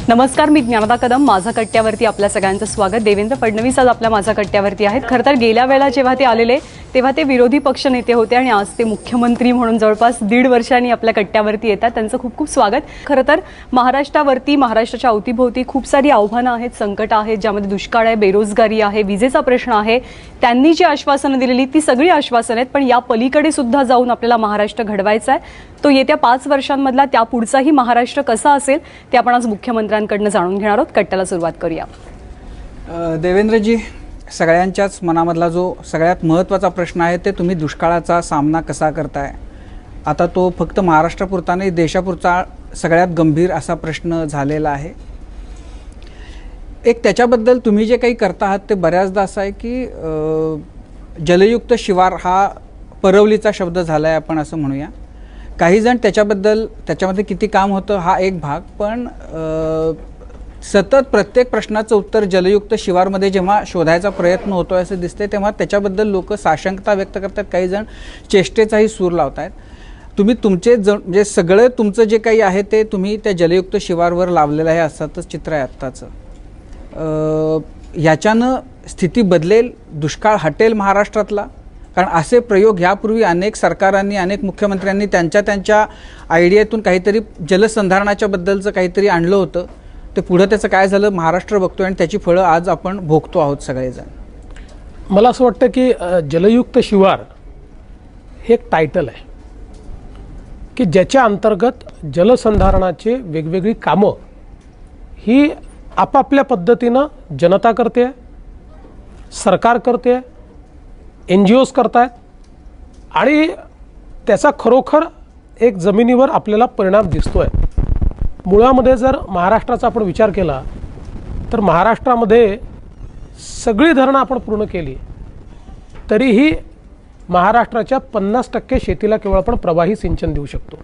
नमस्कार, मी ज्ञानदा कदम. माझा कट्ट्यावरती आपल्या सगळ्यांचं स्वागत. देवेंद्र फडणवीस आज आपल्या माझा कट्ट्यावरती आहेत. खरं तर गेल्या वेळेला जेव्हा ते आलेले तेव्हा ते विरोधी पक्ष नेते होते आणि आज ते मुख्यमंत्री म्हणून जवळपास 1.5 वर्षांनी आपल्या कट्ट्यावरती येतात. त्यांचं खूप खूप स्वागत. खरं तर महाराष्ट्रावरती, महाराष्ट्राच्या अवतीभोवती खूप सारी आव्हानं आहेत, संकट आहेत, ज्यामध्ये दुष्काळ आहे, बेरोजगारी आहे, विजेचा प्रश्न आहे. त्यांनी जी आश्वासनं दिलेली ती सगळी आश्वासनं आहेत, पण या पलीकडे सुद्धा जाऊन आपल्याला महाराष्ट्र घडवायचा आहे. तो येत्या 5 वर्षांमधला त्या पुढचाही महाराष्ट्र कसा असेल ते आपण आज मुख्यमंत्र्यांकडनं जाणून घेणार आहोत. कट्ट्याला सुरुवात करूया. देवेंद्रजी, सगळ्यांच्याच मनामधला जो सगळ्यात महत्त्वाचा प्रश्न आहे ते तुम्ही दुष्काळाचा सामना कसा करताय. आता तो फक्त महाराष्ट्रापुरता नाही, देशापुरता सगळ्यात गंभीर असा प्रश्न झालेला आहे. एक त्याच्याबद्दल तुम्ही जे काही करता आहात ते बऱ्याचदा असं आहे की जलयुक्त शिवार हा परवलीचा शब्द झाला आहे, आपण असं म्हणूया. काही जण त्याच्यामध्ये किती काम होतं हा एक भाग, पण सतत प्रत्येक प्रश्नाचं उत्तर जलयुक्त शिवारमध्ये जेव्हा शोधायचा प्रयत्न होतो असं दिसते, तेव्हा त्याच्याबद्दल लोक साशंकता व्यक्त करतात, काही जण चेष्टेचाही सूर लावत आहेत. तुम्ही म्हणजे सगळं तुमचं जे काही आहे ते तुम्ही त्या जलयुक्त शिवारवर लावलेलं आहे असंच चित्र आहे आत्ताचं. ह्याच्यानं स्थिती बदलेल, दुष्काळ हटेल महाराष्ट्रातला? कारण असे प्रयोग यापूर्वी अनेक सरकारांनी, अनेक मुख्यमंत्र्यांनी त्यांच्या आयडियातून काहीतरी जलसंधारणाच्या बद्दलचं काहीतरी आणलं होतं. ते पुढं त्याचं काय झालं महाराष्ट्र बघतोय आणि त्याची फळं आज आपण भोगतो आहोत सगळेजण. मला असं वाटतं की जलयुक्त शिवार हे एक टायटल आहे की ज्याच्या अंतर्गत जलसंधारणाचे वेगवेगळी कामं ही आपापल्या पद्धतीनं जनता करते, सरकार करते, NGOs करतायत आणि त्याचा खरोखर एक जमिनीवर आपल्याला परिणाम दिसतोय. मुळामध्ये जर महाराष्ट्राचा आपण विचार केला तर महाराष्ट्रामध्ये सगळी धरणं आपण पूर्ण केली तरीही महाराष्ट्राच्या 50% शेतीला केवळ आपण प्रवाही सिंचन देऊ शकतो.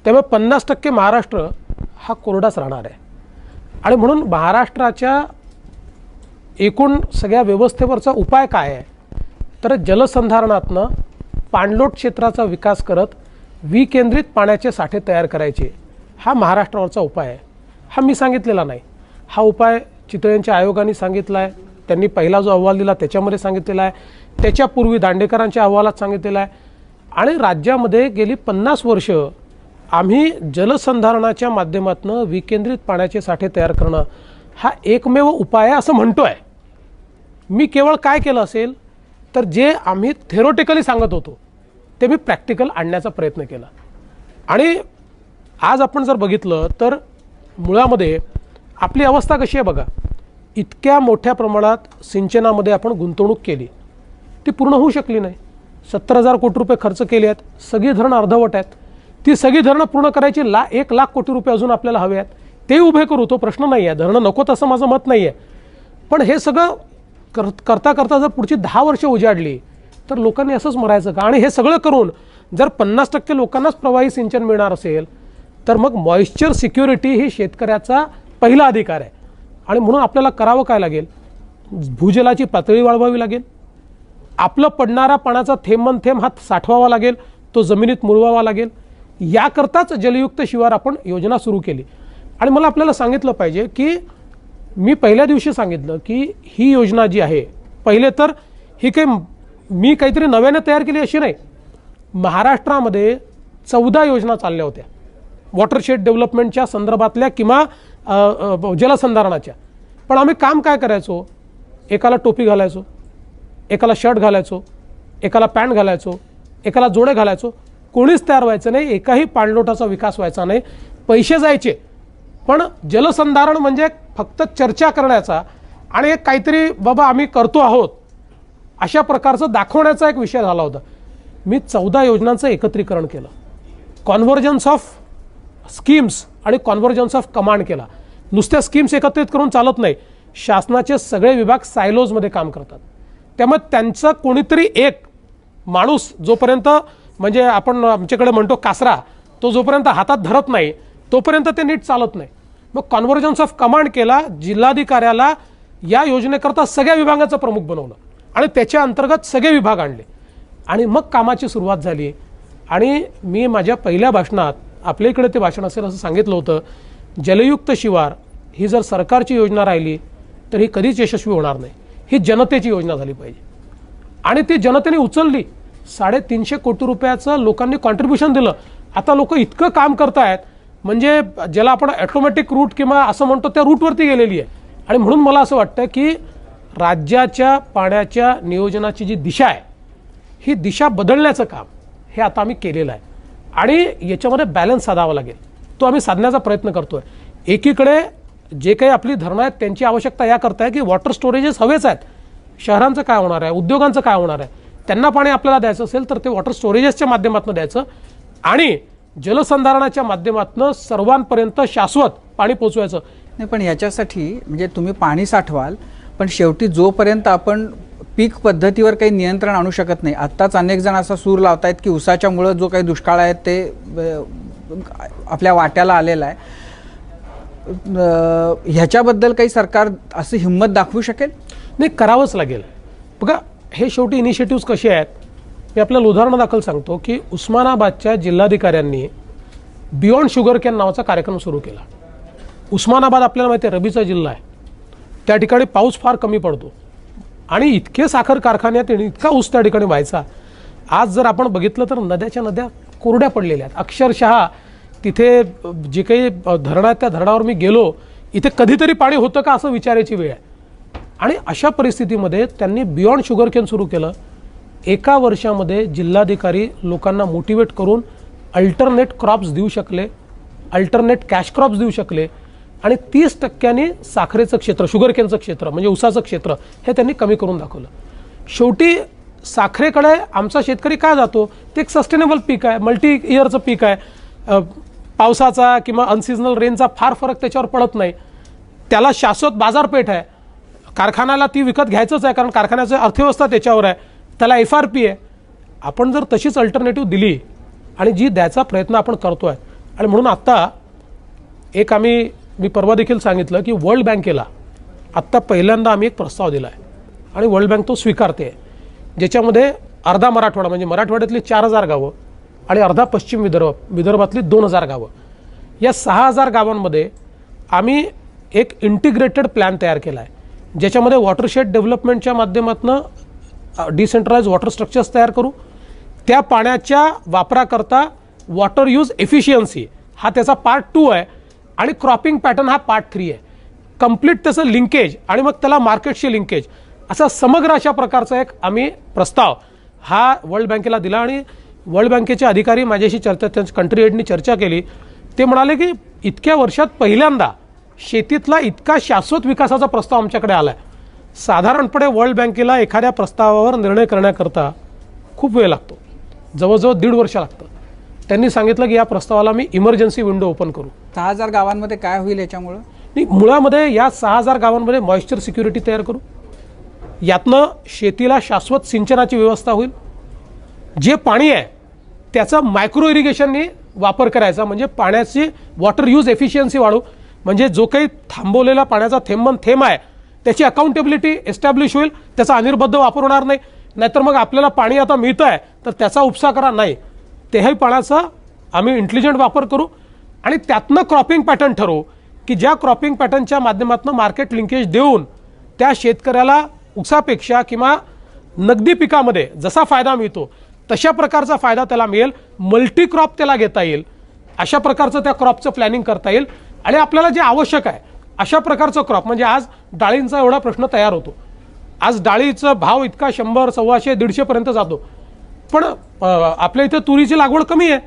त्यामुळे 50% महाराष्ट्र हा कोरडाच राहणार आहे. आणि म्हणून महाराष्ट्राच्या एकूण सगळ्या व्यवस्थेवरचा उपाय काय आहे तर जलसंधारणातनं पाणलोट क्षेत्राचा विकास करत विकेंद्रित पाण्याचे साठे तयार करायचे, हा महाराष्ट्रावरचा उपाय आहे. हा मी सांगितलेला नाही, हा उपाय चितळेंच्या आयोगाने सांगितला आहे. त्यांनी पहिला जो अहवाल दिला त्याच्यामध्ये सांगितलेला आहे, त्याच्यापूर्वी दांडेकरांच्या अहवालात सांगितलेला आहे. आणि राज्यामध्ये गेली 50 वर्ष आम्ही जलसंधारणाच्या माध्यमातून विकेंद्रित पाण्याचे साठे तयार करणं हा एकमेव उपाय आहे असं म्हणतो आहे. मी केवळ काय केलं असेल तर जे आम्ही थेरोटिकली सांगत होतो ते मी प्रॅक्टिकल आणण्याचा प्रयत्न केला. आणि आज आपण जर बघितलं तर मुळामध्ये आपली अवस्था कशी आहे बघा. इतक्या मोठ्या प्रमाणात सिंचनामध्ये आपण गुंतवणूक केली, ती पूर्ण होऊ शकली नाही. 70,000 कोटी रुपये खर्च केले आहेत, सगळी धरणं अर्धवट आहेत. ती सगळी धरणं पूर्ण करायची 1 लाख कोटी रुपये अजून आपल्याला हवे आहेत, ते उभे करू, तो प्रश्न नाही आहे. धरणं नकोत असं माझं मत नाही आहे. पण हे सगळं करता करता जर पुढची 10 वर्ष उजाडली तर लोकांनी असंच मरायचं का? आणि हे सगळं करून जर 50% लोकांनाच प्रवाही सिंचन मिळणार असेल तर मग मॉइश्चर सिक्युरिटी ही शेतकऱ्याचा पहिला अधिकार आहे. आणि म्हणून आपल्याला करावं काय लागेल, भूजलाची पातळी वाढवावी लागेल, आपलं पडणारा पाण्याचा थेंब थेंब हा साठवावा लागेल, तो जमिनीत मुरवावा लागेल. याकरताच जलयुक्त शिवार आपण योजना सुरू केली. आणि मला आपल्याला सांगितलं पाहिजे की मी पहिल्या दिवशी सांगितलं की ही योजना जी आहे, पहिले तर ही मी काहीतरी नव्याने तयार केली अशी नाही. महाराष्ट्रामध्ये 14 योजना चालल्या होत्या वॉटरशेड डेव्हलपमेंटच्या संदर्भातल्या किंवा जलसंधारणाच्या. पण आम्ही काम काय करायचो, एकाला टोपी घालायचो, एकाला शर्ट घालायचो, एकाला पॅन्ट घालायचो, एकाला जोडे घालायचो, कोणीच तयार व्हायचं नाही, एकाही पाणलोटाचा विकास व्हायचा नाही, पैसे जायचे. पण जलसंधारण म्हणजे फक्त चर्चा करण्याचा आणि एक काहीतरी बाबा आम्ही करतो आहोत अशा प्रकारचं दाखवण्याचा एक विषय झाला होता. मी 14 योजनांचं एकत्रीकरण केलं, कॉन्व्हर्जन्स ऑफ स्कीम्स आणि कॉन्व्हर्जन्स ऑफ कमांड केला. नुसत्या स्कीम्स एकत्रित करून चालत नाही, शासनाचे सगळे विभाग सायलोजमध्ये काम करतात. त्यामुळे त्यांचं कोणीतरी एक माणूस जोपर्यंत, म्हणजे आपण आमच्याकडे म्हणतो कासरा, तो जोपर्यंत हातात धरत नाही तोपर्यंत ते नीट चालत नाही. मग कॉन्व्हर्जन्स ऑफ कमांड केला, जिल्हाधिकाऱ्याला या योजनेकरता सगळ्या विभागाचं प्रमुख बनवलं आणि त्याच्या अंतर्गत सगळे विभाग आणले आणि मग कामाची सुरुवात झाली. आणि मी माझ्या पहिल्या भाषणात, आपल्या इकडे ते भाषण असेल असं सांगितलं होतं जलयुक्त शिवार ही जर सरकारची योजना राहिली तर ही कधीच यशस्वी होणार नाही. ही जनतेची योजना झाली पाहिजे आणि ती जनतेने उचलली. 350 कोटी रुपयाचं लोकांनी कॉन्ट्रीब्युशन दिलं. आता लोक इतकं काम करतायत म्हणजे ज्याला आपण ऑटोमॅटिक रूट किंवा असं म्हणतो त्या रूटवरती गेलेली आहे. आणि म्हणून मला असं वाटतं की राज्याच्या पाण्याच्या नियोजनाची जी दिशा आहे ही दिशा बदलण्याचं काम हे आता आम्ही केलेलं आहे आणि याच्यामध्ये बॅलन्स साधावा लागेल. तो आम्ही साधण्याचा प्रयत्न करतोय. एकीकडे जे काही आपली धरणं आहेत त्यांची आवश्यकता याकरता आहे की वॉटर स्टोरेजेस हवेच आहेत. शहरांचं काय होणार आहे, उद्योगांचं काय होणार आहे, त्यांना पाणी आपल्याला द्यायचं असेल तर ते वॉटर स्टोरेजेसच्या माध्यमातून द्यायचं आणि जलसंधारणाच्या माध्यमातून सर्वांपर्यंत शाश्वत पाणी पोचवायचं. नाही, पण याच्यासाठी म्हणजे तुम्ही पाणी साठवाल पण शेवटी जोपर्यंत आपण पीक पद्धतीवर काही नियंत्रण आणू शकत नाही. आत्ताच अनेक जण असा सूर लावतायत की उसाच्यामुळं जो काही दुष्काळ आहे ते आपल्या वाट्याला आलेला आहे. ह्याच्याबद्दल काही सरकार अशी हिंमत दाखवू शकेल? नाही, करावंच लागेल. बघा, हे शेवटी इनिशिएटिव्ह कसे आहेत मी आपल्याला उदाहरण दाखल सांगतो की उस्मानाबादच्या जिल्हाधिकाऱ्यांनी बियॉन्ड शुगर कॅन नावाचा कार्यक्रम सुरू केला. उस्मानाबाद आपल्याला माहिती आहे रबीचा जिल्हा आहे. त्या ठिकाणी पाऊस फार कमी पडतो आणि इतके साखर कारखान्यात इतका ऊस त्या ठिकाणी व्हायचा. आज जर आपण बघितलं तर नद्याच्या नद्या कोरड्या पडलेल्या आहेत. अक्षरशः तिथे जे काही धरण आहेत त्या धरणावर मी गेलो, इथे कधीतरी पाणी होतं का असं विचारायची वेळ आहे. आणि अशा परिस्थितीमध्ये त्यांनी बियॉन्ड शुगर कॅन सुरू केलं. एका वर्षामध्ये जिल्हाधिकारी लोकांना मोटिवेट करून अल्टरनेट क्रॉप्स देऊ शकले, अल्टरनेट कॅश क्रॉप्स देऊ शकले आणि 30% साखरेचं क्षेत्र, शुगर कॅनचं क्षेत्र म्हणजे उसाचं क्षेत्र हे त्यांनी कमी करून दाखवलं. शेवटी साखरेकडे आमचा शेतकरी काय जातो, ते एक सस्टेनेबल पीक आहे, मल्टी इयरचं पीक आहे. पावसाचा किंवा अनसिजनल रेनचा फार फरक त्याच्यावर पडत नाही. त्याला शाश्वत बाजारपेठ आहे. कारखान्याला ती विकत घ्यायचंच आहे कारण कारखान्याची अर्थव्यवस्था त्याच्यावर आहे. त्याला FRP आहे. आपण जर तशीच अल्टरनेटिव्ह दिली आणि जी द्यायचा प्रयत्न आपण करतो आहे आणि म्हणून आत्ता एक मी परवा देखील सांगितलं की वर्ल्ड बँकेला आत्ता पहिल्यांदा आम्ही एक प्रस्ताव दिला आहे आणि वर्ल्ड बँक तो स्वीकारते आहे, ज्याच्यामध्ये अर्धा मराठवाडा म्हणजे मराठवाड्यातली 4000 गावं आणि अर्धा पश्चिम विदर्भातली 2000 गावं, या 6000 गावांमध्ये आम्ही एक इंटिग्रेटेड प्लॅन तयार केला आहे ज्याच्यामध्ये वॉटरशेड डेव्हलपमेंटच्या माध्यमातून डिसेंट्रलाइज वॉटर स्ट्रक्चर्स तयार करू. त्या पाण्याच्या वापराकरता वॉटर यूज एफिशियन्सी हा त्याचा पार्ट 2 आहे आणि क्रॉपिंग पॅटर्न हा पार्ट 3 आहे. कंप्लीट त्याचं लिंकेज आणि मग त्याला मार्केटशी लिंकेज असा समग्र अशा प्रकारचा एक आम्ही प्रस्ताव हा वर्ल्ड बँकेला दिला आणि वर्ल्ड बँकेचे अधिकारी माझ्याशी चर्चा, त्यांच्या कंट्री हेडनी चर्चा केली. ते म्हणाले की इतक्या वर्षात पहिल्यांदा शेतीतला इतका शाश्वत विकासाचा प्रस्ताव आमच्याकडे आला आहे. साधारणपणे वर्ल्ड बँकेला एखाद्या प्रस्तावावर निर्णय करण्याकरता खूप वेळ लागतो, जवळजवळ 1.5 वर्ष लागतं. त्यांनी सांगितलं की या प्रस्तावाला मी इमर्जन्सी विंडो ओपन करू. 6000 गावांमध्ये काय होईल याच्यामुळं? नाही, मुळामध्ये या 6000 गावांमध्ये मॉइश्चर सिक्युरिटी तयार करू. यातनं शेतीला शाश्वत सिंचनाची व्यवस्था होईल. जे पाणी आहे त्याचा मायक्रो इरिगेशननी वापर करायचा म्हणजे पाण्याची वॉटर यूज एफिशियन्सी वाढू. म्हणजे जो काही थांबवलेला पाण्याचा थेंब आहे त्याची अकाउंटेबिलिटी एस्टॅब्लिश होईल, त्याचा अनिर्बद्ध वापर होणार नाही. नाहीतर मग आपल्याला पाणी आता मिळतं आहे तर त्याचा उपसा करा नाही, तेही पाण्याचा आम्ही इंटेलिजंट वापर करू आणि त्यातनं क्रॉपिंग पॅटर्न ठरवू की ज्या क्रॉपिंग पॅटर्नच्या माध्यमातून मार्केट लिंकेज देऊन त्या शेतकऱ्याला उसापेक्षा किंवा नगदी पिकामध्ये जसा फायदा मिळतो तशा प्रकारचा फायदा त्याला मिळेल, मल्टी क्रॉप त्याला घेता येईल, अशा प्रकारचं त्या क्रॉपचं प्लॅनिंग करता येईल आणि आपल्याला जे आवश्यक आहे अशा प्रकारचं क्रॉप. म्हणजे आज डाळींचा एवढा प्रश्न तयार होतो. आज डाळीचा भाव इतका 100, 125, 150 पर्यंत जातो. पण आपल्या इथे तुरीची लागवड कमी आहे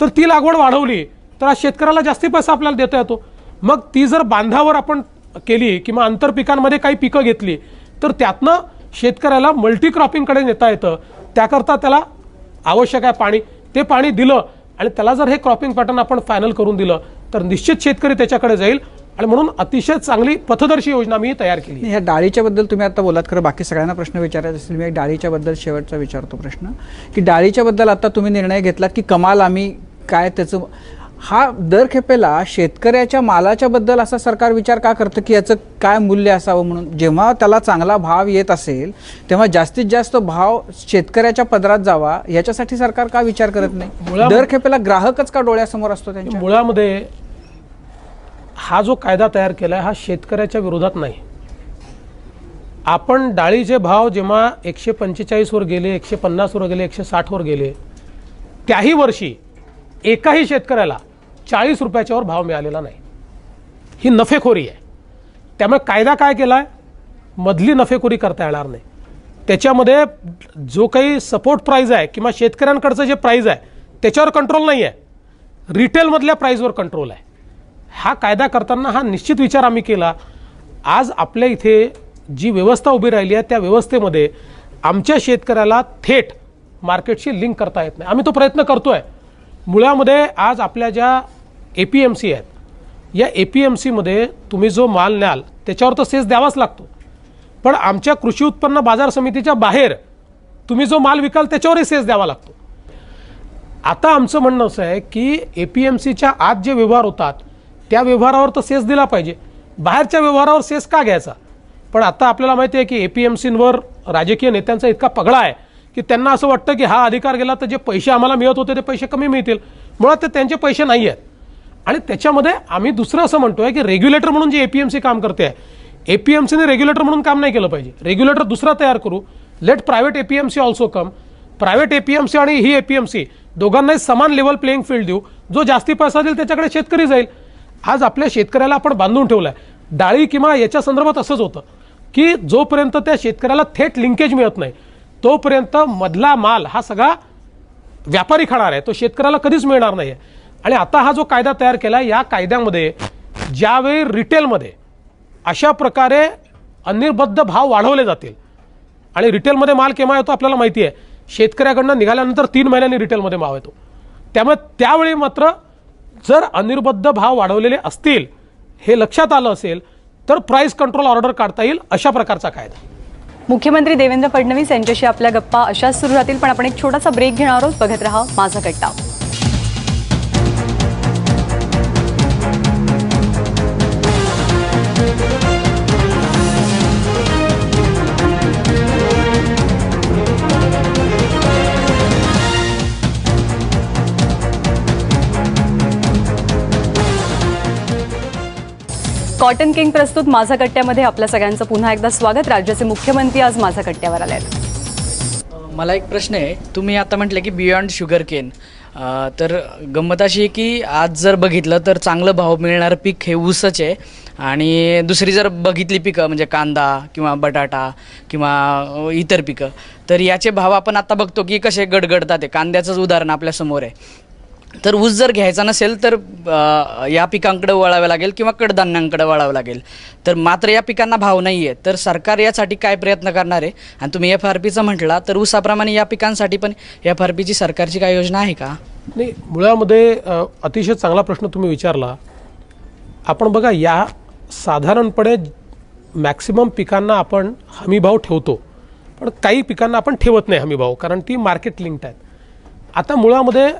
तर ती लागवड वाढवली तर आज शेतकऱ्याला जास्ती पैसा आपल्याला देता येतो. मग ती जर बांधावर आपण केली किंवा आंतरपिकांमध्ये काही पिकं घेतली तर त्यातनं शेतकऱ्याला मल्टी क्रॉपिंगकडे नेता येतं. त्याकरता त्याला आवश्यक आहे पाणी, ते पाणी दिलं आणि त्याला जर हे क्रॉपिंग पॅटर्न आपण फायनल करून दिलं तर निश्चित शेतकरी त्याच्याकडे जाईल आणि म्हणून अतिशय चांगली पथदर्शी योजना मी तयार केली. ह्या डाळीच्या बद्दल तुम्ही आता बोलात, खरं बाकी सगळ्यांना प्रश्न विचारायचे असतील, मी एक डाळीच्या बद्दल शेवटचा विचारतो प्रश्न की डाळीच्या बद्दल आता तुम्ही निर्णय घेतलात की कमाल आम्ही काय त्याचं, हा दर खेपेला शेतकऱ्याच्या मालाच्या बद्दल असा सरकार विचार का करतं की याचं काय मूल्य असावं म्हणून? जेव्हा त्याला चांगला भाव येत असेल तेव्हा जास्तीत जास्त भाव शेतकऱ्याच्या पदरात जावा याच्यासाठी सरकार का विचार करत नाही? दर खेपेला ग्राहकच का डोळ्यासमोर असतो त्यांच्या? मुळामध्ये हा जो कायदा तयार केला आहे हा शेतकऱ्याच्या विरोधात नाही. आपण डाळीचे भाव जेव्हा 145 वर गेले, 150 वर गेले, 160 वर गेले, त्याही वर्षी एकाही शेतकऱ्याला 40 रुपयाच्यावर भाव मिळालेला नाही. ही नफेखोरी आहे. त्यामुळे कायदा काय केला आहे, मधली नफेखोरी करता येणार नाही. त्याच्यामध्ये जो काही सपोर्ट प्राईज आहे किंवा शेतकऱ्यांकडचं जे प्राईज आहे त्याच्यावर कंट्रोल नाही आहे, रिटेलमधल्या प्राईजवर कंट्रोल आहे. हा कायदा करताना हा निश्चित विचार आम्ही केला. आज आपल्या इथे जी व्यवस्था उभी राहिली आहे त्या व्यवस्थेमध्ये आमच्या शेतकऱ्याला थेट मार्केटशी लिंक करता येत नाही. आम्ही तो प्रयत्न करतो आहे. मुळामध्ये आज आपल्या ज्या APMC आहेत, या APMCमध्ये तुम्ही जो माल न्याल त्याच्यावर तर सेस द्यावाच लागतो, पण आमच्या कृषी उत्पन्न बाजार समितीच्या बाहेर तुम्ही जो माल विकाल त्याच्यावरही सेस द्यावा लागतो. आता आमचं म्हणणं असं आहे की APMCच्या आत जे व्यवहार होतात त्या व्यवहारावर तर सेस दिला पाहिजे, बाहेरच्या व्यवहारावर सेस का घ्यायचा. पण आता आपल्याला माहिती आहे की APMCवर राजकीय नेत्यांचा इतका पगडा आहे की त्यांना असं वाटतं की हा अधिकार गेला तर जे पैसे आम्हाला मिळत होते ते पैसे कमी मिळतील. मुळात ते त्यांचे पैसे नाही आहेत. आणि त्याच्यामध्ये आम्ही दुसरं असं म्हणतोय की रेग्युलेटर म्हणून जे APMC काम करते आहे, APMCने रेग्युलेटर म्हणून काम नाही केलं पाहिजे. रेग्युलेटर दुसरा तयार करू. Let private APMC also come. Private APMC आणि ही APMC दोघांनाही समान लेवल प्लेइंग फील्ड देऊ. जो जास्ती पैसा देईल त्याच्याकडे शेतकरी जाईल. आज आपल्या शेतकऱ्याला आपण बांधून ठेवलं आहे. डाळी किंवा याच्या संदर्भात असंच होतं की जोपर्यंत त्या शेतकऱ्याला थेट लिंकेज मिळत नाही तोपर्यंत मधला माल हा सगळा व्यापारी खाणार आहे, तो शेतकऱ्याला कधीच मिळणार नाही आहे. आणि आता हा जो कायदा तयार केला, या कायद्यामध्ये ज्यावेळी रिटेलमध्ये अशा प्रकारे अनिर्बद्ध भाव वाढवले जातील, आणि रिटेलमध्ये माल केव्हा येतो आपल्याला माहिती आहे, शेतकऱ्याकडनं निघाल्यानंतर 3 महिन्यांनी रिटेलमध्ये भाव येतो. त्यामुळे त्यावेळी मात्र जर अनिर्बद्ध भाव वाढवलेले असतील हे लक्षात आलं असेल तर प्राइस कंट्रोल ऑर्डर काढता येईल, अशा प्रकारचा कायदा. मुख्यमंत्री देवेंद्र फडणवीस यांच्याशी आपल्या गप्पा अशाच सुरू राहतील, पण आपण एक छोटासा ब्रेक घेणार आहोत. बघत रहा माझा कट्टा. कॉटन किंग प्रस्तुत माझा कट्ट्यामध्ये आपल्या सगळ्यांचं पुन्हा एकदा स्वागत. राज्याचे मुख्यमंत्री आज माझा कट्ट्यावर आले आहेत. मला एक प्रश्न आहे. तुम्ही आता म्हटलं की बियॉन्ड शुगर केन, तर गंमत अशी आहे की आज जर बघितलं तर चांगलं भाव मिळणारं पीक हे ऊसच आहे. आणि दुसरी जर बघितली पिकं म्हणजे कांदा किंवा बटाटा किंवा इतर पिकं, तर याचे भाव आपण आता बघतो की कसे गडगडतात. आहे कांद्याचंच उदाहरण आपल्यासमोर आहे. तर ऊस जर घ्यायचा नसेल तर या पिकांकडे वळावं लागेल किंवा कडधान्यांकडे वळावं लागेल. तर मात्र या पिकांना भाव नाही आहे, तर सरकार यासाठी काय प्रयत्न करणार आहे. आणि तुम्ही FRPचं म्हटला तर ऊसाप्रमाणे या पिकांसाठी पण FRPची सरकारची काय योजना आहे का. नाही, मुळामध्ये अतिशय चांगला प्रश्न तुम्ही विचारला. आपण बघा, या साधारणपणे मॅक्सिमम पिकांना आपण हमीभाव ठेवतो, पण काही पिकांना आपण ठेवत नाही हमीभाव, कारण ती मार्केट लिंक्ड आहेत. आता मुळामध्ये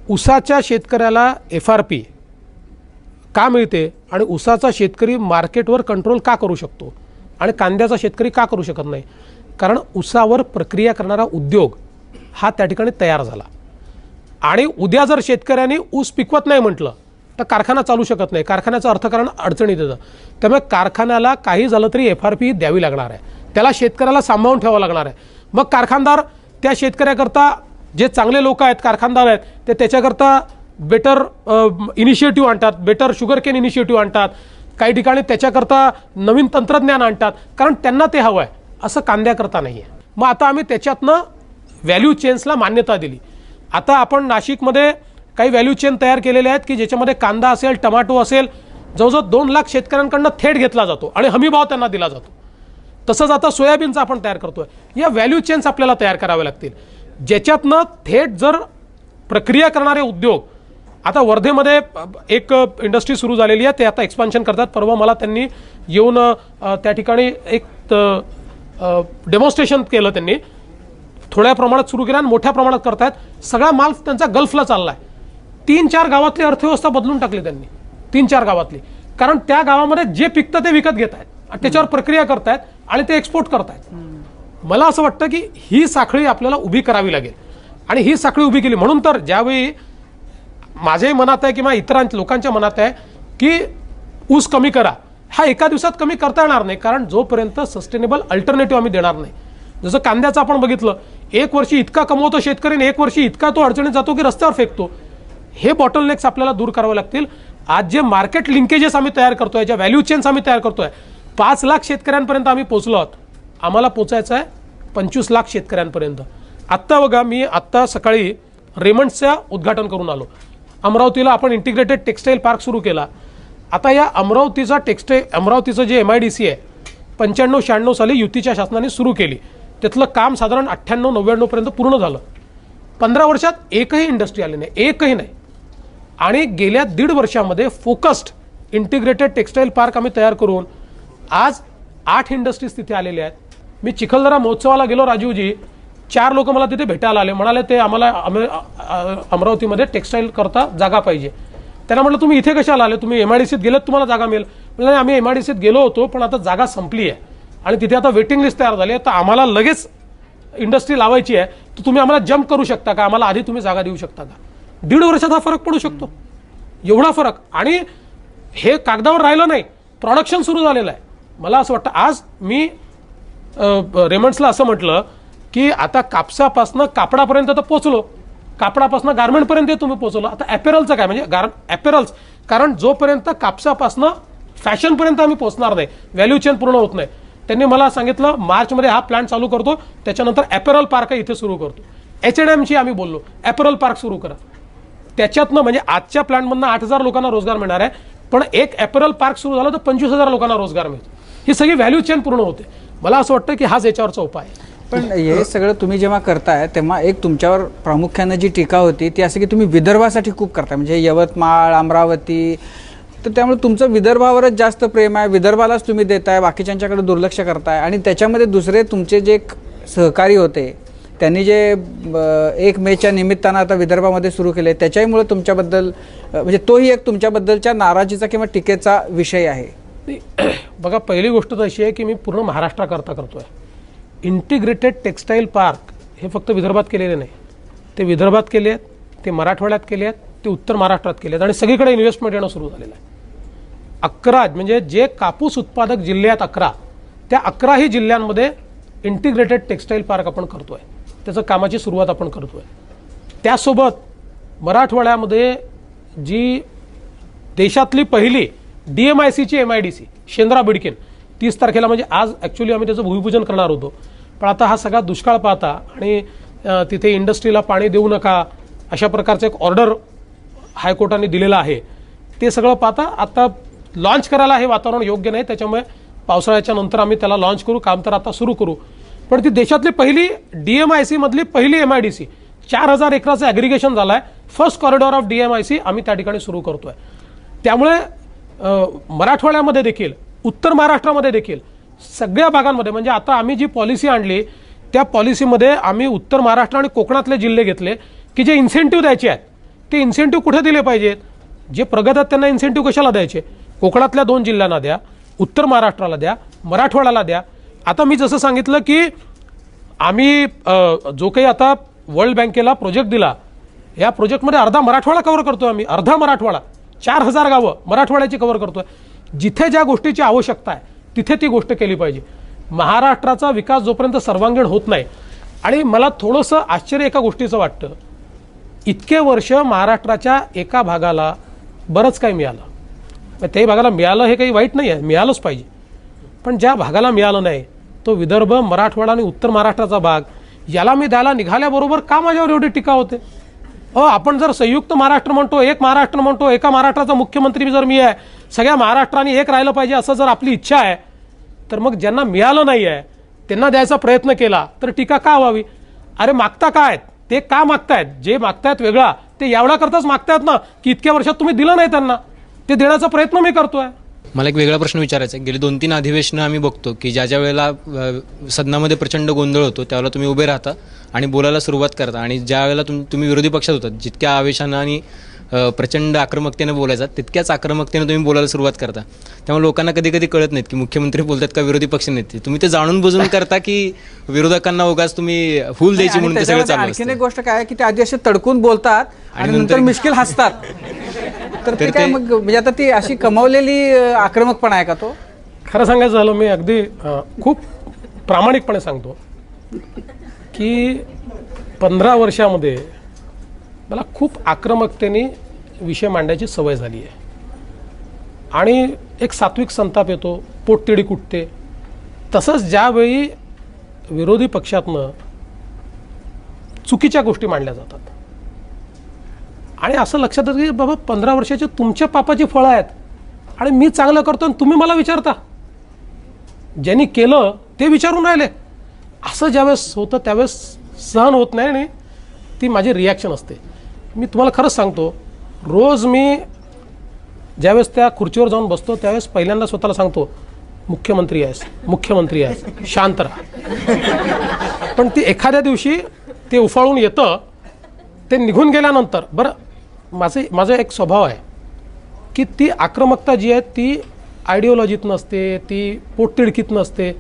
ऊसाच्या शेतकऱ्याला FRP का मिळते आणि ऊसाचा शेतकरी मार्केटवर कंट्रोल का करू शकतो आणि कांद्याचा शेतकरी का करू शकत नाही, कारण ऊसावर प्रक्रिया करणारा उद्योग हा त्या ठिकाणी तयार झाला. आणि उद्या जर शेतकऱ्यांनी ऊस पिकवत नाही म्हटलं तर कारखाना चालू शकत नाही, कारखान्याचं अर्थकारण अडचणीत येतं. त्यामुळे कारखान्याला काही झालं तरी FRP द्यावी लागणार आहे, त्याला शेतकऱ्याला सांभाळून ठेवावं लागणार आहे. मग कारखानदार त्या शेतकऱ्याकरता, जे चांगले लोक आहेत कारखानदार आहेत, ते त्याच्याकरता बेटर इनिशिएटिव्ह आणतात, बेटर शुगर केन इनिशिएटिव्ह आणतात, काही ठिकाणी त्याच्याकरता नवीन तंत्रज्ञान आणतात, कारण त्यांना ते हवं आहे. असं कांद्याकरता नाही आहे. मग आता आम्ही त्याच्यातनं व्हॅल्यू चेन्सला मान्यता दिली. आता आपण नाशिकमध्ये काही व्हॅल्यू चेन तयार केलेले आहेत की ज्याच्यामध्ये कांदा असेल, टमाटो असेल, जवळजवळ 2 लाख शेतकऱ्यांकडनं थेट घेतला जातो आणि हमीभाव त्यांना दिला जातो. तसंच आता सोयाबीनचा आपण तयार करतोय. या व्हॅल्यू चेन्स आपल्याला तयार करावे लागतील, ज्याच्यातनं थेट जर प्रक्रिया करणारे उद्योग. आता वर्धेमध्ये एक इंडस्ट्री सुरू झालेली आहे, ते आता एक्सपान्शन करतात. परवा मला त्यांनी येऊन त्या ठिकाणी एक डेमॉन्स्ट्रेशन केलं. त्यांनी थोड्या प्रमाणात सुरू केलं आणि मोठ्या प्रमाणात करतायत. सगळा माल त्यांचा गल्फला चालला आहे. 3-4 गावातली अर्थव्यवस्था बदलून टाकली त्यांनी, 3-4 गावातली, कारण त्या गावामध्ये जे पिकतं ते विकत घेत आहेत, त्याच्यावर प्रक्रिया करतायत आणि ते एक्सपोर्ट करतायत. मला असं वाटतं की ही साखळी आपल्याला उभी करावी लागेल आणि ही साखळी उभी केली म्हणून तर ज्यावेळी माझ्याही मनात आहे किंवा इतर लोकांच्या मनात आहे की ऊस कमी करा, हा एका दिवसात कमी करता येणार नाही, कारण जोपर्यंत सस्टेनेबल अल्टरनेटिव्ह आम्ही देणार नाही. जसं कांद्याचं आपण बघितलं, एक वर्षी इतका कमवतो शेतकरी आणि एक वर्षी इतका तो अडचणीत जातो की रस्त्यावर फेकतो. हे बॉटलनेक्स आपल्याला दूर करावे लागतील. आज जे मार्केट लिंकेजेस आम्ही तयार करतोय, ज्या व्हॅल्यू चेन्स आम्ही तयार करतोय, 5 लाख शेतकऱ्यांपर्यंत आम्ही पोहोचलो आहोत. आम्हाला पोचायचं आहे 25 लाख शेतकऱ्यांपर्यंत. आत्ता बघा, मी आत्ता सकाळी रेमंड्सचं उद्घाटन करून आलो. अमरावतीला आपण इंटिग्रेटेड टेक्सटाईल पार्क सुरू केला. आता या अमरावतीचं जे MIDC आहे 95-96 साली युतीच्या शासनाने सुरू केली. त्यातलं काम साधारण 98-99 पर्यंत पूर्ण झालं. 15 वर्षात एकही इंडस्ट्री आली नाही, एकही नाही. आणि गेल्या 1.5 वर्षामध्ये फोकस्ड इंटिग्रेटेड टेक्सटाईल पार्क आम्ही तयार करून आज 8 इंडस्ट्रीज तिथे आलेल्या आहेत. मी चिखलदरा महोत्सवाला गेलो राजीवजी, 4 लोक मला तिथे भेटायला आले, म्हणाले ते आम्हाला अमरावतीमध्ये टेक्सटाईल करता जागा पाहिजे. त्यांना म्हटलं तुम्ही इथे कशाला आले, तुम्ही MIDCत गेलेत, तुम्हाला जागा मिळेल. म्हणजे आम्ही MIDCत गेलो होतो, पण आता जागा संपली आहे आणि तिथे आता वेटिंग लिस्ट तयार झाली आहे, तर आम्हाला लगेच इंडस्ट्री लावायची आहे, तर तुम्ही आम्हाला जम्प करू शकता का, आम्हाला आधी तुम्ही जागा देऊ शकता का. 1.5 वर्षात हा फरक पडू शकतो, एवढा फरक. आणि हे कागदावर राहिलं नाही, प्रोडक्शन सुरू झालेलं आहे. मला असं वाटतं, आज मी रेमंड्सला असं म्हटलं की आता कापसापासनं कापडापर्यंत तर पोचलो, कापडापासून गार्मेंटपर्यंत तुम्ही पोहोचवलं. आता ॲपेरलचं काय, म्हणजे ॲपेरल्स, कारण जोपर्यंत कापसापासनं फॅशनपर्यंत आम्ही पोहोचणार नाही, व्हॅल्यू चेन पूर्ण होत नाही. त्यांनी मला सांगितलं मार्चमध्ये हा प्लॅन चालू करतो, त्याच्यानंतर ॲपेरल पार्क इथे सुरू करतो. H&Mची आम्ही बोललो ॲपेरल पार्क सुरू करा. त्याच्यातनं म्हणजे आजच्या प्लॅनमधनं 8,000 लोकांना रोजगार मिळणार आहे, पण एक ॲपेरल पार्क सुरू झालं तर 25,000 लोकांना रोजगार मिळतो. ही सगळी व्हॅल्यू चेन पूर्ण होते. मला असं वाटतं की हाच याच्यावरचा उपाय आहे. पण हे सगळं तुम्ही जेव्हा करताय तेव्हा एक तुमच्यावर प्रामुख्यानं जी टीका होती ती असं की तुम्ही विदर्भासाठी खूप करताय, म्हणजे यवतमाळ, अमरावती, तर त्यामुळे तुमचं विदर्भावरच जास्त प्रेम आहे, विदर्भालाच तुम्ही देताय, बाकीच्यांच्याकडे दुर्लक्ष करताय. आणि त्याच्यामध्ये दुसरे तुमचे जे सहकारी होते त्यांनी जे 1 मेच्या निमित्तानं आता विदर्भामध्ये सुरू केले, त्याच्यामुळे तुमच्याबद्दल म्हणजे तोही एक तुमच्याबद्दलच्या नाराजीचा किंवा टीकेचा विषय आहे. बघा, पहिली गोष्ट तर अशी आहे की मी पूर्ण महाराष्ट्राकरता करतोय. इंटिग्रेटेड टेक्सटाईल पार्क हे फक्त विदर्भात केलेले नाही, ते विदर्भात केले आहेत, ते मराठवाड्यात केले आहेत, ते उत्तर महाराष्ट्रात केले आहेत आणि सगळीकडे इन्व्हेस्टमेंट येणं सुरू झालेलं आहे. 11 म्हणजे जे कापूस उत्पादक जिल्हे आहेत 11, त्या 11ही जिल्ह्यांमध्ये इंटिग्रेटेड टेक्सटाईल पार्क आपण करतोय, त्याचं कामाची सुरुवात आपण करतोय. त्यासोबत मराठवाड्यामध्ये जी देशातली पहिली DMICची MIDC शेंद्रा बिडकीन 30 तारखेला, म्हणजे आज ॲक्च्युली आम्ही त्याचं भूमिपूजन करणार होतो, पण आता हा सगळा दुष्काळ पाहता आणि तिथे इंडस्ट्रीला पाणी देऊ नका अशा प्रकारचं एक ऑर्डर हायकोर्टाने दिलेलं आहे, ते सगळं पाहता आता लॉन्च करायला हे वातावरण योग्य नाही. त्याच्यामुळे पावसाळ्याच्या नंतर आम्ही त्याला लॉन्च करू, काम तर आता सुरू करू. पण ती देशातली पहिली DMIC मधली पहिली MIDC 4,000 एकराचं ॲग्रिगेशन झालं आहे. फर्स्ट कॉरिडॉर ऑफ DMIC आम्ही त्या ठिकाणी सुरू करतोय. त्यामुळे मराठवाड्यामध्ये देखील, उत्तर महाराष्ट्रामध्ये देखील, सगळ्या भागांमध्ये, म्हणजे आता आम्ही जी पॉलिसी आणली त्या पॉलिसीमध्ये आम्ही उत्तर महाराष्ट्र आणि कोकणातले जिल्हे घेतले की जे इन्सेंटिव्ह द्यायचे आहेत ते इन्सेंटिव्ह कुठे दिले पाहिजेत, जे प्रगत आहेत त्यांना इन्सेंटिव्ह कशाला द्यायचे, कोकणातल्या 2 जिल्ह्यांना द्या, उत्तर महाराष्ट्राला द्या, मराठवाड्याला द्या. आता मी जसं सांगितलं की आम्ही जो काही आता वर्ल्ड बँकेला प्रोजेक्ट दिला, या प्रोजेक्टमध्ये अर्धा मराठवाडा कव्हर करतोय आम्ही, अर्धा मराठवाडा, 4,000 गावं मराठवाड्याची कव्हर करतोय. जिथे ज्या गोष्टीची आवश्यकता आहे तिथे ती गोष्ट केली पाहिजे. महाराष्ट्राचा विकास जोपर्यंत सर्वांगीण होत नाही, आणि मला थोडंसं आश्चर्य एका गोष्टीचं वाटतं, इतके वर्ष महाराष्ट्राच्या एका भागाला बरंच काही मिळालं, त्याही भागाला मिळालं हे काही वाईट नाही आहे, मिळालंच पाहिजे. पण ज्या भागाला मिळालं नाही तो विदर्भ, मराठवाडा आणि उत्तर महाराष्ट्राचा भाग, याला मी द्यायला निघाल्याबरोबर का माझ्यावर एवढी टीका होते. आपण जर संयुक्त महाराष्ट्र म्हणतो, एक महाराष्ट्र म्हणतो, एका महाराष्ट्राचा मुख्यमंत्री जर मी आहे, सगळ्या महाराष्ट्राने एक राहिलं पाहिजे असं जर आपली इच्छा आहे, तर मग ज्यांना मिळालं नाही आहे त्यांना द्यायचा प्रयत्न केला तर टीका का व्हावी. अरे मागता काय, ते का मागतायत, जे मागतायत वेगळा, ते एवढ्याकरताच मागतायत ना की इतक्या वर्षात तुम्ही दिलं नाही त्यांना, ते देण्याचा प्रयत्न मी करतोय. मला एक वेगळा प्रश्न विचारायचा आहे. गेली 2-3 अधिवेशनं आम्ही बघतो की ज्या वेळेला सदनामध्ये प्रचंड गोंधळ होतो त्यावेळेला तुम्ही उभे राहता आणि बोलायला सुरुवात करता, आणि ज्या वेळेला तुम्ही विरोधी पक्षात होतात जितक्या आवेशानं आणि प्रचंड आक्रमकतेने बोलायचा तितक्याच आक्रमकतेने तुम्ही बोलायला सुरुवात करता. त्यामुळे लोकांना कधी कधी कळत नाहीत की मुख्यमंत्री बोलतात का विरोधी पक्ष नेते. तुम्ही ते जाणून बुजून करता की विरोधकांना उगाच तुम्ही फूल द्यायची म्हणून ते सगळं चालू असतं. आणखीन एक गोष्ट काय आहे की ते आधी असे तडकून बोलतात आणि नंतर मिश्किल हसतात. तर ते काय मग म्हणजे आता ती अशी कमावलेली आक्रमकपणा आहे का तो? खरं सांगायचं झालं मी अगदी खूप प्रामाणिकपणे सांगतो की 15 वर्षामध्ये मला खूप आक्रमकतेने विषय मांडायची सवय झाली आहे आणि एक सात्विक संताप येतो, पोटतिडी कुटते. तसंच ज्यावेळी विरोधी पक्षातनं चुकीच्या गोष्टी मांडल्या जातात आणि असं लक्षात येतं की बाबा 15 वर्षाचे तुमच्या पापाची फळं आहेत आणि मी चांगलं करतो आणि तुम्ही मला विचारता, ज्यांनी केलं ते विचारून राहिले, असं ज्यावेळेस होतं त्यावेळेस सहन होत नाही आणि ती माझी रिॲक्शन असते. मी तुम्हाला खरंच सांगतो, रोज मी ज्यावेळेस त्या खुर्चीवर जाऊन बसतो त्यावेळेस पहिल्यांदा स्वतःला सांगतो, मुख्यमंत्री आहेस, मुख्यमंत्री आहेस, शांत राहा. पण ती एखाद्या दिवशी ते उफाळून येतं. ते निघून गेल्यानंतर माझा एक स्वभाव आहे की ती आक्रमकता जी आहे ती आयडिओलॉजीत नसते, ती पोटतिडकीत नसते.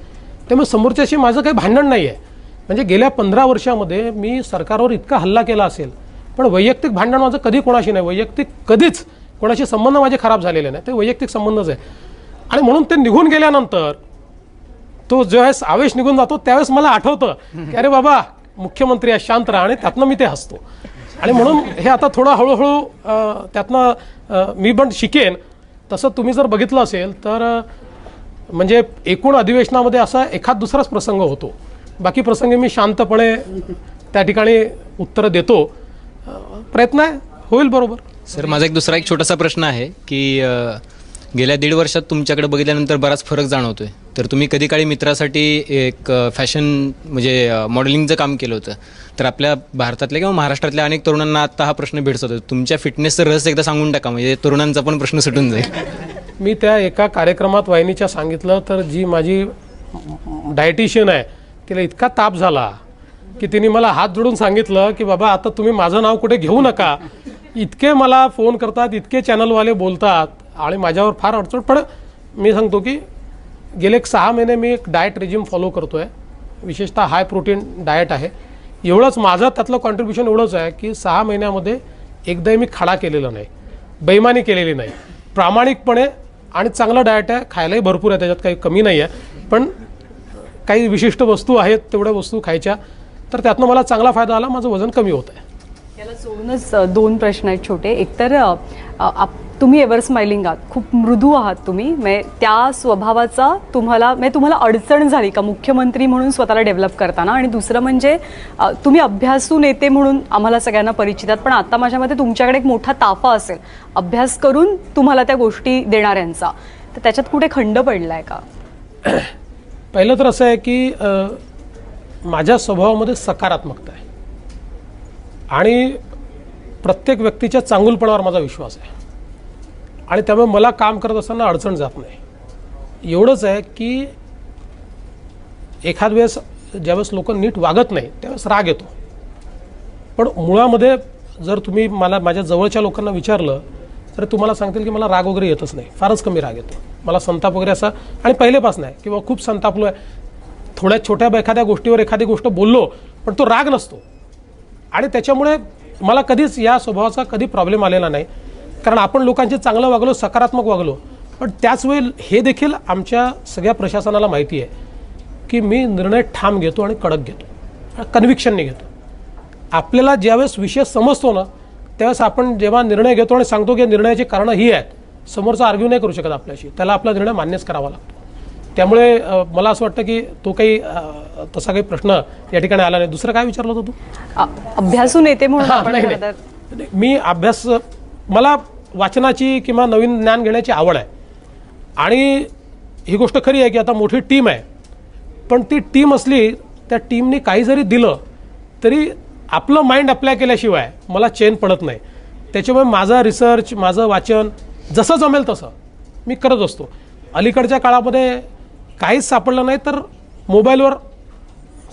त्यामुळे समोरच्याशी माझं काही भांडण नाही आहे. म्हणजे गेल्या 15 वर्षामध्ये मी सरकारवर इतका हल्ला केला असेल, पण वैयक्तिक भांडण माझं कधी कोणाशी नाही. वैयक्तिक कधीच कोणाशी संबंध माझे खराब झालेले नाही, ते वैयक्तिक संबंधच आहे. आणि म्हणून ते निघून गेल्यानंतर तो ज्यावेळेस आवेश निघून जातो त्यावेळेस मला आठवतं की अरे बाबा मुख्यमंत्री आहे, शांत राहा, आणि त्यातनं मी ते हसतो. आणि म्हणून हे आता थोडं हळूहळू त्यातनं मी पण शिकेन. तसं तुम्ही जर बघितलं असेल तर म्हणजे एकूण अधिवेशनामध्ये असा एखाद दुसराच प्रसंग होतो, बाकी प्रसंगी मी शांतपणे त्या ठिकाणी उत्तरं देतो. प्रयत्न आहे, होईल बरोबर. सर, माझा दुसरा एक छोटासा प्रश्न आहे की गेल्या 1.5 वर्षात तुमच्याकडे बघितल्यानंतर बराच फरक जाणवतोय. तर तुम्ही कधी काळी मित्रासाठी एक फॅशन म्हणजे मॉडेलिंगचं काम केलं होतं. तर आपल्या भारतातल्या किंवा महाराष्ट्रातल्या अनेक तरुणांना आता हा प्रश्न भेडसावतो. तुमच्या फिटनेसचं रहस्य एकदा सांगून टाका, म्हणजे तरुणांचा पण प्रश्न सुटून जाईल. मी त्या एका कार्यक्रमात वाहिनीच्या सांगितलं तर जी माझी डायटिशियन आहे तिला इतका ताप झाला की तिने मला हात जोडून सांगितलं की बाबा आता तुम्ही माझं नाव कुठे घेऊ नका. इतके मला फोन करतात, इतके चॅनलवाले बोलतात आणि माझ्यावर फार अडचण. पण मी सांगतो की गेले 6 महिने मी एक डाएट रेजिम फॉलो करतो आहे, विशेषतः हाय प्रोटीन डाएट आहे. एवढंच माझं त्यातलं कॉन्ट्रीब्युशन एवढंच आहे की 6 महिन्यामध्ये एकदाही मी खाडा केलेला नाही, बेईमानी केलेली नाही, प्रामाणिकपणे. आणि चांगलं डाएट आहे, खायलाही भरपूर आहे, त्याच्यात काही कमी नाही आहे. पण काही विशिष्ट वस्तू आहेत तेवढ्या वस्तू खायच्या, तर त्यातनं मला चांगला फायदा आला, माझं वजन कमी होत आहे. याला सोडूनच 2 प्रश्न आहेत छोटे. एकतर तुम्ही एव्हर स्माइलिंग आहात, खूप मृदू आहात तुम्ही, म्हणजे त्या स्वभावाचा तुम्हाला अडचण झाली का मुख्यमंत्री म्हणून स्वतःला डेव्हलप करताना? आणि दुसरं म्हणजे तुम्ही अभ्यासू नेते म्हणून आम्हाला सगळ्यांना परिचित आहात, पण आता माझ्या मते तुमच्याकडे एक मोठा ताफा असेल अभ्यास करून तुम्हाला त्या गोष्टी देणाऱ्यांचा, तर त्याच्यात कुठे खंड पडलाय का? पहिलं तर असं आहे की माझ्या स्वभावामध्ये सकारात्मकता आहे आणि प्रत्येक व्यक्तीच्या चांगुलपणावर माझा विश्वास आहे आणि त्यामुळे मला काम करत असताना अडचण जात नाही. एवढंच आहे की एखाद वेळेस ज्यावेळेस लोक नीट वागत नाही त्यावेळेस राग येतो, पण मुळामध्ये जर तुम्ही मला माझ्या जवळच्या लोकांना विचारलं तर तुम्हाला सांगतील की मला राग वगैरे येतच नाही, फारच कमी राग येतो मला. संताप वगैरे असा आणि पहिलेपासून आहे किंवा खूप संतापलो आहे, थोड्या छोट्या एखाद्या गोष्टीवर एखादी गोष्ट बोललो पण तो राग नसतो आणि त्याच्यामुळे मला कधीच या स्वभावाचा कधी प्रॉब्लेम आलेला नाही. कारण आपण लोकांचे चांगलं वागलो, सकारात्मक वागलो. पण त्याच वेळी हे देखील आमच्या सगळ्या प्रशासनाला माहिती आहे की मी निर्णय ठाम घेतो आणि कडक घेतो, कन्व्हिक्शनने घेतो. आपल्याला ज्यावेळेस विषय समजतो ना त्यावेळेस आपण जेव्हा निर्णय घेतो आणि सांगतो की निर्णयाची कारणं ही आहेत, समोरचा आर्ग्यू नाही करू शकत आपल्याशी, त्याला आपला निर्णय मान्यच करावा लागतो. त्यामुळे मला असं वाटतं की तो काही तसा काही प्रश्न या ठिकाणी आला नाही. दुसरं काय विचारलं होतं तू? अभ्यासू नेते म्हणून आपण नाही, खरं तर- नाही. मी मला वाचनाची किंवा नवीन ज्ञान घेण्याची आवड आहे आणि ही गोष्ट खरी आहे की आता मोठी टीम आहे, पण ती टीम असली त्या टीमने काही जरी दिलं तरी आपलं माइंड अप्लाय केल्याशिवाय मला चेन पडत नाही. त्याच्यामुळे माझा रिसर्च, माझं वाचन जसं जमेल तसं मी करत असतो. अलीकडच्या काळामध्ये काहीच सापडलं नाही तर मोबाईलवर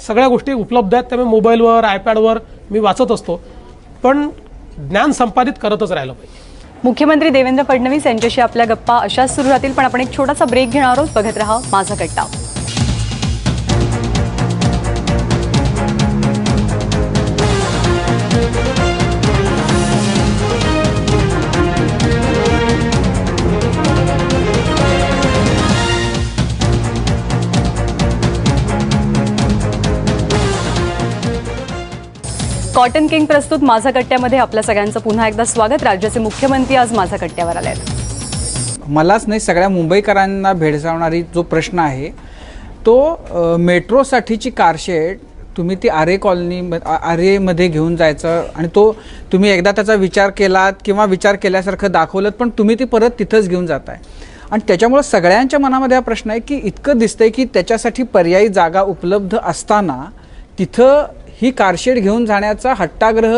सगळ्या गोष्टी उपलब्ध आहेत, त्यामुळे मोबाईलवर, आयपॅडवर मी वाचत असतो, पण ज्ञान संपादित करतच राहिलं पाहिजे. मुख्यमंत्री देवेंद्र फडणवीस यांच्याशी आपल्या गप्पा अशाच सुरू राहतील, पण आपण एक छोटासा ब्रेक घेणार आहोत. बघत रहा माझा कट्टा. कॉटन किंग प्रस्तुत माझा कट्ट्यामध्ये आपल्या सगळ्यांचं पुन्हा एकदा स्वागत. राज्याचे मुख्यमंत्री आज माझा कट्ट्यावर आले आहेत. मलाच नाही, सगळ्या मुंबईकरांना भेडसावणारी जो प्रश्न आहे तो मेट्रोसाठीची कारशेड तुम्ही ती आरेमध्ये घेऊन जायचं आणि तो तुम्ही एकदा त्याचा विचार केलात किंवा विचार केल्यासारखं दाखवलं, पण तुम्ही ती परत तिथंच घेऊन जाताय. आणि त्याच्यामुळं सगळ्यांच्या मनामध्ये हा प्रश्न आहे की इतकं दिसतंय की त्याच्यासाठी पर्यायी जागा उपलब्ध असताना तिथं ही कारशेड घेऊन जाण्याचा हट्टाग्रह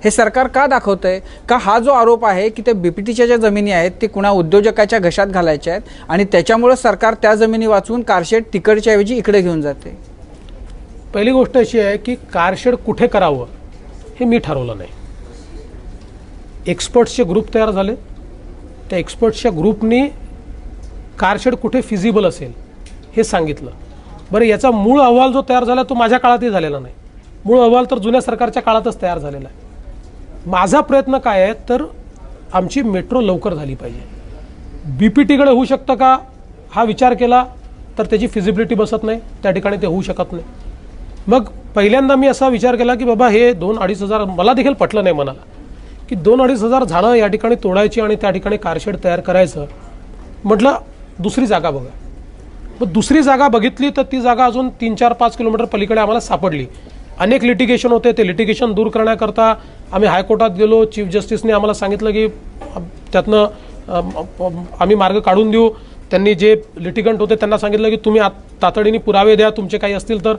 हे सरकार का दाखवतंय? का हा जो आरोप आहे की त्या बीपीटीच्या ज्या जमिनी आहेत ते कुणा उद्योजकाच्या घशात घालायच्या आहेत आणि त्याच्यामुळं सरकार त्या जमिनी वाचवून कारशेड तिकडच्या ऐवजी इकडे घेऊन जाते? पहिली गोष्ट अशी आहे की कारशेड कुठे करावं हे मी ठरवलं नाही. एक्सपर्ट्सचे ग्रुप तयार झाले, त्या एक्सपर्ट्सच्या ग्रुपनी कारशेड कुठे फिजिबल असेल हे सांगितलं. बरं, याचा मूळ अहवाल जो तयार झाला तो माझ्या काळातही झालेला नाही. मूळ अहवाल तर जुन्या सरकारच्या काळातच तयार झालेला आहे. माझा प्रयत्न काय आहे तर आमची मेट्रो लवकर झाली पाहिजे. बीपीटीकडे होऊ शकतं का हा विचार केला तर त्याची फिजिबिलिटी बसत नाही, त्या ठिकाणी ते होऊ शकत नाही. मग पहिल्यांदा मी असा विचार केला की बाबा हे 2-2.5 हजार, मला देखील पटलं नाही मनाला की 2-2.5 हजार झाडं या ठिकाणी तोडायची आणि त्या ठिकाणी कारशेड तयार करायचं. म्हटलं दुसरी जागा बघा. मग दुसरी जागा बघितली तर ती जागा अजून 3-4-5 किलोमीटर पलीकडे आम्हाला सापडली. अनेक लिटिगेशन होते, ते लिटिगेशन दूर करण्याकरता आम्ही हायकोर्टात गेलो. चीफ जस्टिसने आम्हाला सांगितलं की त्यातनं आम्ही मार्ग काढून देऊ. त्यांनी जे लिटिगंट होते त्यांना सांगितलं की तुम्ही तातडीने पुरावे द्या तुमचे काही असतील तर.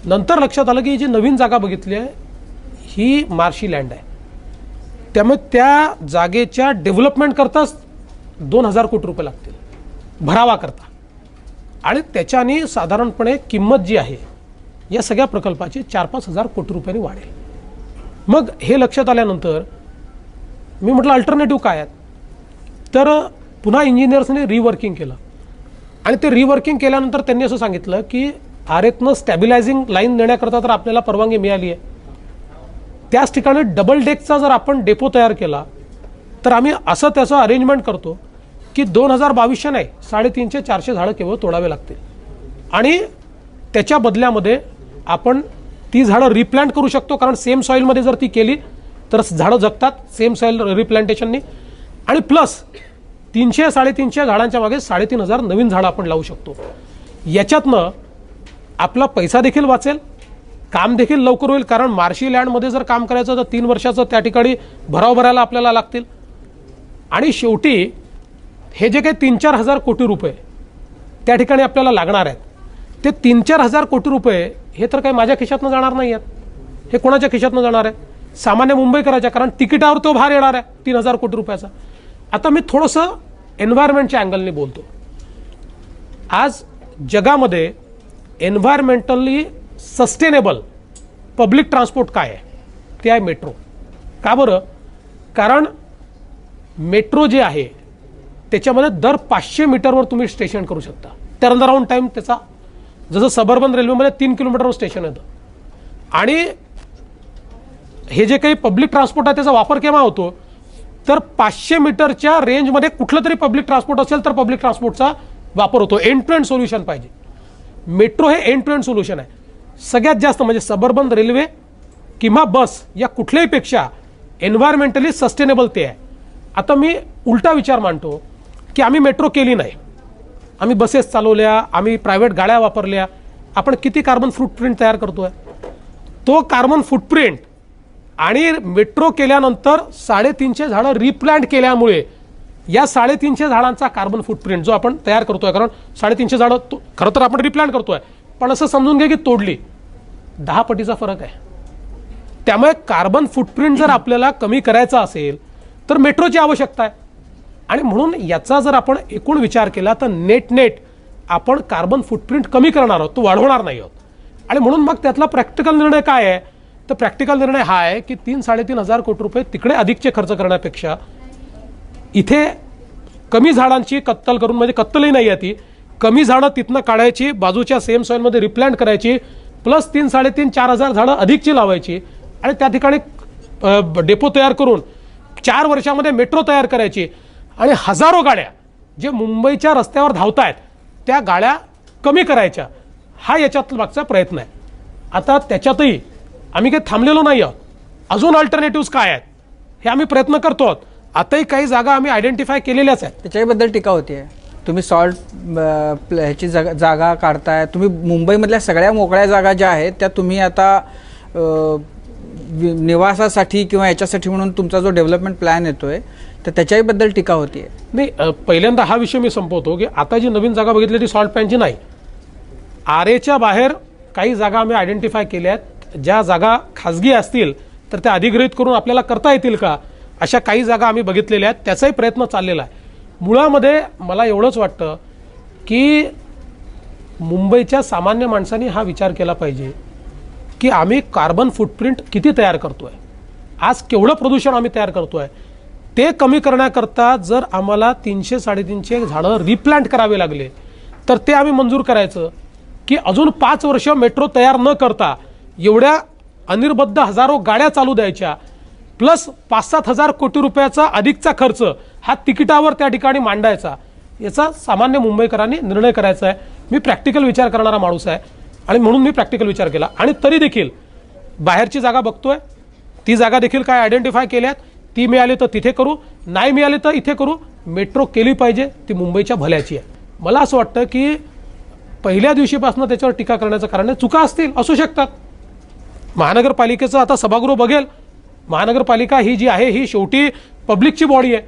नंतर लक्षात आलं की जी नवीन जागा बघितली आहे ही मार्शी लँड आहे, त्यामुळे त्या जागेच्या डेव्हलपमेंट करताच 2,000 कोटी रुपये लागतील भरावा करता. आणि त्याच्याने साधारणपणे किंमत जी आहे या सगळ्या प्रकल्पाची 4-5 हजार कोटी रुपयांनी वाढेल. मग हे लक्षात आल्यानंतर मी म्हटलं अल्टरनेटिव्ह काय आहेत, तर पुन्हा इंजिनियर्सने रिवर्किंग केलं आणि ते रिवर्किंग केल्यानंतर त्यांनी असं सांगितलं की आरेतनं स्टॅबिलायझिंग लाईन देण्याकरता तर आपल्याला परवानगी मिळाली आहे. त्याच ठिकाणी डबल डेकचा जर आपण डेपो तयार केला तर आम्ही असं त्याचं अरेंजमेंट करतो की 2022 नाही 350-400 झाडं केवळ तोडावे लागतील आणि त्याच्या बदल्यामध्ये आपण ती झाडं रिप्लांट करू शकतो. कारण सेम सॉईलमध्ये जर ती केली तर झाडं जगतात सेम सॉईल रिप्लांटेशननी. आणि प्लस 300-350 झाडांच्या मागे 3,500 नवीन झाडं आपण लावू शकतो. याच्यातनं आपला पैसा देखील वाचेल, काम देखील लवकर होईल. कारण मार्शी लँडमध्ये जर काम करायचं तर 3 वर्षाचं त्या ठिकाणी भराव भरायला आपल्याला लागतील. आणि शेवटी हे जे काही 3-4 हजार कोटी रुपये त्या ठिकाणी आपल्याला लागणार आहेत ते 3-4 हजार कोटी रुपये हे तर काही माझ्या खिशातनं जाणार नाही आहेत. हे कोणाच्या खिशातनं जाणार आहे? सामान्य मुंबईकराच्या. कारण तिकिटावर तो भार येणार आहे 3,000 कोटी रुपयाचा. आता मी थोडंसं एन्व्हायरमेंटच्या अँगलने बोलतो. आज जगामध्ये एन्व्हायरमेंटली सस्टेनेबल पब्लिक ट्रान्सपोर्ट काय आहे ते आहे मेट्रो. का बरं? कारण मेट्रो जे आहे त्याच्यामध्ये दर 500 मीटरवर तुम्ही स्टेशन करू शकता. टर्नअराउंड टाईम त्याचा जसं सबर्बन रेल्वेमध्ये 3 किलोमीटरवर स्टेशन येतं. आणि हे जे काही पब्लिक ट्रान्सपोर्ट आहे त्याचा वापर केव्हा होतो तर 500 मीटरच्या रेंजमध्ये कुठलं तरी पब्लिक ट्रान्सपोर्ट असेल तर पब्लिक ट्रान्सपोर्टचा वापर होतो. एंड टू एंड सोल्युशन पाहिजे. मेट्रो हे एंड टू एंड सोल्युशन आहे. सगळ्यात जास्त म्हणजे सबर्बन रेल्वे किंवा बस या कुठल्याही पेक्षा एन्व्हायरमेंटली सस्टेनेबल ते आहे. आता मी उलटा विचार मांडतो की आम्ही मेट्रो केली नाही, आम्ही बसेस चालवल्या, आम्ही प्रायव्हेट गाड्या वापरल्या, आपण किती कार्बन फूटप्रिंट तयार करतोय. तो कार्बन फूटप्रिंट आणि मेट्रो केल्यानंतर 350 झाडं रिप्लांट केल्यामुळे या 350 झाडांचा कार्बन फूटप्रिंट जो आपण तयार करतोय, कारण 350 झाडं खरं तर आपण रिप्लांट करतोय पण असं समजून घ्या की तोडली, 10 पटीचा फरक आहे. त्यामुळे कार्बन फूटप्रिंट जर आपल्याला कमी करायचा असेल तर मेट्रोची आवश्यकता आहे. आणि म्हणून याचा जर आपण एकूण विचार केला तर नेट आपण कार्बन फूटप्रिंट कमी करणार आहोत, तो वाढवणार नाही आहोत. आणि म्हणून मग त्यातला प्रॅक्टिकल निर्णय काय आहे तर प्रॅक्टिकल निर्णय हा आहे की 3-3.5 हजार कोटी रुपये तिकडे अधिकचे खर्च करण्यापेक्षा इथे कमी झाडांची कत्तल करून, म्हणजे कत्तलही नाही आहे ती, कमी झाडं तिथनं काढायची, बाजूच्या सेम सॉईलमध्ये रिप्लांट करायची, प्लस 3-3.5-4 हजार झाडं अधिकची लावायची आणि त्या ठिकाणी डेपो तयार करून 4 वर्षामध्ये मेट्रो तयार करायची आणि हजारो गाड्या जे मुंबईच्या रस्त्यावर धावत आहेत त्या गाड्या कमी करायच्या. हा याच्यात मागचा प्रयत्न आहे. आता त्याच्यातही आम्ही काही थांबलेलो नाही आहोत. अजून अल्टरनेटिव्ह काय आहेत हे आम्ही प्रयत्न करतो आहोत. आताही काही जागा आम्ही आयडेंटिफाय केलेल्याच आहेत. त्याच्याबद्दल टीका होती तुम्ही सॉल्ट ह्याची जागा काढताय. तुम्ही मुंबईमधल्या सगळ्या मोकळ्या जागा ज्या आहेत त्या तुम्ही आता निवासासाठी किंवा याच्यासाठी म्हणून तुमचा जो डेव्हलपमेंट प्लॅन येतोय तर त्याच्याबद्दल टीका होतीये. नाही, पहिल्यांदा हा विषय मी संपवतो की आता जी नवीन जागा बघितली ती सॉल्ट पॅनची नाही. आरेच्या बाहेर काही जागा आम्ही आयडेंटिफाय केल्या आहेत. ज्या जागा खाजगी असतील तर त्या अधिग्रहित करून आपल्याला करता येतील का अशा काही जागा आम्ही बघितलेल्या आहेत. त्याचाही प्रयत्न चाललेला आहे. मुळामध्ये मला एवढंच वाटतं की मुंबईच्या सामान्य माणसांनी हा विचार केला पाहिजे की आम्ही कार्बन फुटप्रिंट किती तयार करतोय, आज केवढं प्रदूषण आम्ही तयार करतोय. ते कमी करण्याकरता जर आम्हाला 300-350 झाडं रिप्लांट करावे लागले तर ते आम्ही मंजूर करायचं की अजून 5 वर्ष मेट्रो तयार न करता एवढ्या अनिर्बद्ध हजारो गाड्या चालू द्यायच्या प्लस 5-7 हजार कोटी रुपयाचा अधिकचा खर्च हा तिकिटावर त्या ठिकाणी मांडायचा. याचा सामान्य मुंबईकरांनी निर्णय करायचा आहे. मी प्रॅक्टिकल विचार करणारा माणूस आहे आणि म्हणून मी प्रॅक्टिकल विचार केला. आणि तरी देखील बाहेरची जागा बघतोय, ती जागा देखील काय आयडेंटिफाय केल्यात, ती मिळाली तर तिथे करू, नाही मिळाली तर इथे करू. मेट्रो केली पाहिजे, ती मुंबईच्या भल्याची आहे. मला असं वाटतं की पहिल्या दिवशीपासून त्याच्यावर टीका करण्याचं कारण आहे. चुका असतील, असू शकतात. महानगरपालिकेचं आता सभागृह बघेल. महानगरपालिका ही जी आहे ही शेवटी पब्लिकची बॉडी आहे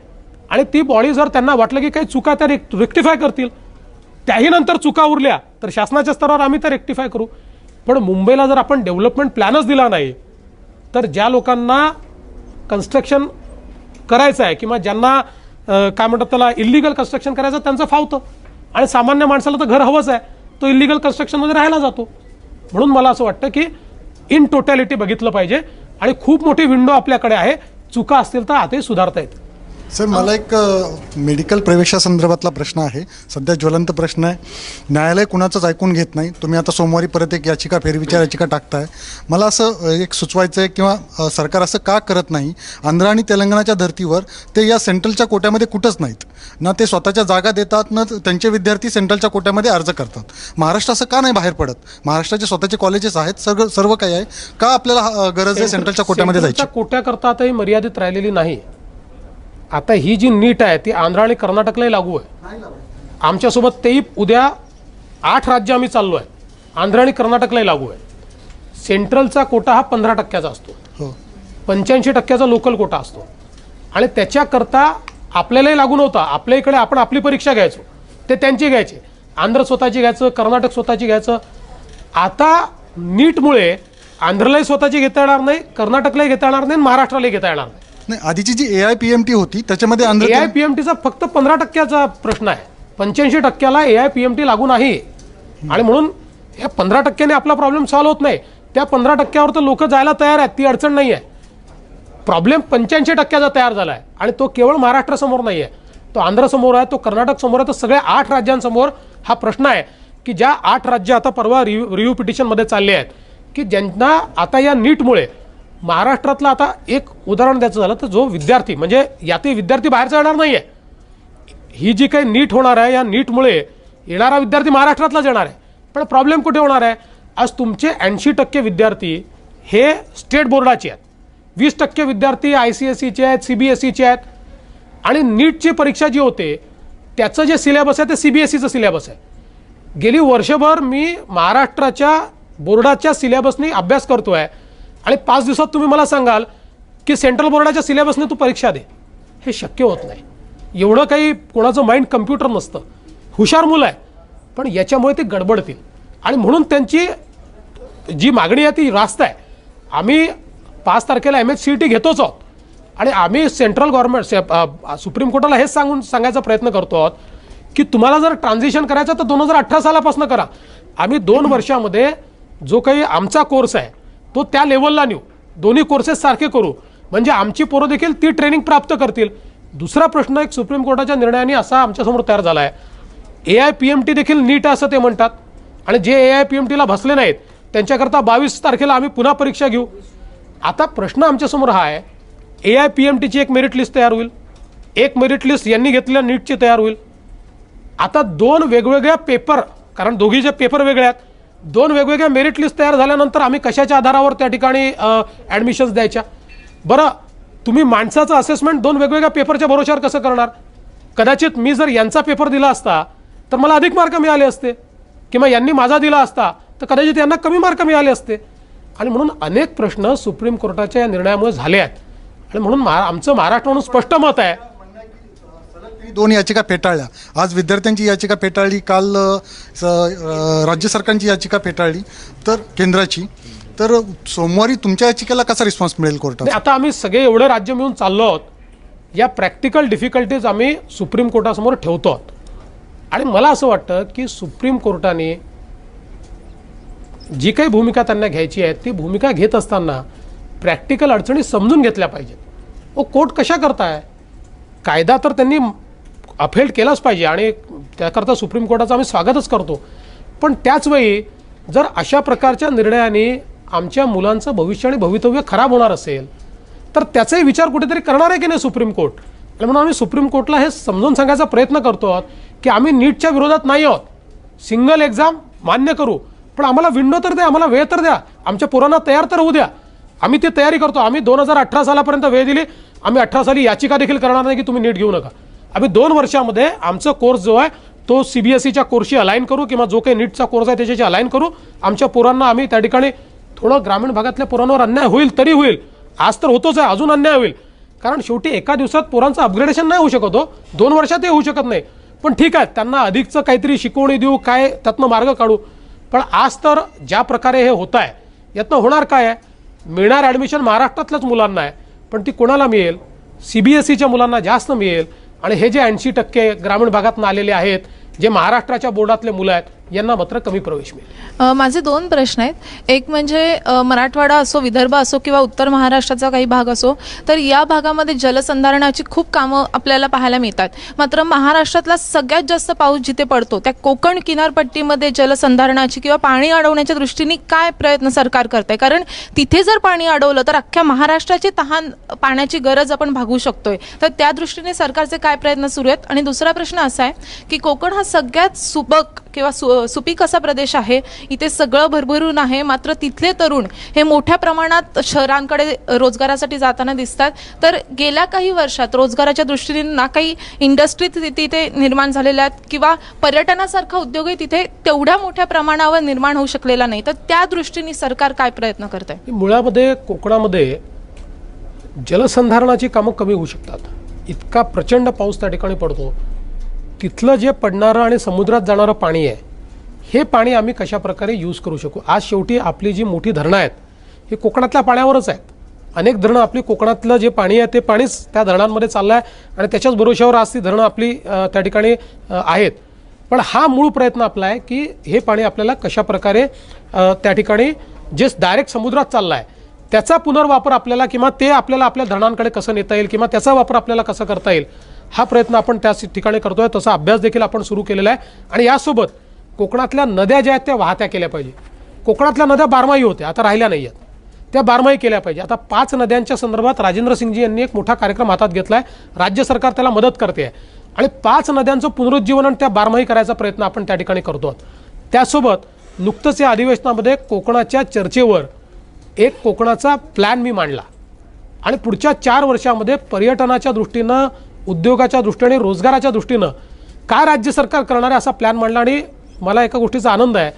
आणि ती बॉडी जर त्यांना वाटलं की काही चुका त्या रेक्टिफाय करतील, त्याही नंतर चुका उरल्या तर शासनाच्या स्तरावर आम्ही त्या रेक्टिफाय करू. पण मुंबईला जर आपण डेव्हलपमेंट प्लॅनच दिला नाही तर ज्या लोकांना कन्स्ट्रक्शन करायचं आहे किंवा ज्यांना काय म्हणतात त्याला इल्लिगल कन्स्ट्रक्शन करायचं त्यांचं फावतं आणि सामान्य माणसाला तर घर हवंच आहे, तो इल्लिगल कन्स्ट्रक्शनमध्ये राहायला जातो. म्हणून मला असं वाटतं की इन टोटॅलिटी बघितलं पाहिजे आणि खूप मोठी विंडो आपल्याकडे आहे. चुका असतील तर आताही सुधारता येते. सर, मला एक मेडिकल प्रवेशासंदर्भातला प्रश्न आहे. सध्या ज्वलंत प्रश्न आहे. न्यायालय कुणाचंच ऐकून घेत नाही. तुम्ही आता सोमवारी परत एक याचिका, फेरविचार याचिका टाकताय. मला असं एक सुचवायचं आहे किंवा सरकार असं का करत नाही, आंध्र आणि तेलंगणाच्या धर्तीवर ते या सेंट्रलच्या कोट्यामध्ये कुठंच नाहीत ना, ते स्वतःच्या जागा देतात ना त्यांचे विद्यार्थी सेंट्रलच्या कोट्यामध्ये अर्ज करतात. महाराष्ट्र असं का नाही बाहेर पडत? महाराष्ट्राचे स्वतःचे कॉलेजेस आहेत, सर्व काही आहे. का आपल्याला गरज आहे सेंट्रलच्या कोट्यामध्ये जायची? कोट्याकरता आताही मर्यादित राहिलेली नाही. आता ही जी नीट आहे ती आंध्र आणि कर्नाटकलाही लागू आहे. आमच्यासोबत तेही उद्या 8 राज्य आम्ही चाललो आहे. आंध्र आणि कर्नाटकलाही लागू आहे. सेंट्रलचा कोटा हा 15% असतो, 85% लोकल कोटा असतो आणि त्याच्याकरता आपल्यालाही लागू नव्हता. आपल्या इकडे आपण आपली परीक्षा घ्यायचो, ते त्यांची घ्यायचे. आंध्र स्वतःची घ्यायचं, कर्नाटक स्वतःची घ्यायचं. आता नीटमुळे आंध्रलाही स्वतःची घेता येणार नाही, कर्नाटकलाही घेता येणार नाही, महाराष्ट्रालाही घेता येणार नाही. नाही, आधीची जी AIPMT होती त्याच्यामध्ये AIPMTचा फक्त 15%चा प्रश्न आहे. 85%ला AIPMT लागू नाही आणि म्हणून या 15%ने आपला प्रॉब्लेम सॉल्व्ह होत नाही. त्या 15%वर तर लोक जायला तयार आहेत, ती अडचण नाही आहे. प्रॉब्लेम 85%चा तयार झाला आहे आणि तो केवळ महाराष्ट्रासमोर नाही आहे, तो आंध्रसमोर आहे, तो कर्नाटक समोर आहे, तो सगळ्या 8 राज्यांसमोर हा प्रश्न आहे की ज्या 8 राज्य आता परवा रिव्ह्यू पिटिशनमध्ये चालले आहेत की ज्यांना आता या नीटमुळे महाराष्ट्रातला, आता एक उदाहरण द्यायचं झालं तर जो विद्यार्थी म्हणजे यातही विद्यार्थी बाहेरचा येणार नाही आहे. ही जी काही नीट होणार आहे या नीटमुळे येणारा विद्यार्थी महाराष्ट्रातलाच येणार आहे. पण प्रॉब्लेम कुठे होणार आहे? आज तुमचे 80% विद्यार्थी हे स्टेट बोर्डाचे आहेत, 20% विद्यार्थी ICSEचे आहेत, CBSEचे आहेत आणि नीटची परीक्षा जी होते त्याचं जे सिलेबस आहे ते CBSEचं सिलेबस आहे. गेली वर्षभर मी महाराष्ट्राच्या बोर्डाच्या सिलेबसनी अभ्यास करतोय आणि 5 दिवसात तुम्ही मला सांगाल की सेंट्रल बोर्डाच्या सिलेबसने तू परीक्षा दे, हे शक्य होत नाही. एवढं काही कोणाचं माइंड कम्प्युटर नसतं. हुशार मुलं आहे पण याच्यामुळे ते गडबडतील आणि म्हणून त्यांची जी मागणी आहे ती रास्त आहे. आम्ही 5 तारखेला MHCET घेतोच आहोत आणि आम्ही सेंट्रल गव्हर्नमेंट सुप्रीम कोर्टाला हेच सांगायचा प्रयत्न करतो आहोत की तुम्हाला जर ट्रान्झिशन करायचं तर 2018 सालापासून करा. आम्ही 2 वर्षामध्ये जो काही आमचा कोर्स आहे तो त्या लेवलला नेऊ, दोन्ही कोर्सेस सारखे करू म्हणजे आमची पोरं देखील ती ट्रेनिंग प्राप्त करतील. दुसरा प्रश्न एक सुप्रीम कोर्टाच्या निर्णयाने असा आमच्यासमोर तयार झाला आहे, AIPMT देखील नीट असं ते म्हणतात आणि जे AIPMTला बसले नाहीत त्यांच्याकरता 22 तारखेला आम्ही पुन्हा परीक्षा घेऊ. आता प्रश्न आमच्यासमोर हा आहे, AIPMTची एक मेरिट लिस्ट तयार होईल, एक मेरिट लिस्ट यांनी घेतलेल्या नीटची तयार होईल. आता 2 वेगवेगळ्या पेपर, कारण दोघी जे पेपर वेगळे आहेत, 2 वेगवेगळ्या मेरिट लिस्ट तयार झाल्यानंतर आम्ही कशाच्या आधारावर त्या ठिकाणी ॲडमिशन्स द्यायच्या? बरं, तुम्ही माणसाचं असेसमेंट 2 वेगवेगळ्या पेपरच्या भरोश्यावर कसं करणार? कदाचित मी जर यांचा पेपर दिला असता तर मला अधिक मार्क मिळाले असते, किंवा यांनी माझा दिला असता तर कदाचित यांना कमी मार्क मिळाले असते. आणि म्हणून अनेक प्रश्न सुप्रीम कोर्टाच्या या निर्णयामुळे झाले आहेत. आणि म्हणून आमचं महाराष्ट्र म्हणून स्पष्ट मत आहे, 2 याचिका फेटाळल्या. आज विद्यार्थ्यांची याचिका फेटाळली, काल राज्य सरकारची याचिका फेटाळली, तर केंद्राची. तर सोमवारी तुमच्या याचिकेला कसा रिस्पॉन्स मिळेल कोर्टात? आता आम्ही सगळे एवढे राज्य मिळून चाललो आहोत. या प्रॅक्टिकल डिफिकल्टीज आम्ही सुप्रीम कोर्टासमोर ठेवतो आहोत. आणि मला असं वाटतं की सुप्रीम कोर्टाने जी काही भूमिका त्यांना घ्यायची आहे ती भूमिका घेत असताना प्रॅक्टिकल अडचणी समजून घेतल्या पाहिजेत. कोर्ट कशा करताय? कायदा तर त्यांनी अफेल्ड केलाच पाहिजे आणि त्याकरता सुप्रीम कोर्टाचं आम्ही स्वागतच करतो. पण त्याचवेळी जर अशा प्रकारच्या निर्णयाने आमच्या मुलांचं भविष्य आणि भवितव्य खराब होणार असेल तर त्याचाही विचार कुठेतरी करणार आहे की नाही सुप्रीम कोर्ट? आणि म्हणून आम्ही सुप्रीम कोर्टला हे समजून सांगायचा प्रयत्न करतो आहोत की आम्ही नीटच्या विरोधात नाही आहोत. सिंगल एक्झाम मान्य करू, पण आम्हाला विंडो तर द्या, आम्हाला वेळ तर द्या, आमच्या पोरांना तयार तर होऊ द्या. आम्ही ती तयारी करतो. आम्ही 2018 सालापर्यंत वेळ दिली. आम्ही 18 साली याचिका देखील करणार नाही की तुम्ही नीट घेऊ नका. आम्ही 2 वर्षामध्ये आमचा कोर्स जो आहे तो CBSEच्या कोर्सशी अलाईन करू, किंवा जो काही नीटचा कोर्स आहे त्याच्याशी अलाईन करू. आमच्या पोरांना आम्ही त्या ठिकाणी थोडं ग्रामीण भागातल्या पोरांवर अन्याय होईल तरी होईल, आज तर होतोच आहे, अजून अन्याय होईल. कारण शेवटी एका दिवसात पोरांचं अपग्रेडेशन नाही होऊ शकत हो, 2 वर्षातही होऊ शकत नाही. पण ठीक आहे, त्यांना अधिकचं काहीतरी शिकवणी देऊ, काय त्यातनं मार्ग काढू. पण आज तर ज्या प्रकारे हे होत आहे यातनं होणार काय आहे? मिळणार ॲडमिशन महाराष्ट्रातल्याच मुलांना आहे, पण ती कोणाला मिळेल? CBSEच्या मुलांना जास्त मिळेल. आणि हे जे 80% ग्रामीण भागातून आलेले आहेत, जे महाराष्ट्राच्या बोर्डातले मुलं आहेत, यांना मात्र कमी प्रवेश मिळेल. माझे 2 प्रश्न आहेत. एक म्हणजे मराठवाडा असो, विदर्भ असो किंवा उत्तर महाराष्ट्राचा काही भाग असो, तर या भागामध्ये जलसंधारणाची खूप कामं आपल्याला पाहायला मिळतात. मात्र महाराष्ट्रातला सगळ्यात जास्त पाऊस जिथे पडतो त्या कोकण किनारपट्टीमध्ये जलसंधारणाची किंवा पाणी अडवण्याच्या दृष्टीने काय प्रयत्न सरकार करत आहे? कारण तिथे जर पाणी अडवलं तर अख्ख्या महाराष्ट्राची तहान पाण्याची गरज आपण भागवू शकतोय. तर त्या दृष्टीने सरकारचे काय प्रयत्न सुरू आहेत? आणि दुसरा प्रश्न असा आहे की कोकण हा सगळ्यात सुबक किंवा सुपीक असा प्रदेश आहे, इथे सगळं भरभरून आहे, मात्र तिथले तरुण हे मोठ्या प्रमाणात शहरांकडे रोजगारासाठी जाताना दिसतात. तर गेल्या काही वर्षात रोजगाराच्या दृष्टीने ना काही इंडस्ट्री तिथे निर्माण झालेल्या आहेत किंवा पर्यटनासारखा उद्योगही तिथे तेवढ्या मोठ्या प्रमाणावर निर्माण होऊ शकलेला नाही. तर त्या दृष्टीने सरकार काय प्रयत्न करत आहे? मुळामध्ये कोकणामध्ये जलसंधारणाची कामं कमी होऊ शकतात. इतका प्रचंड पाऊस त्या ठिकाणी पडतो. तिथलं जे पडणारं आणि समुद्रात जाणारं पाणी आहे, हे पाणी आम्ही कशा प्रकारे यूज करू शकू? आज शेवटी आपली जी मोठी धरणं आहेत हे कोकणातल्या पाण्यावरच आहेत. अनेक धरणं आपली कोकणातलं जे पाणी आहे ते पाणीच त्या धरणांमध्ये चाललं आहे आणि त्याच्याच भरोश्यावर आज ती धरणं आपली त्या ठिकाणी आहेत. पण हा मूळ प्रयत्न आपला आहे की हे पाणी आपल्याला कशा प्रकारे त्या ठिकाणी जे डायरेक्ट समुद्रात चाललं आहे त्याचा पुनर्वापर आपल्याला, किंवा ते आपल्याला आपल्या धरणांकडे कसं नेता येईल, किंवा त्याचा वापर आपल्याला कसा करता येईल, हा प्रयत्न आपण त्या ठिकाणी करतोय. तसा अभ्यास देखील आपण सुरू केलेला आहे. आणि यासोबत कोकणातल्या नद्या ज्या आहेत त्या वाहत्या केल्या पाहिजे. कोकणातल्या नद्या बारमाही होत्या, आता राहिल्या नाही आहेत, त्या बारमाही केल्या पाहिजे. आता 5 नद्यांच्या संदर्भात राजेंद्र सिंगजी यांनी एक मोठा कार्यक्रम हातात घेतला आहे. राज्य सरकार त्याला मदत करते आहे आणि 5 नद्यांचं पुनरुज्जीवन त्या बारमाही करायचा प्रयत्न आपण त्या ठिकाणी करतो. त्यासोबत नुकतंच या अधिवेशनामध्ये कोकणाच्या चर्चेवर एक कोकणाचा प्लॅन मी मांडला आणि पुढच्या 4 वर्षामध्ये पर्यटनाच्या दृष्टीनं, उद्योगाच्या दृष्टीने, रोजगाराच्या दृष्टीनं काय राज्य सरकार करणार आहे असा प्लॅन मांडला. आणि मला एका गोष्टीचा आनंद आहे,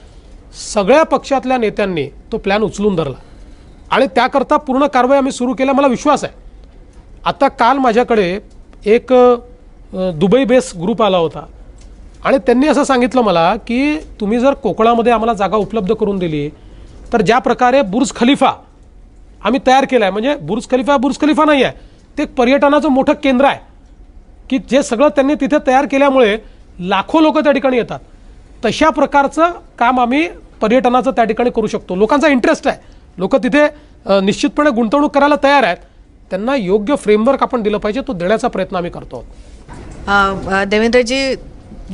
सगळ्या पक्षातल्या नेत्यांनी तो प्लॅन उचलून धरला आणि त्याकरता पूर्ण कारवाई आम्ही सुरू केल्या. मला विश्वास आहे. आता काल माझ्याकडे एक दुबई बेस ग्रुप आला होता आणि त्यांनी असं सांगितलं मला की तुम्ही जर कोकणामध्ये आम्हाला जागा उपलब्ध करून दिली तर ज्या प्रकारे बुर्ज खलिफा आम्ही तयार केला आहे, म्हणजे बुर्ज खलिफा नाही आहे, ते एक पर्यटनाचं मोठं केंद्र आहे की जे सगळं त्यांनी तिथे तयार केल्यामुळे लाखो लोक त्या ठिकाणी येतात. तशा प्रकारचं काम आम्ही पर्यटनाचं त्या ठिकाणी करू शकतो. लोकांचा इंटरेस्ट आहे, लोक तिथे निश्चितपणे गुंतवणूक करायला तयार आहेत. त्यांना योग्य फ्रेमवर्क आपण दिलं पाहिजे, तो देण्याचा प्रयत्न आम्ही करतो. देवेंद्रजी,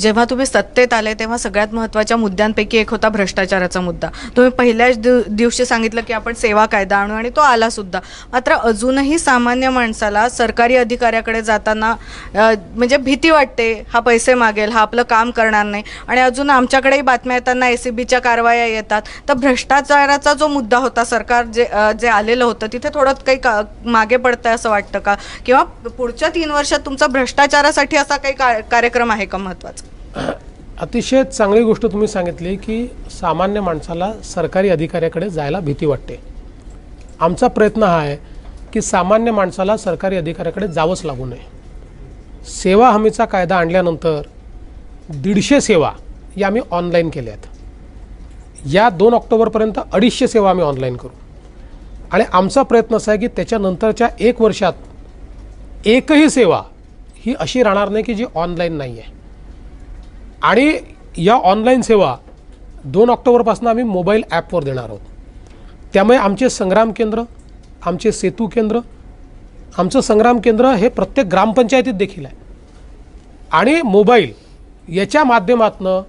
जेव्हा तुम्ही सत्तेत आले तेव्हा सगळ्यात महत्त्वाच्या मुद्द्यांपैकी एक होता भ्रष्टाचाराचा मुद्दा. तुम्ही पहिल्याच दिवशी सांगितलं की आपण सेवा कायदा आणू आणि तो आला सुद्धा. मात्र अजूनही सामान्य माणसाला सरकारी अधिकाऱ्याकडे जाताना म्हणजे भीती वाटते, हा पैसे मागेल, हा आपलं काम करणार नाही. आणि अजून आमच्याकडेही बातम्या येताना ACBच्या कारवाया येतात. तर भ्रष्टाचाराचा जो मुद्दा होता, सरकार जे आलेलं होतं तिथे थोडं काही मागे पडतंय असं वाटतं का? किंवा पुढच्या 3 वर्षात तुमचा भ्रष्टाचारासाठी असा काही कार्यक्रम आहे का महत्त्वाचा? अतिशय चांगली गोष्ट तुम्ही सांगितली की सामान्य माणसाला सरकारी अधिकाऱ्याकडे जायला भीती वाटते. आमचा प्रयत्न हा आहे की सामान्य माणसाला सरकारी अधिकाऱ्याकडे जावंच लागू नये. सेवा हमीचा कायदा आणल्यानंतर 150 सेवा या आम्ही ऑनलाईन केल्या आहेत. या 2 ऑक्टोबरपर्यंत 250 सेवा आम्ही ऑनलाईन करू आणि आमचा प्रयत्न असा आहे की त्याच्यानंतरच्या 1 वर्षात एकही सेवा ही अशी राहणार नाही की जी ऑनलाईन नाही आहे. आणि या ऑनलाईन सेवा 2 ऑक्टोबरपासून आम्ही मोबाईल ॲपवर देणार आहोत. त्यामुळे आमचे संग्राम केंद्र, आमचे सेतू केंद्र, आमचं संग्राम केंद्र हे प्रत्येक ग्रामपंचायतीत देखील आहे. आणि मोबाईल याच्या माध्यमातून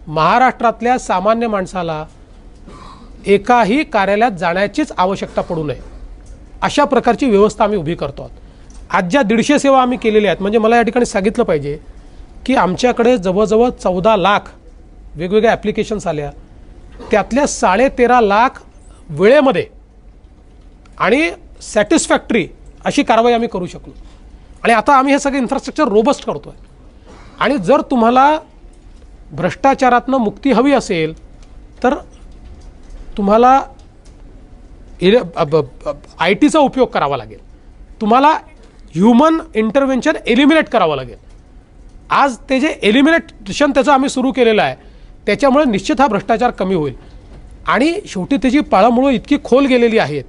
महाराष्ट्रातल्या सामान्य माणसाला एकाही कार्यालयात जाण्याचीच आवश्यकता पडू नये अशा प्रकारची व्यवस्था आम्ही उभी करतो आहोत. आज ज्या 150 सेवा आम्ही केलेल्या आहेत, म्हणजे मला या ठिकाणी सांगितलं पाहिजे की आमच्याकडे जवळजवळ 14 लाख वेगवेगळ्या ॲप्लिकेशन्स आल्या. त्यातल्या 13.5 लाख वेळेमध्ये आणि सॅटिस्फॅक्टरी अशी कारवाई आम्ही करू शकलो. आणि आता आम्ही हे सगळे इन्फ्रास्ट्रक्चर रोबस्ट करतो आहे. आणि जर तुम्हाला भ्रष्टाचारातनं मुक्ती हवी असेल तर तुम्हाला IT चा उपयोग करावा लागेल. तुम्हाला ह्युमन इंटरव्हेन्शन एलिमिनेट करावं लागेल. आज ते जे एलिमिनेशन त्याचं आम्ही सुरू केलेलं आहे त्याच्यामुळे निश्चित हा भ्रष्टाचार कमी होईल. आणि शेवटी त्याची पाळंमुळं इतकी खोल गेलेली आहेत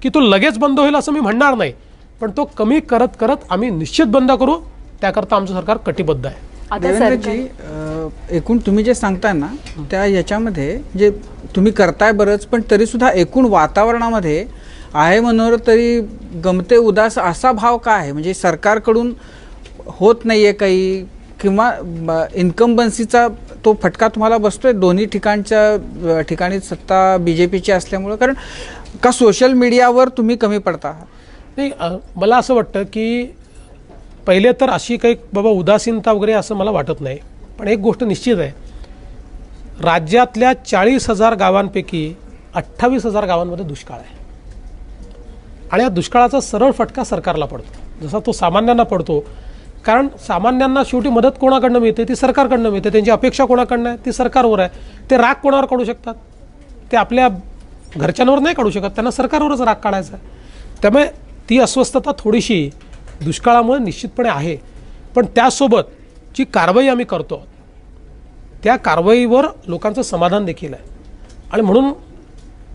की तो लगेच बंद होईल असं मी म्हणणार नाही, पण तो कमी करत करत आम्ही निश्चित बंद करू. त्याकरता आमचं सरकार कटिबद्ध आहे. देवेंद्रजी, एकूण तुम्ही जे सांगताय ना त्या याच्यामध्ये जे तुम्ही करताय बरंच, पण तरीसुद्धा एकूण वातावरणामध्ये आहे म्हणून तरी गमते उदास असा भाव का आहे? म्हणजे सरकारकडून होत नाही आहे काही, किंवा इन्कम्बन्सीचा तो फटका तुम्हाला बसतोय दोन्ही ठिकाणी सत्ता BJPची असल्यामुळं, कारण का सोशल मीडियावर तुम्ही कमी पडता? नाही, मला असं वाटतं की पहिले तर अशी काही बाबा उदासीनता वगैरे असं मला वाटत नाही. पण एक गोष्ट निश्चित आहे, राज्यातल्या 40,000 गावांपैकी 28,000 गावांमध्ये दुष्काळ आहे. आणि या दुष्काळाचा सरळ फटका सरकारला पडतो, जसा तो सामान्यांना पडतो. कारण सामान्यांना शेवटी मदत कोणाकडनं मिळते? ती सरकारकडनं मिळते. त्यांची अपेक्षा कोणाकडनं आहे? ती सरकारवर आहे. ते राग कोणावर काढू शकतात? ते आपल्या घरच्यांवर नाही काढू शकत, त्यांना सरकारवरच राग काढायचा आहे. त्यामुळे ती अस्वस्थता थोडीशी दुष्काळामुळे निश्चितपणे आहे. पण त्यासोबत जी कारवाई आम्ही करतो त्या कारवाईवर लोकांचं समाधान देखील आहे. आणि म्हणून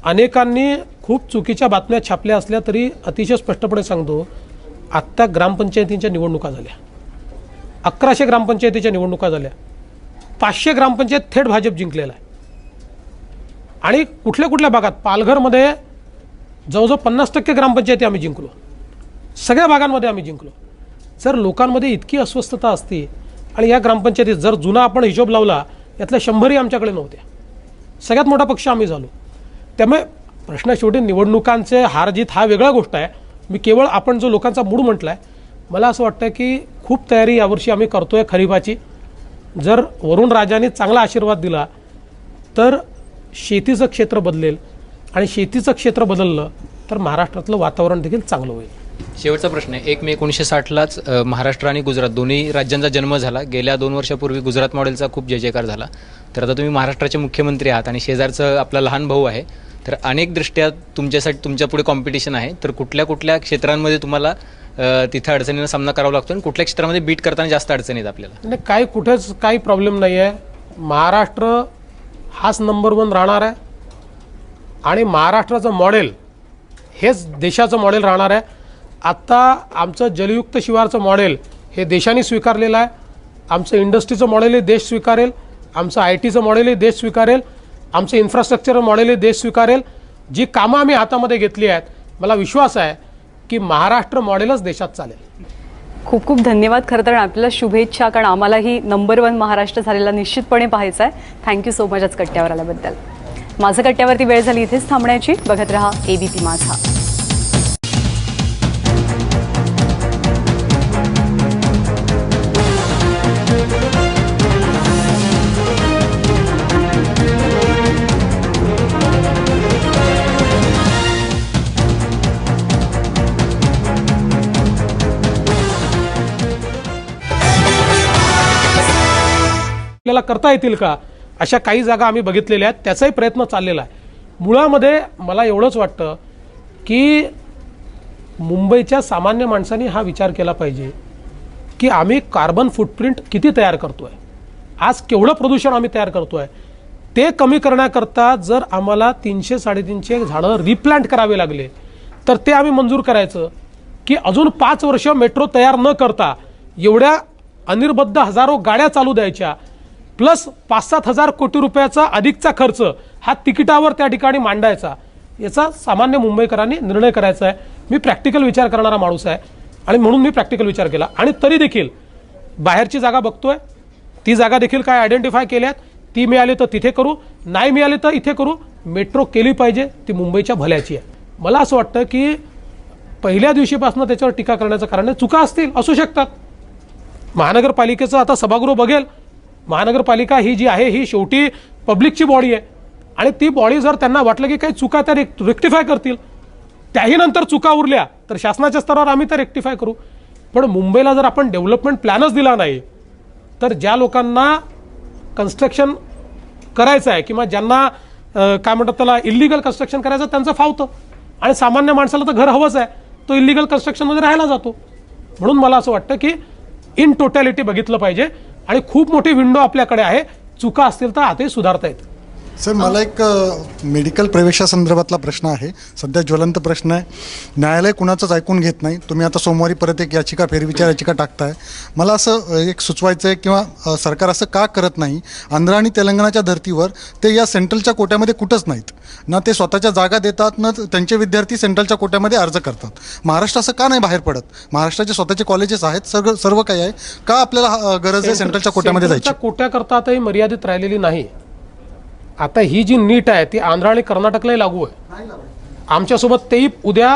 अनेकांनी खूप चुकीच्या बातम्या छापल्या असल्या तरी अतिशय स्पष्टपणे सांगतो, आत्ता ग्रामपंचायतींच्या निवडणुका झाल्या, 1100 ग्रामपंचायतीच्या निवडणुका झाल्या, 500 ग्रामपंचायत थेट भाजप जिंकलेला आहे. आणि कुठल्या कुठल्या भागात, पालघरमध्ये जवळजवळ 50% ग्रामपंचायती आम्ही जिंकलो, सगळ्या भागांमध्ये आम्ही जिंकलो. जर लोकांमध्ये इतकी अस्वस्थता असती आणि या ग्रामपंचायतीत जर जुना आपण हिशोब लावला यातल्या 100ही आमच्याकडे नव्हत्या, सगळ्यात मोठा पक्ष आम्ही झालो. त्यामुळे प्रश्न शेवटी निवडणुकांचे हार जीत हा वेगळा गोष्ट आहे. मी केवळ आपण जो लोकांचा मूड म्हटला आहे, मला असं वाटतं की खूप तयारी यावर्षी आम्ही करतो आहे खरीपाची. जर वरुण राजाने चांगला आशीर्वाद दिला तर शेतीचं क्षेत्र बदलेल, आणि शेतीचं क्षेत्र बदललं तर महाराष्ट्रातलं वातावरण देखील चांगलं होईल. शेवटचा प्रश्न आहे. 1 मे 1960लाच महाराष्ट्र आणि गुजरात दोन्ही राज्यांचा जन्म झाला. गेल्या 2 वर्षापूर्वी गुजरात मॉडेलचा खूप जयजयकार झाला. तर आता तुम्ही महाराष्ट्राचे मुख्यमंत्री आहात आणि शेजारचं आपला लहान भाऊ आहे. तर अनेक दृष्ट्या तुमच्यासाठी तुमच्यापुढे कॉम्पिटिशन आहे. तर कुठल्या कुठल्या क्षेत्रांमध्ये तुम्हाला तिथे अडचणींना सामना करावा लागतो आणि कुठल्या क्षेत्रामध्ये बीट करताना जास्त अडचणी आहेत आपल्याला? नाही, काही कुठेच काही प्रॉब्लेम नाही आहे. महाराष्ट्र हाच नंबर 1 राहणार आहे आणि महाराष्ट्राचं मॉडेल हेच देशाचं मॉडेल राहणार आहे. आत्ता आमचं जलयुक्त शिवारचं मॉडेल हे देशाने स्वीकारलेलं आहे. आमचं इंडस्ट्रीचं मॉडेलही देश स्वीकारेल, आमचं ITचं मॉडेलही देश स्वीकारेल, आमचं इन्फ्रास्ट्रक्चर मॉडेलही देश स्वीकारेल. जी कामं आम्ही हातामध्ये घेतली आहेत, मला विश्वास आहे की महाराष्ट्र मॉडेलच देशात चालेल. खूप खूप धन्यवाद. खरं तर आपल्याला शुभेच्छा, कारण आम्हालाही नंबर 1 महाराष्ट्र झालेला निश्चितपणे पाहायचा आहे. थँक्यू सो मच आज कट्ट्यावर आल्याबद्दल. माझं कट्ट्यावरती वेळ झाली इथेच थांबण्याची. बघत रहा ABP माझा. आपल्याला करता येतील का अशा काही जागा आम्ही बघितलेल्या आहेत. त्याचाही प्रयत्न चाललेला आहे. मुळामध्ये मला एवढंच वाटतं की मुंबईच्या सामान्य माणसांनी हा विचार केला पाहिजे की आम्ही कार्बन फुटप्रिंट किती तयार करतोय, आज केवढं प्रदूषण आम्ही तयार करतोय. ते कमी करण्याकरता जर आम्हाला 300-350 झाडं रिप्लांट करावे लागले तर ते आम्ही मंजूर करायचं की अजून 5 वर्ष मेट्रो तयार न करता एवढ्या अनिर्बद्ध हजारो गाड्या चालू द्यायच्या, प्लस 5-7 हजार कोटी रुपयाचा अधिकचा खर्च हा तिकिटावर त्या ठिकाणी मांडायचा. याचा सामान्य मुंबईकरांनी निर्णय करायचा आहे. मी प्रॅक्टिकल विचार करणारा माणूस आहे आणि म्हणून मी प्रॅक्टिकल विचार केला. आणि तरी देखील बाहेरची जागा बघतोय, ती जागा देखील काय आयडेंटिफाय केल्यात, ती मिळाली तर तिथे करू, नाही मिळाली तर इथे करू. मेट्रो केली पाहिजे, ती मुंबईच्या भल्याची आहे. मला असं वाटतं की पहिल्या दिवशीपासून त्याच्यावर टीका करण्याचं कारण चुका असतील, असू शकतात. महानगरपालिकेचं आता सभागृह बघेल. महानगरपालिका ही जी आहे ही शेवटी पब्लिकची बॉडी आहे आणि ती बॉडी जर त्यांना वाटलं की काही चुका त्या रेक्टिफाय करतील, त्याही नंतर चुका उरल्या तर शासनाच्या स्तरावर आम्ही त्या रेक्टिफाय करू. पण मुंबईला जर आपण डेव्हलपमेंट प्लॅनच दिला नाही तर ज्या लोकांना कन्स्ट्रक्शन करायचं आहे किंवा ज्यांना काय म्हणतात त्याला इलिगल कन्स्ट्रक्शन करायचं त्यांचं फावतं आणि सामान्य माणसाला तर घर हवंच आहे, तो इलिगल कन्स्ट्रक्शनमध्ये राहायला जातो. म्हणून मला असं वाटतं की इन टोटॅलिटी बघितलं पाहिजे आणि खूप मोठी विंडो आपल्याकडे आहे. चुका असतील तर आताही सुधारता येतं. सर, मला एक मेडिकल प्रवेशासंदर्भातला प्रश्न आहे. सध्या ज्वलंत प्रश्न आहे. न्यायालय कुणाचंच ऐकून घेत नाही. तुम्ही आता सोमवारी परत एक याचिका, फेरविचार याचिका टाकताय. मला असं एक सुचवायचं आहे किंवा सरकार असं का करत नाही, आंध्र आणि तेलंगणाच्या धर्तीवर ते या सेंट्रलच्या कोट्यामध्ये कुठंच नाहीत ना, ते स्वतःच्या जागा देतात ना, त्यांचे विद्यार्थी सेंट्रलच्या कोट्यामध्ये अर्ज करतात. महाराष्ट्र असं का नाही बाहेर पडत? महाराष्ट्राचे स्वतःचे कॉलेजेस आहेत, सर्व काही आहे, का आपल्याला गरज आहे सेंट्रलच्या कोट्यामध्ये जायची? कोट्याकरता आताही मर्यादित राहिलेली नाही. आता ही जी नीट आहे ती आंध्र आणि कर्नाटकलाही लागू आहे. आमच्यासोबत तेही उद्या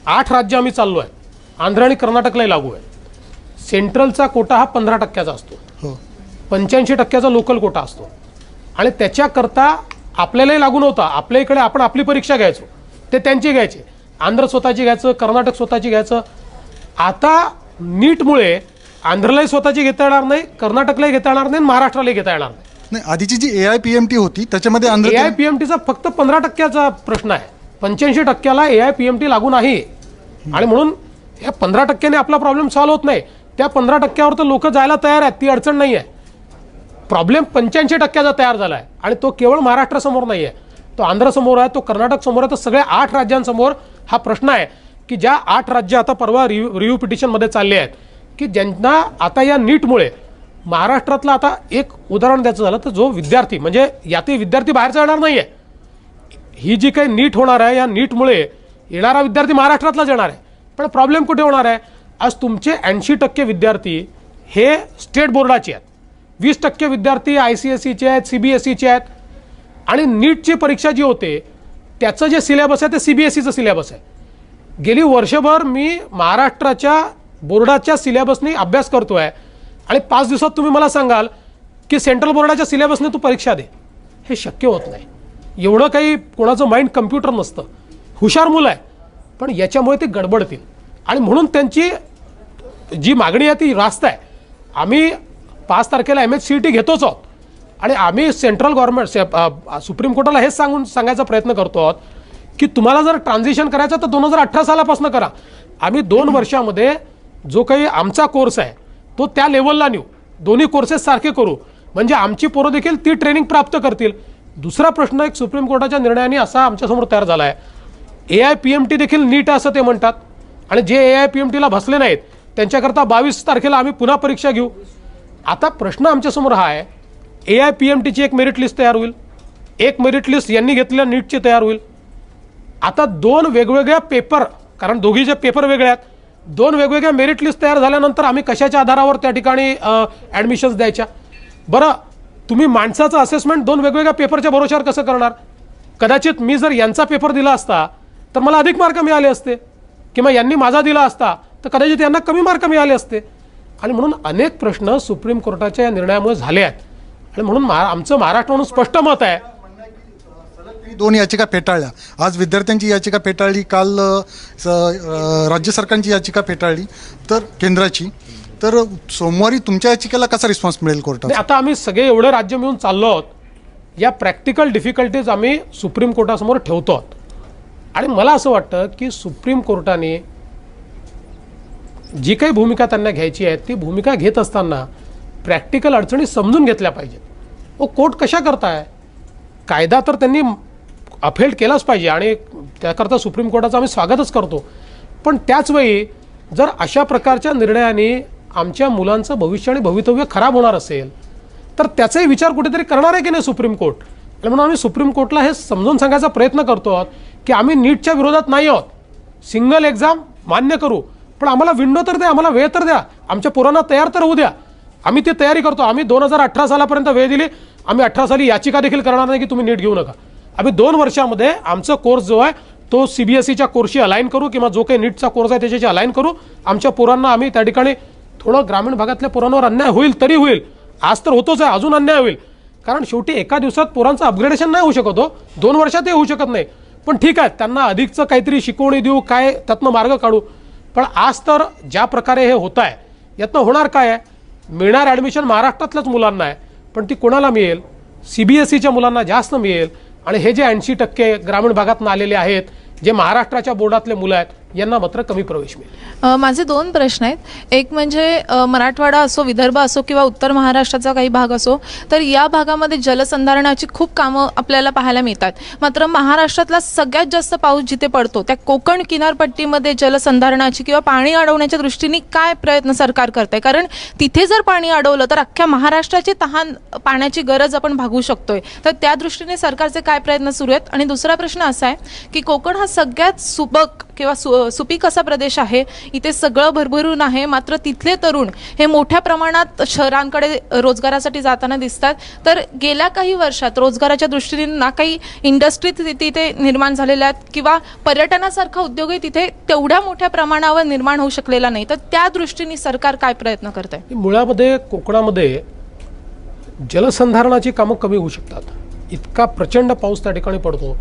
8 राज्य आम्ही चाललो आहे. आंध्र आणि कर्नाटकलाही लागू आहे. सेंट्रलचा कोटा हा 15% असतो, 85% लोकल कोटा असतो आणि त्याच्याकरता आपल्यालाही लागू नव्हता. आपल्या इकडे आपण आपली परीक्षा घ्यायचो, ते त्यांची घ्यायचे. आंध्र स्वतःची घ्यायचं, कर्नाटक स्वतःची घ्यायचं. आता नीटमुळे आंध्रलाही स्वतःची घेता येणार नाही, कर्नाटकलाही घेता येणार नाही, महाराष्ट्रालाही घेता येणार नाही. नाही, आधीची जी AIPMT होती त्याच्यामध्ये AIPMTचा फक्त 15%चा प्रश्न आहे. 85%ला AIPMT लागू नाही आणि म्हणून या 15%ने आपला प्रॉब्लेम सॉल्व्ह होत नाही. त्या 15%वर तर लोक जायला तयार आहेत, ती अडचण नाही आहे. प्रॉब्लेम 85%चा तयार झाला आहे आणि तो केवळ महाराष्ट्रासमोर नाही आहे, तो आंध्रसमोर आहे, तो कर्नाटक समोर आहे, तो सगळ्या 8 राज्यांसमोर हा प्रश्न आहे की ज्या 8 राज्य आता परवा रिव्ह्यू पिटिशनमध्ये चालले आहेत की ज्यांना आता या नीटमुळे महाराष्ट्रातला, आता एक उदाहरण द्यायचं झालं तर जो विद्यार्थी, म्हणजे यातही विद्यार्थी बाहेरचा येणार नाही आहे. ही जी काही नीट होणार आहे या नीटमुळे येणारा विद्यार्थी महाराष्ट्रातलाच येणार आहे. पण प्रॉब्लेम कुठे होणार आहे? आज तुमचे 80% विद्यार्थी हे स्टेट बोर्डाचे आहेत, 20% विद्यार्थी ICSEचे आहेत, CBSEचे आहेत आणि नीटची परीक्षा जी होते त्याचं जे सिलेबस आहे ते CBSEचं सिलेबस आहे. गेली वर्षभर मी महाराष्ट्राच्या बोर्डाच्या सिलेबसने अभ्यास करतोय आणि 5 दिवसात तुम्ही मला सांगाल की सेंट्रल बोर्डाच्या सिलेबसने तू परीक्षा दे, हे शक्य होत नाही. एवढं काही कोणाचं माइंड कम्प्युटर नसतं. हुशार मुलं आहे पण याच्यामुळे ते गडबडतील आणि म्हणून त्यांची जी मागणी आहे ती रास्त आहे. आम्ही 5 तारखेला MHCET घेतोच आहोत आणि आम्ही सेंट्रल गव्हर्नमेंट सुप्रीम कोर्टाला हेच सांगायचा प्रयत्न करतो आहोत की तुम्हाला जर ट्रान्झिशन करायचं तर 2018 सालापासून करा. आम्ही 2 वर्षामध्ये जो काही आमचा कोर्स आहे तो त्या लेवलला नेऊ, दोन्ही कोर्सेस सारखे करू, म्हणजे आमची पोरं देखील ती ट्रेनिंग प्राप्त करतील. दुसरा प्रश्न एक सुप्रीम कोर्टाच्या निर्णयाने असा आमच्यासमोर तयार झाला आहे, AIPMT देखील नीट असं ते म्हणतात आणि जे AIPMTला बसले नाहीत त्यांच्याकरता 22 तारखेला आम्ही पुन्हा परीक्षा घेऊ. आता प्रश्न आमच्यासमोर हा आहे, AIPMTची एक मेरिट लिस्ट तयार होईल, एक मेरिट लिस्ट यांनी घेतलेल्या नीटची तयार होईल. आता 2 वेगवेगळ्या पेपर, कारण दोघीचे पेपर वेगळे आहेत, 2 वेगवेगळ्या मेरिट लिस्ट तयार झाल्यानंतर आम्ही कशाच्या आधारावर त्या ठिकाणी ॲडमिशन्स द्यायच्या? बरं, तुम्ही माणसाचं असेसमेंट 2 वेगवेगळ्या पेपरच्या भरोश्यावर कसं करणार? कदाचित मी जर यांचा पेपर दिला असता तर मला अधिक मार्क मिळाले असते, किंवा यांनी माझा दिला असता तर कदाचित यांना कमी मार्क मिळाले असते. आणि म्हणून अनेक प्रश्न सुप्रीम कोर्टाच्या या निर्णयामुळे झाले आहेत. आणि म्हणून आमचं महाराष्ट्र म्हणून स्पष्ट मत आहे. 2 याचिका फेटाळल्या. आज विद्यार्थ्यांची याचिका फेटाळली, काल राज्य सरकारची याचिका फेटाळली, तर केंद्राची. तर सोमवारी तुमच्या याचिकेला कसा रिस्पॉन्स मिळेल कोर्टात? आता आम्ही सगळे एवढे राज्य मिळून चाललो आहोत. या प्रॅक्टिकल डिफिकल्टीज आम्ही सुप्रीम कोर्टासमोर ठेवतो आहोत. आणि मला असं वाटतं की सुप्रीम कोर्टाने जी काही भूमिका त्यांना घ्यायची आहे ती भूमिका घेत असताना प्रॅक्टिकल अडचणी समजून घेतल्या पाहिजेत. कोर्ट कशा करताय? कायदा तर त्यांनी अफेल्ड केलाच पाहिजे आणि त्याकरता सुप्रीम कोर्टाचं आम्ही स्वागतच करतो. पण त्याचवेळी जर अशा प्रकारच्या निर्णयाने आमच्या मुलांचं भविष्य आणि भवितव्य खराब होणार असेल तर त्याचाही विचार कुठेतरी करणार आहे की नाही सुप्रीम कोर्ट? आणि म्हणून आम्ही सुप्रीम कोर्टला हे समजून सांगायचा प्रयत्न करतो आहोत की आम्ही नीटच्या विरोधात नाही आहोत. सिंगल एक्झाम मान्य करू, पण आम्हाला विंडो तर द्या, आम्हाला वेळ तर द्या, आमच्या पोरांना तयार तर होऊ द्या. आम्ही ती तयारी करतो. आम्ही 2018 सालापर्यंत वेळ दिली. आम्ही 18 साली याचिका देखील करणार नाही की तुम्ही नीट घेऊ नका. आम्ही 2 वर्षामध्ये आमचा कोर्स जो आहे तो CBSEच्या कोर्सशी अलाइन करू, किंवा जो काही नीटचा कोर्स आहे त्याच्याशी अलाइन करू. आमच्या पोरांना आम्ही त्या ठिकाणी थोडं ग्रामीण भागातल्या पोरांवर अन्याय होईल तरी होईल, आज तर होतोच आहे, अजून अन्याय होईल. कारण शेवटी एका दिवसात पोरांचं अपग्रेडेशन नाही होऊ शकत हो, 2 वर्षातही होऊ शकत नाही. पण ठीक आहे, त्यांना अधिकचं काहीतरी शिकवणी देऊ, काय त्यातनं मार्ग काढू. पण आज तर ज्या प्रकारे हे होत आहे यातनं होणार काय आहे? मिळणार ॲडमिशन महाराष्ट्रातल्याच मुलांना आहे, पण ती कोणाला मिळेल? CBSEच्या मुलांना जास्त मिळेल. आणि हे जे 80% ग्रामीण भागातून आलेले आहेत, जे महाराष्ट्राच्या बोर्डातले मुलं आहेत, यांना मात्र कमी प्रवेश मिळेल. माझे 2 प्रश्न आहेत. एक म्हणजे मराठवाडा असो, विदर्भ असो किंवा उत्तर महाराष्ट्राचा काही भाग असो, तर या भागामध्ये जलसंधारणाची खूप कामं आपल्याला पाहायला मिळतात. मात्र महाराष्ट्रातला सगळ्यात जास्त पाऊस जिथे पडतो त्या कोकण किनारपट्टीमध्ये जलसंधारणाची किंवा पाणी अडवण्याच्या दृष्टीने काय प्रयत्न सरकार करते? कारण तिथे जर पाणी अडवलं तर अख्ख्या महाराष्ट्राची तहान पाण्याची गरज आपण भागवू शकतोय. तर त्या दृष्टीने सरकारचे काय प्रयत्न सुरू आहेत? आणि दुसरा प्रश्न असा आहे की कोकण हा सगळ्यात सुबक किंवा सुपीक असा प्रदेश आहे. इथे सगळं भरभरून आहे, मात्र तिथले तरुण हे मोठ्या प्रमाणात शहरांकडे रोजगारासाठी जाताना दिसतात. तर गेल्या काही वर्षात रोजगाराच्या दृष्टीने ना काही इंडस्ट्री तिथे निर्माण झालेल्या आहेत, किंवा पर्यटनासारखा उद्योगही तिथे तेवढ्या मोठ्या प्रमाणावर निर्माण होऊ शकलेला नाही. तर त्या दृष्टीने सरकार काय प्रयत्न करत आहे? मुळामध्ये कोकणामध्ये जलसंधारणाची कामं कमी होऊ शकतात. इतका प्रचंड पाऊस त्या ठिकाणी पडतो.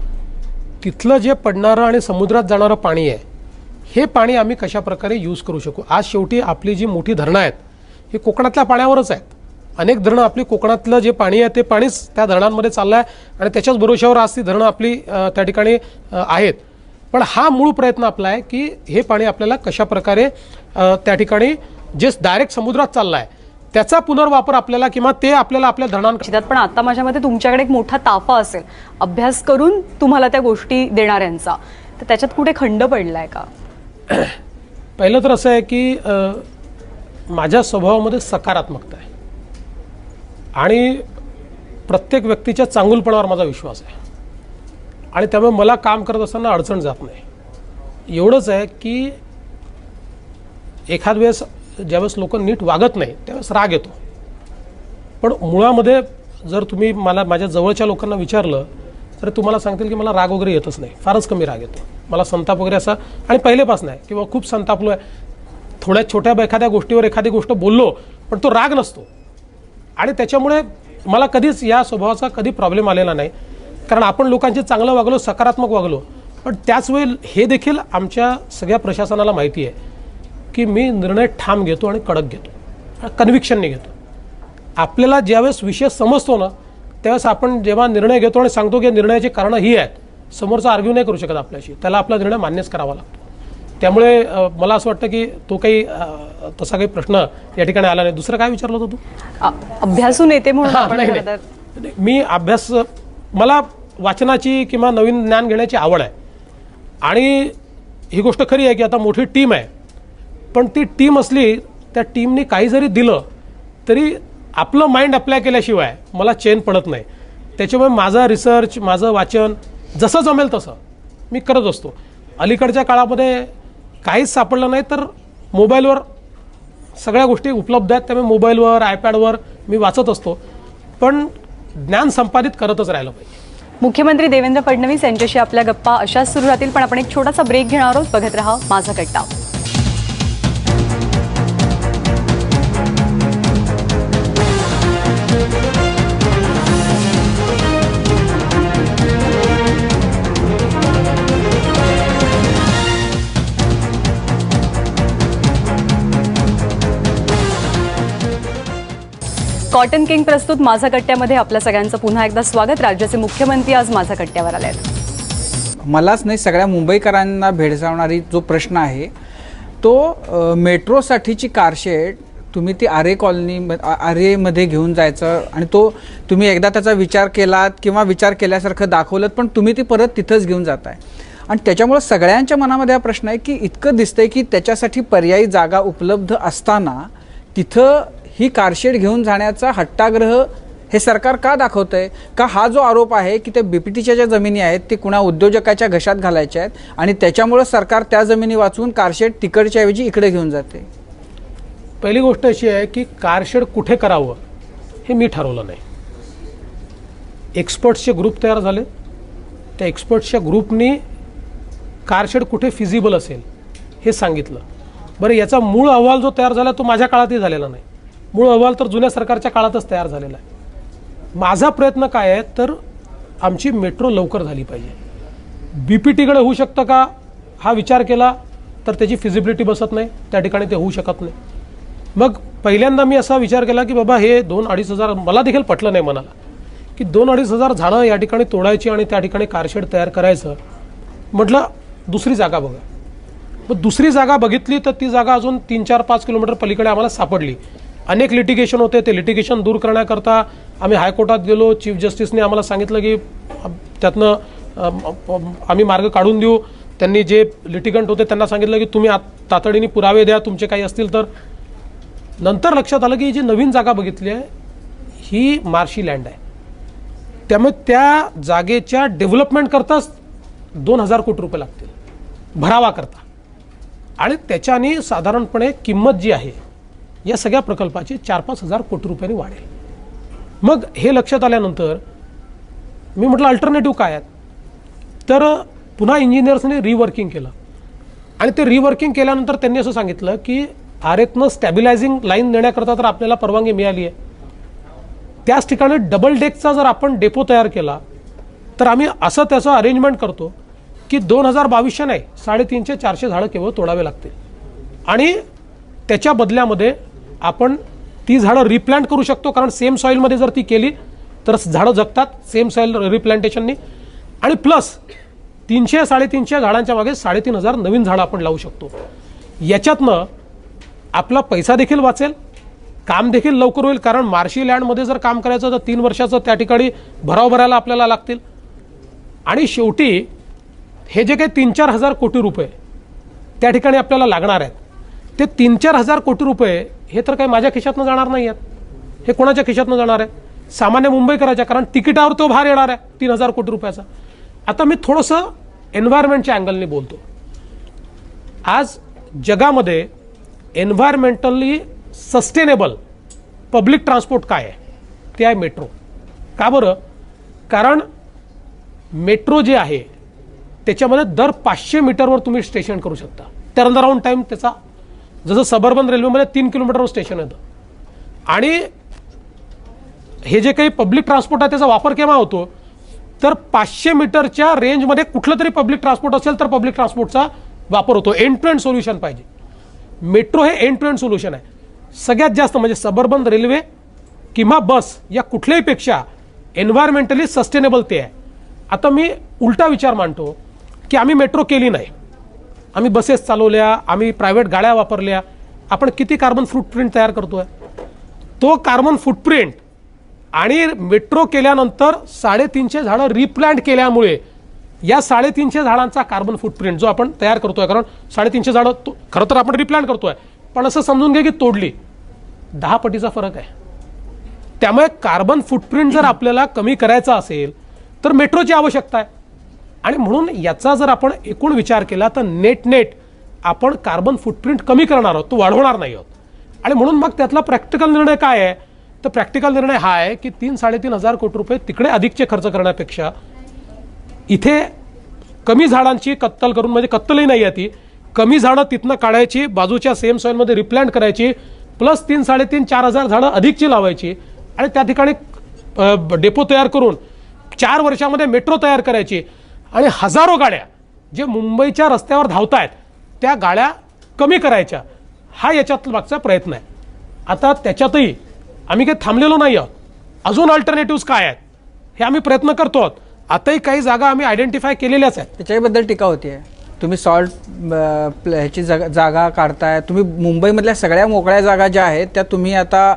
तिथलं जे पडणारं आणि समुद्रात जाणारं पाणी आहे, हे पाणी आम्ही कशा प्रकारे यूज करू शकू? आज शेवटी आपली जी मोठी धरणं आहेत ही कोकणातल्या पाण्यावरच आहेत. अनेक धरणं आपली कोकणातलं जे पाणी आहे ते पाणीच त्या धरणांमध्ये चाललं आहे आणि त्याच्याच भरोश्यावर आज ती धरणं आपली त्या ठिकाणी आहेत. पण हा मूळ प्रयत्न आपला आहे की हे पाणी आपल्याला कशा प्रकारे त्या ठिकाणी जे डायरेक्ट समुद्रात चाललं आहे त्याचा पुनर्वापर आपल्याला, किंवा ते आपल्याला आपल्या धरणांना. पण आता माझ्या मते तुमच्याकडे एक मोठा ताफा असेल अभ्यास करून तुम्हाला त्या गोष्टी देणाऱ्यांचा, तर त्याच्यात कुठे खंड पडलाय का? पहिलं तर असं आहे की माझ्या स्वभावामध्ये सकारात्मकता आहे आणि प्रत्येक व्यक्तीच्या चांगुलपणावर माझा विश्वास आहे. आणि त्यामुळे मला काम करत असताना अडचण जात नाही. एवढंच आहे की एखाद वेळेस ज्यावेळेस लोक नीट वागत नाही त्यावेळेस राग येतो. पण मुळामध्ये जर तुम्ही मला माझ्या जवळच्या लोकांना विचारलं तर तुम्हाला सांगतील की मला राग वगैरे येतच नाही, फारच कमी राग येतो मला. संताप वगैरे असा आणि पहिलेपासून आहे किंवा खूप संतापलो आहे, थोड्या छोट्या एखाद्या गोष्टीवर एखादी गोष्ट बोललो पण तो राग नसतो. आणि त्याच्यामुळे मला कधीच या स्वभावाचा कधी प्रॉब्लेम आलेला नाही, कारण आपण लोकांचे चांगलं वागलो, सकारात्मक वागलो. पण त्याच वेळी हे देखील आमच्या सगळ्या प्रशासनाला माहिती आहे की मी निर्णय ठाम घेतो आणि कडक घेतो, कन्व्हिक्शनने घेतो. आपल्याला ज्यावेळेस विषय समजतो ना त्यावेळेस आपण जेव्हा निर्णय घेतो आणि सांगतो की निर्णयाची कारणं ही आहेत, समोरचा आर्ग्यू नाही करू शकत आपल्याशी, त्याला आपला निर्णय मान्यच करावा लागतो. त्यामुळे मला असं वाटतं की तो काही तसा काही प्रश्न या ठिकाणी आला नाही. दुसरं काय विचारलं होतं तू? अभ्यासू नेते म्हणून आपण नाही, खरं तर- नाही. मी अभ्यास, मला वाचनाची किंवा नवीन ज्ञान घेण्याची आवड आहे. आणि ही गोष्ट खरी आहे की आता मोठी टीम आहे, पण ती टीम असली त्या टीमने काही जरी दिलं तरी आपलं माइंड अप्लाय केल्याशिवाय मला चेन पडत नाही. त्याच्यामुळे माझा रिसर्च, माझं वाचन जसं जमेल तसं मी करत असतो. अलीकडच्या काळामध्ये काहीच सापडलं नाही तर मोबाईलवर सगळ्या गोष्टी उपलब्ध आहेत, त्यामुळे मोबाईलवर आयपॅडवर मी वाचत असतो, पण ज्ञान संपादित करतच राहिलं पाहिजे. मुख्यमंत्री देवेंद्र फडणवीस यांच्याशी आपल्या गप्पा अशाच सुरू राहतील, पण आपण एक छोटासा ब्रेक घेणार आहोत. बघत रहा माझा कट्टा. कॉटन किंग प्रस्तुत माझा कट्ट्यामध्ये आपल्या सगळ्यांचं पुन्हा एकदा स्वागत. राज्याचे मुख्यमंत्री आज माझा कट्ट्यावर आले आहेत. मलाच नाही, सगळ्या मुंबईकरांना भेडसावणारी जो प्रश्न आहे तो मेट्रोसाठीची कारशेड तुम्ही ती आरेमध्ये घेऊन जायचं आणि तो तुम्ही एकदा त्याचा विचार केलात किंवा विचार केल्यासारखं दाखवलं, पण तुम्ही ती परत तिथंच घेऊन जाताय. आणि त्याच्यामुळे सगळ्यांच्या मनामध्ये हा प्रश्न आहे की इतकं दिसतंय की त्याच्यासाठी पर्यायी जागा उपलब्ध असताना तिथं ही कारशेड घेऊन जाण्याचा हट्टाग्रह हे सरकार का दाखवतंय? का हा जो आरोप आहे की त्या बीपीटीच्या ज्या जमिनी आहेत ते कुणा उद्योजकाच्या घशात घालायच्या आहेत आणि त्याच्यामुळे सरकार त्या जमिनी वाचवून कारशेड तिकडच्या ऐवजी इकडे घेऊन जाते? पहिली गोष्ट अशी आहे की कारशेड कुठे करावं हे मी ठरवलं नाही. एक्सपर्ट्सचे ग्रुप तयार झाले, त्या एक्सपर्ट्सच्या ग्रुपनी कारशेड कुठे फिजिबल असेल हे सांगितलं. बरं, याचा मूळ अहवाल जो तयार झाला तो माझ्या काळातही झालेला नाही. मूळ अहवाल तर जुन्या सरकारच्या काळातच तयार झालेला आहे. माझा प्रयत्न काय आहे तर आमची मेट्रो लवकर झाली पाहिजे. बीपीटीकडे होऊ शकतं का हा विचार केला तर त्याची फिजिबिलिटी बसत नाही, त्या ठिकाणी ते होऊ शकत नाही. मग पहिल्यांदा मी असा विचार केला की बाबा हे 2-2.5 हजार, मला देखील पटलं नाही मनाला की 2-2.5 हजार झाडं या ठिकाणी तोडायची आणि त्या ठिकाणी कारशेड तयार करायचं. म्हटलं दुसरी जागा बघा. मग दुसरी जागा बघितली तर ती जागा अजून 3-4-5 किलोमीटर पलीकडे आम्हाला सापडली. अनेक लिटिगेशन होते, ते लिटिगेशन दूर करण्याकरता आम्ही हायकोर्टात गेलो. चीफ जस्टिसने आम्हाला सांगितलं की त्यातनं आम्ही मार्ग काढून देऊ. त्यांनी जे लिटिगंट होते त्यांना सांगितलं की तुम्ही तातडीने पुरावे द्या तुमचे काही असतील तर. नंतर लक्षात आलं की जी नवीन जागा बघितली आहे ही मार्शी लँड आहे, त्यामुळे त्या जागेच्या डेव्हलपमेंट करताच 2,000 कोटी रुपये लागतील भरावा करता, आणि त्याच्याने साधारणपणे किंमत जी आहे या सगळ्या प्रकल्पाची 4-5 हजार कोटी रुपयांनी वाढेल. मग हे लक्षात आल्यानंतर मी म्हटलं अल्टरनेटिव्ह काय आहेत, तर पुन्हा इंजिनियर्सने रिवर्किंग केलं आणि ते रिवर्किंग केल्यानंतर त्यांनी असं सांगितलं की आरेतनं स्टॅबिलायझिंग लाईन देण्याकरता तर आपल्याला परवानगी मिळाली आहे, त्याच ठिकाणी डबल डेकचा जर आपण डेपो तयार केला तर आम्ही असं त्याचं अरेंजमेंट करतो की 2022 नाही 350-400 झाडं केवळ तोडावे लागतील आणि त्याच्या बदल्यामध्ये आपण ती झाडं रिप्लांट करू शकतो, कारण सेम सॉईलमध्ये जर ती केली तर झाडं जगतात सेम सॉईल रिप्लांटेशननी. आणि प्लस 300-350 झाडांच्या मागे 3,500 नवीन झाडं आपण लावू शकतो. याच्यातनं आपला पैसा देखील वाचेल, काम देखील लवकर होईल, कारण मार्शी लँडमध्ये जर काम करायचं तर 3 वर्षाचं त्या ठिकाणी भराव भरायला आपल्याला लागतील. आणि शेवटी हे जे काही 3-4 हजार कोटी रुपये त्या ठिकाणी आपल्याला लागणार आहेत ते 3-4 हजार कोटी रुपये हे तर काही माझ्या खिशातनं जाणार नाही आहेत, हे कोणाच्या खिशातनं जाणार आहे? सामान्य मुंबईकराच्या, कारण तिकिटावर तो भार येणार आहे 3,000 कोटी रुपयाचा. आता मी थोडंसं एन्व्हायरमेंटच्या अँगलने बोलतो. आज जगामध्ये एन्व्हायरमेंटली सस्टेनेबल पब्लिक ट्रान्सपोर्ट काय आहे ते आहे मेट्रो. का बरं? कारण मेट्रो जे आहे त्याच्यामध्ये दर 500 मीटरवर तुम्ही स्टेशन करू शकता. टर्नअराउंड टाईम त्याचा जसं सबर्बन रेल्वेमध्ये 3 किलोमीटरवर स्टेशन येतं. आणि हे जे काही पब्लिक ट्रान्सपोर्ट आहे त्याचा वापर केव्हा होतो तर 500 मीटरच्या रेंजमध्ये कुठलं तरी पब्लिक ट्रान्सपोर्ट असेल तर पब्लिक ट्रान्सपोर्टचा वापर होतो. एंड टू एंड सोल्युशन पाहिजे. मेट्रो हे एंड टू एंड सोल्युशन आहे. सगळ्यात जास्त म्हणजे सबर्बन रेल्वे किंवा बस या कुठल्याहीपेक्षा एन्व्हायरमेंटली सस्टेनेबल ते आहे. आता मी उलटा विचार मांडतो की आम्ही मेट्रो केली नाही, आम्ही बसेस चालवल्या, आम्ही प्रायव्हेट गाड्या वापरल्या, आपण किती कार्बन फुटप्रिंट तयार करतोय? तो कार्बन फुटप्रिंट आणि मेट्रो केल्यानंतर 350 झाडं रिप्लांट केल्यामुळे या 350 झाडांचा कार्बन फुटप्रिंट जो आपण तयार करतोय, कारण 350 झाडं खरं तर आपण रिप्लांट करतोय, पण असं समजून घ्या की तोडली 10 पटीचा फरक आहे. त्यामुळे कार्बन फुटप्रिंट जर आपल्याला कमी करायचा असेल तर मेट्रोची आवश्यकता आहे. आणि म्हणून याचा जर आपण एकूण विचार केला तर नेट आपण कार्बन फुटप्रिंट कमी करणार आहोत, तो वाढवणार नाही आहोत. आणि म्हणून मग त्यातला प्रॅक्टिकल निर्णय काय आहे, तर प्रॅक्टिकल निर्णय हा आहे की 3-3.5 कोटी रुपये तिकडे अधिकचे खर्च करण्यापेक्षा इथे कमी झाडांची कत्तल करून, म्हणजे कत्तलही नाही आहे ती, कमी झाडं तिथनं काढायची, बाजूच्या सेम सॉईलमध्ये रिप्लांट करायची, प्लस 3-4.5 झाडं अधिकची लावायची आणि त्या ठिकाणी डेपो तयार करून 4 वर्षामध्ये मेट्रो तयार करायची आणि हजारो गाड्या जे मुंबईच्या रस्त्यावर धावत आहेत त्या गाड्या कमी करायच्या. हा याच्यात मागचा प्रयत्न आहे. आता त्याच्यातही आम्ही काही थांबलेलो नाही आहोत. अजून अल्टरनेटिव्ह काय आहेत हे आम्ही प्रयत्न करतो आहोत. आताही काही जागा आम्ही आयडेंटिफाय केलेल्याच आहेत. त्याच्याबद्दल टीका होती. तुम्ही सॉल्ट ह्याची जागा काढताय, तुम्ही मुंबईमधल्या सगळ्या मोकळ्या जागा ज्या आहेत त्या तुम्ही आता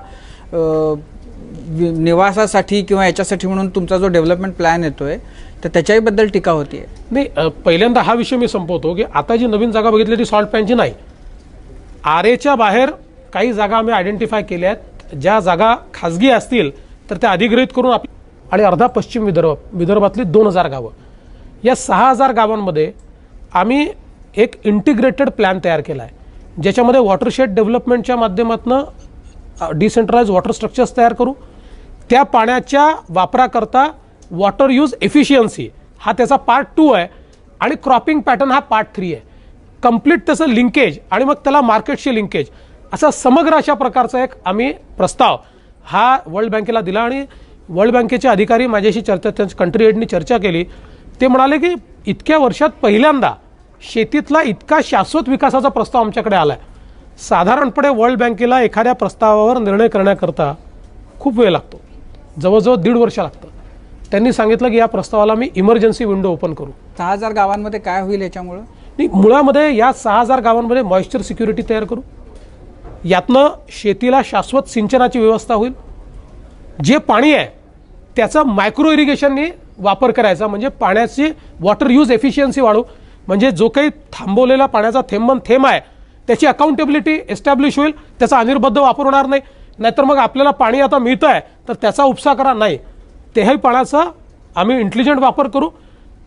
निवासासाठी किंवा याच्यासाठी म्हणून तुमचा जो डेव्हलपमेंट प्लॅन येतोय तर त्याच्याबद्दल टीका होतीये. नाही, पहिल्यांदा हा विषय मी संपवतो की आता जी नवीन जागा बघितली ती सॉल्ट पॅनची नाही. आरेच्या बाहेर काही जागा आम्ही आयडेंटिफाय केल्या आहेत. ज्या जागा खाजगी असतील तर त्या अधिग्रहित करून आणि अर्धा पश्चिम विदर्भातली 2000 गावं, या 6000 गावांमध्ये आम्ही एक इंटिग्रेटेड प्लॅन तयार केला आहे ज्याच्यामध्ये वॉटरशेड डेव्हलपमेंटच्या माध्यमातून डिसेंट्रलाइज वॉटर स्ट्रक्चर्स तयार करू. त्या पाण्याच्या वापराकरता वॉटर यूज एफिशियन्सी हा त्याचा पार्ट 2 आहे आणि क्रॉपिंग पॅटर्न हा पार्ट 3 आहे. कंप्लीट त्याचं लिंकेज आणि मग त्याला मार्केटशी लिंकेज असा समग्र अशा प्रकारचा एक आम्ही प्रस्ताव हा वर्ल्ड बँकेला दिला आणि वर्ल्ड बँकेचे अधिकारी माझ्याशी त्यांच्या कंट्री हेडनी चर्चा केली. ते म्हणाले की इतक्या वर्षात पहिल्यांदा शेतीतला इतका शाश्वत विकासाचा प्रस्ताव आमच्याकडे आला आहे. साधारणपणे वर्ल्ड बँकेला एखाद्या प्रस्तावावर निर्णय करण्याकरता खूप वेळ लागतो, जवळजवळ 1.5 वर्ष लागतं. त्यांनी सांगितलं की या प्रस्तावाला मी इमर्जन्सी विंडो ओपन करू. 6000 गावांमध्ये काय होईल याच्यामुळं? नाही, मुळामध्ये या 6000 गावांमध्ये मॉइश्चर सिक्युरिटी तयार करू. यातनं शेतीला शाश्वत सिंचनाची व्यवस्था होईल. जे पाणी आहे त्याचा मायक्रो इरिगेशननी वापर करायचा, म्हणजे पाण्याची वॉटर यूज एफिशियन्सी वाढू. म्हणजे जो काही थांबवलेला पाण्याचा थेंब आहे त्याची अकाउंटेबिलिटी एस्टॅब्लिश होईल. त्याचा अनिर्बद्ध वापर होणार नाही. नाहीतर मग आपल्याला पाणी आता मिळतं आहे तर त्याचा उपसा करा नाही, तेही पाण्याचा आम्ही इंटेलिजंट वापर करू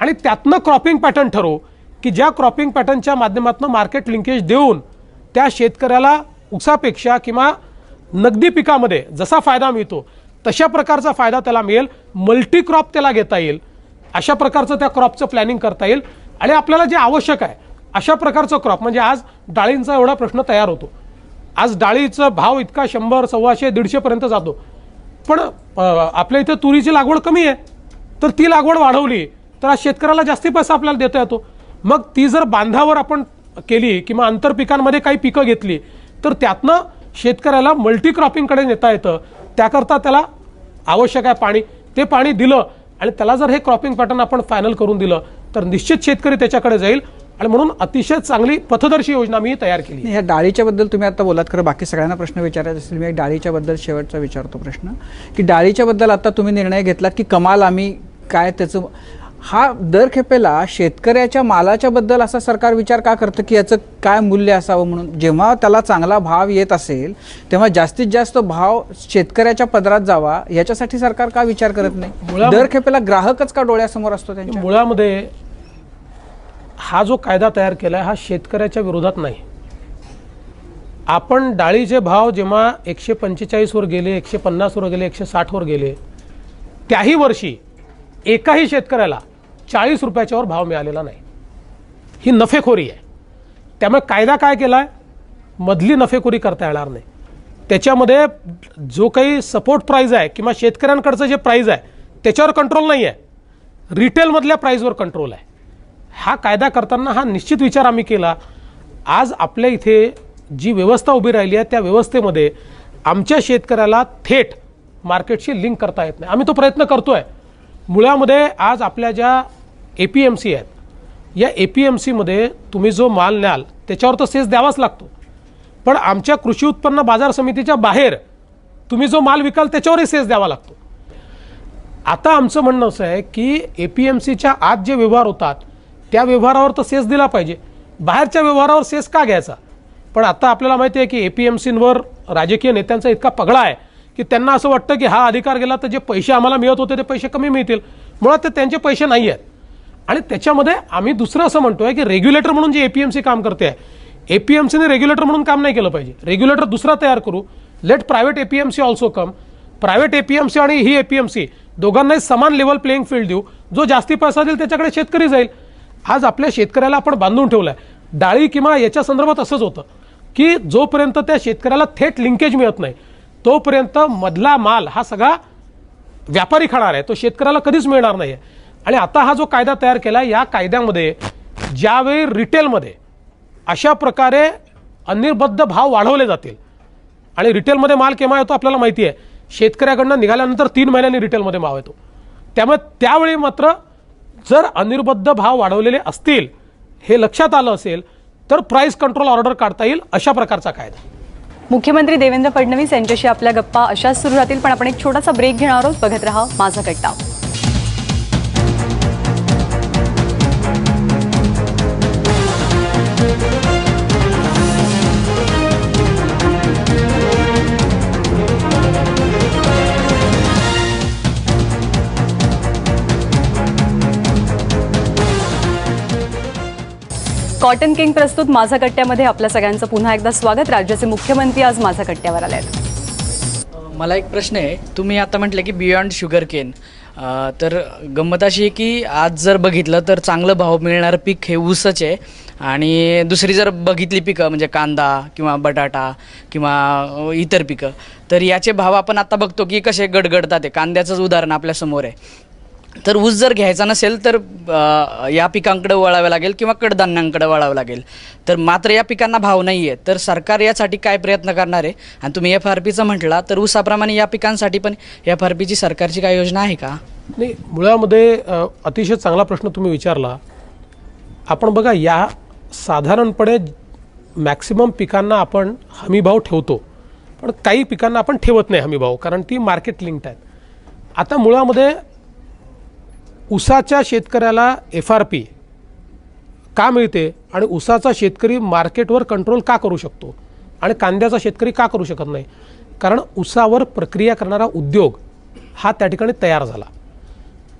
आणि त्यातनं क्रॉपिंग पॅटर्न ठरवू की ज्या क्रॉपिंग पॅटर्नच्या माध्यमातून मार्केट लिंकेज देऊन त्या शेतकऱ्याला उसापेक्षा किंवा नगदी पिकामध्ये जसा फायदा मिळतो तशा प्रकारचा फायदा त्याला मिळेल. मल्टी क्रॉप त्याला घेता येईल, अशा प्रकारचं त्या क्रॉपचं प्लॅनिंग करता येईल आणि आपल्याला जे आवश्यक आहे अशा प्रकारचं क्रॉप. म्हणजे आज डाळींचा एवढा प्रश्न तयार होतो. आज डाळीचा भाव इतका 100, 125, 150 पर्यंत जातो. पण आपल्या इथे तुरीची लागवड कमी आहे, तर ती लागवड वाढवली तर आज शेतकऱ्याला जास्ती पैसा आपल्याला देता येतो. मग ती जर बांधावर आपण केली किंवा आंतरपिकांमध्ये काही पिकं घेतली तर त्यातनं शेतकऱ्याला मल्टी क्रॉपिंगकडे नेता येतं. त्याकरता त्याला आवश्यक आहे पाणी, ते पाणी दिलं आणि त्याला जर हे क्रॉपिंग पॅटर्न आपण फायनल करून दिलं तर निश्चित शेतकरी त्याच्याकडे जाईल. आणि म्हणून अतिशय चांगली पथदर्शी योजना मी तयार केली. ह्या डाळीच्या बद्दल तुम्ही आता बोलात, खरं बाकी सगळ्यांना प्रश्न विचारायचा असेल, मी एक डाळीच्या बद्दल शेवटचा विचारतो प्रश्न की डाळीच्या बद्दल आता तुम्ही निर्णय घेतलात की कमाल आम्ही काय त्याचं, हा दर खेपेला शेतकऱ्याच्या मालाच्या बद्दल असा सरकार विचार का करतं की याचं काय मूल्य असावं म्हणून? जेव्हा त्याला चांगला भाव येत असेल तेव्हा जास्तीत जास्त भाव शेतकऱ्याच्या पदरात जावा याच्यासाठी सरकार का विचार करत नाही? दर खेपेला ग्राहकच का डोळ्यासमोर असतो त्यांच्या? मुळामध्ये हा जो कायदा तयार केला आहे हा शेतकऱ्याच्या विरोधात नाही. आपण डाळीचे भाव जेव्हा 145 वर गेले, 150 वर गेले, 160 वर गेले, त्याही वर्षी एकाही शेतकऱ्याला 40 रुपयाच्या वर भाव मिळालेला नाही. ही नफेखोरी आहे. त्यामुळे कायदा काय केला आहे, मधली नफेखोरी करता येणार नाही. त्याच्यामध्ये जो काही सपोर्ट प्राईज आहे किंवा शेतकऱ्यांकडचं जे प्राईज आहे त्याच्यावर कंट्रोल नाही आहे, रिटेलमधल्या प्राईजवर कंट्रोल आहे. हा कायदा करताना हा निश्चित विचार आम्ही केला. आज आपल्या इथे जी व्यवस्था उभी राहिली आहे त्या व्यवस्थेमध्ये आमच्या शेतकऱ्याला थेट मार्केटशी लिंक करता येत नाही. आम्ही तो प्रयत्न करतो आहे. मुळामध्ये आज आपल्या ज्या APMC आहेत, या APMCमध्ये तुम्ही जो माल न्याल त्याच्यावर तर सेस द्यावाच लागतो, पण आमच्या कृषी उत्पन्न बाजार समितीच्या बाहेर तुम्ही जो माल विकाल त्याच्यावरही सेस द्यावा लागतो. आता आमचं म्हणणं असं आहे की APMCच्या आत जे व्यवहार होतात त्या व्यवहारावर तर सेस दिला पाहिजे, बाहेरच्या व्यवहारावर सेस का घ्यायचा? पण आता आपल्याला माहिती आहे की APMCवर राजकीय नेत्यांचा इतका पगडा आहे की त्यांना असं वाटतं की हा अधिकार गेला तर जे पैसे आम्हाला मिळत होते ते पैसे कमी मिळतील. मुळात ते त्यांचे पैसे नाही आहेत. आणि त्याच्यामध्ये आम्ही दुसरं असं म्हणतोय की रेग्युलेटर म्हणून जे APMC काम करते आहे, APMCने रेग्युलेटर म्हणून काम नाही केलं पाहिजे, रेग्युलेटर दुसरा तयार करू. Let private APMC also come. Private APMC आणि ही APMC दोघांनाही समान लेवल प्लेइंग फील्ड देऊ. जो जास्ती पैसा देईल त्याच्याकडे शेतकरी जाईल. आज आपल्या शेतकऱ्याला आपण बांधून ठेवलाय. डाळी किंवा याच्या संदर्भात असंच होतं की जोपर्यंत त्या शेतकऱ्याला थेट लिंकेज मिळत नाही तोपर्यंत मधला माल हा सगळा व्यापारी खाणार आहे, तो शेतकऱ्याला कधीच मिळणार नाही. आणि आता हा जो कायदा तयार केला, या कायद्यामध्ये ज्यावेळी रिटेलमध्ये अशा प्रकारे अनिर्बद्ध भाव वाढवले जातील आणि रिटेलमध्ये माल केव्हा येतो आपल्याला माहिती आहे, शेतकऱ्याकडनं निघाल्यानंतर 3 महिन्यांनी रिटेलमध्ये भाव येतो. त्यामुळे त्यावेळी मात्र जर अनिर्बद्ध भाव वाढवलेले असतील हे लक्षात आलं असेल तर प्राइस कंट्रोल ऑर्डर काढता येईल अशा प्रकारचा कायदा. मुख्यमंत्री देवेंद्र फडणवीस यांच्याशी आपल्या गप्पा अशाच सुरू राहतील, पण आपण एक छोटासा ब्रेक घेणार आहोत. बघत रहा माझा कट्टा. कॉटन किंग प्रस्तुत माझा कट्ट्यामध्ये आपल्या सगळ्यांचं पुन्हा एकदा स्वागत. राज्याचे मुख्यमंत्री आज माझा कट्ट्यावर आले आहेत. मला एक प्रश्न आहे. तुम्ही आता म्हटलं की बियॉन्ड शुगर केन, तर गंमत अशी आहे की आज जर बघितलं तर चांगलं भाव मिळणारं पीक हे ऊसच आहे. आणि दुसरी जर बघितली पिकं म्हणजे कांदा किंवा बटाटा किंवा इतर पिकं, तर याचे भाव आपण आता बघतो की कसे गडगडतात. कांद्याचंच उदाहरण आपल्यासमोर आहे. तर ऊस जर घ्यायचा नसेल तर या पिकांकडे वळावं लागेल किंवा कडधान्यांकडे वळावं लागेल. तर मात्र या पिकांना भाव नाही आहे, तर सरकार यासाठी काय प्रयत्न करणार आहे? आणि तुम्ही FRPचं म्हटला तर ऊसाप्रमाणे या पिकांसाठी पण FRPची सरकारची काय योजना आहे का? नाही, मुळामध्ये अतिशय चांगला प्रश्न तुम्ही विचारला. आपण बघा, या साधारणपणे मॅक्सिमम पिकांना आपण हमीभाव ठेवतो, पण काही पिकांना आपण ठेवत नाही हमीभाव, कारण ती मार्केट लिंक्ड आहेत. आता मुळामध्ये ऊसाच्या शेतकऱ्याला FRP का मिळते आणि ऊसाचा शेतकरी मार्केटवर कंट्रोल का करू शकतो आणि कांद्याचा शेतकरी का करू शकत नाही? कारण ऊसावर प्रक्रिया करणारा उद्योग हा त्या ठिकाणी तयार झाला.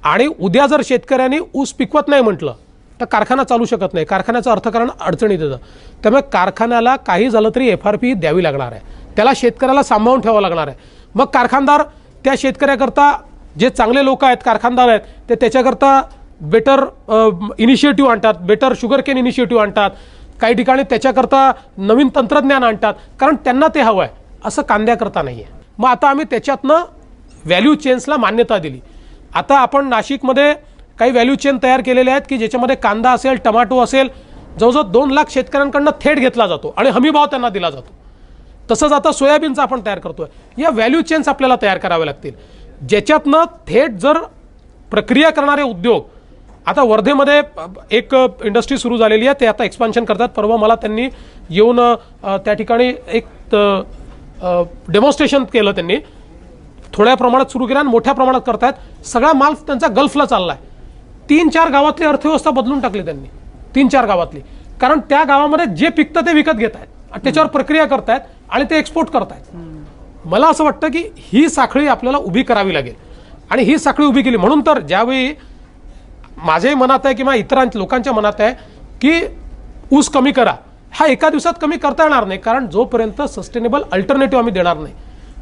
आणि उद्या जर शेतकऱ्यांनी ऊस पिकवत नाही म्हटलं तर कारखाना चालू शकत नाही, कारखान्याचं अर्थकारण अडचणीत येतं. त्यामुळे कारखान्याला काही झालं तरी FRP द्यावी लागणार आहे, त्याला शेतकऱ्याला सांभाळून ठेवावं लागणार आहे. मग कारखानदार त्या शेतकऱ्याकरता, जे चांगले लोक आहेत कारखानदार आहेत, ते त्याच्याकरता बेटर इनिशिएटिव्ह आणतात, बेटर शुगर केन इनिशिएटिव्ह आणतात, काही ठिकाणी त्याच्याकरता नवीन तंत्रज्ञान आणतात, कारण त्यांना ते हवं आहे. असं कांद्याकरता नाही आहे. मग आता आम्ही त्याच्यातनं व्हॅल्यू चेन्सला मान्यता दिली. आता आपण नाशिकमध्ये काही व्हॅल्यू चेन तयार केलेले आहेत की ज्याच्यामध्ये कांदा असेल, टमाटो असेल, जवळजवळ 2 लाख शेतकऱ्यांकडनं थेट घेतला जातो आणि हमीभाव त्यांना दिला जातो. तसंच आता सोयाबीनचं आपण तयार करतोय. या व्हॅल्यू चेन्स आपल्याला तयार कराव्या लागतील, ज्याच्यातनं थेट जर प्रक्रिया करणारे उद्योग. आता वर्धेमध्ये एक इंडस्ट्री सुरू झालेली आहे, ते आता एक्सपान्शन करतात. परवा मला त्यांनी येऊन त्या ठिकाणी एक डेमॉन्स्ट्रेशन केलं. त्यांनी थोड्या प्रमाणात सुरू केलं आणि मोठ्या प्रमाणात करतायत. सगळा माल त्यांचा गल्फला चालला आहे. 3-4 गावातली अर्थव्यवस्था बदलून टाकली त्यांनी, 3-4 गावातली. कारण त्या गावामध्ये जे पिकतं ते विकत घेत आहेत, त्याच्यावर प्रक्रिया करतायत आणि ते एक्सपोर्ट करतायत. मला असं वाटतं की ही साखळी आपल्याला उभी करावी लागेल आणि ही साखळी उभी केली म्हणून तर ज्यावेळी माझ्याही मनात आहे किंवा इतर लोकांच्या मनात आहे की ऊस कमी करा, हा एका दिवसात कमी करता येणार नाही, कारण जोपर्यंत सस्टेनेबल अल्टरनेटिव्ह आम्ही देणार नाही.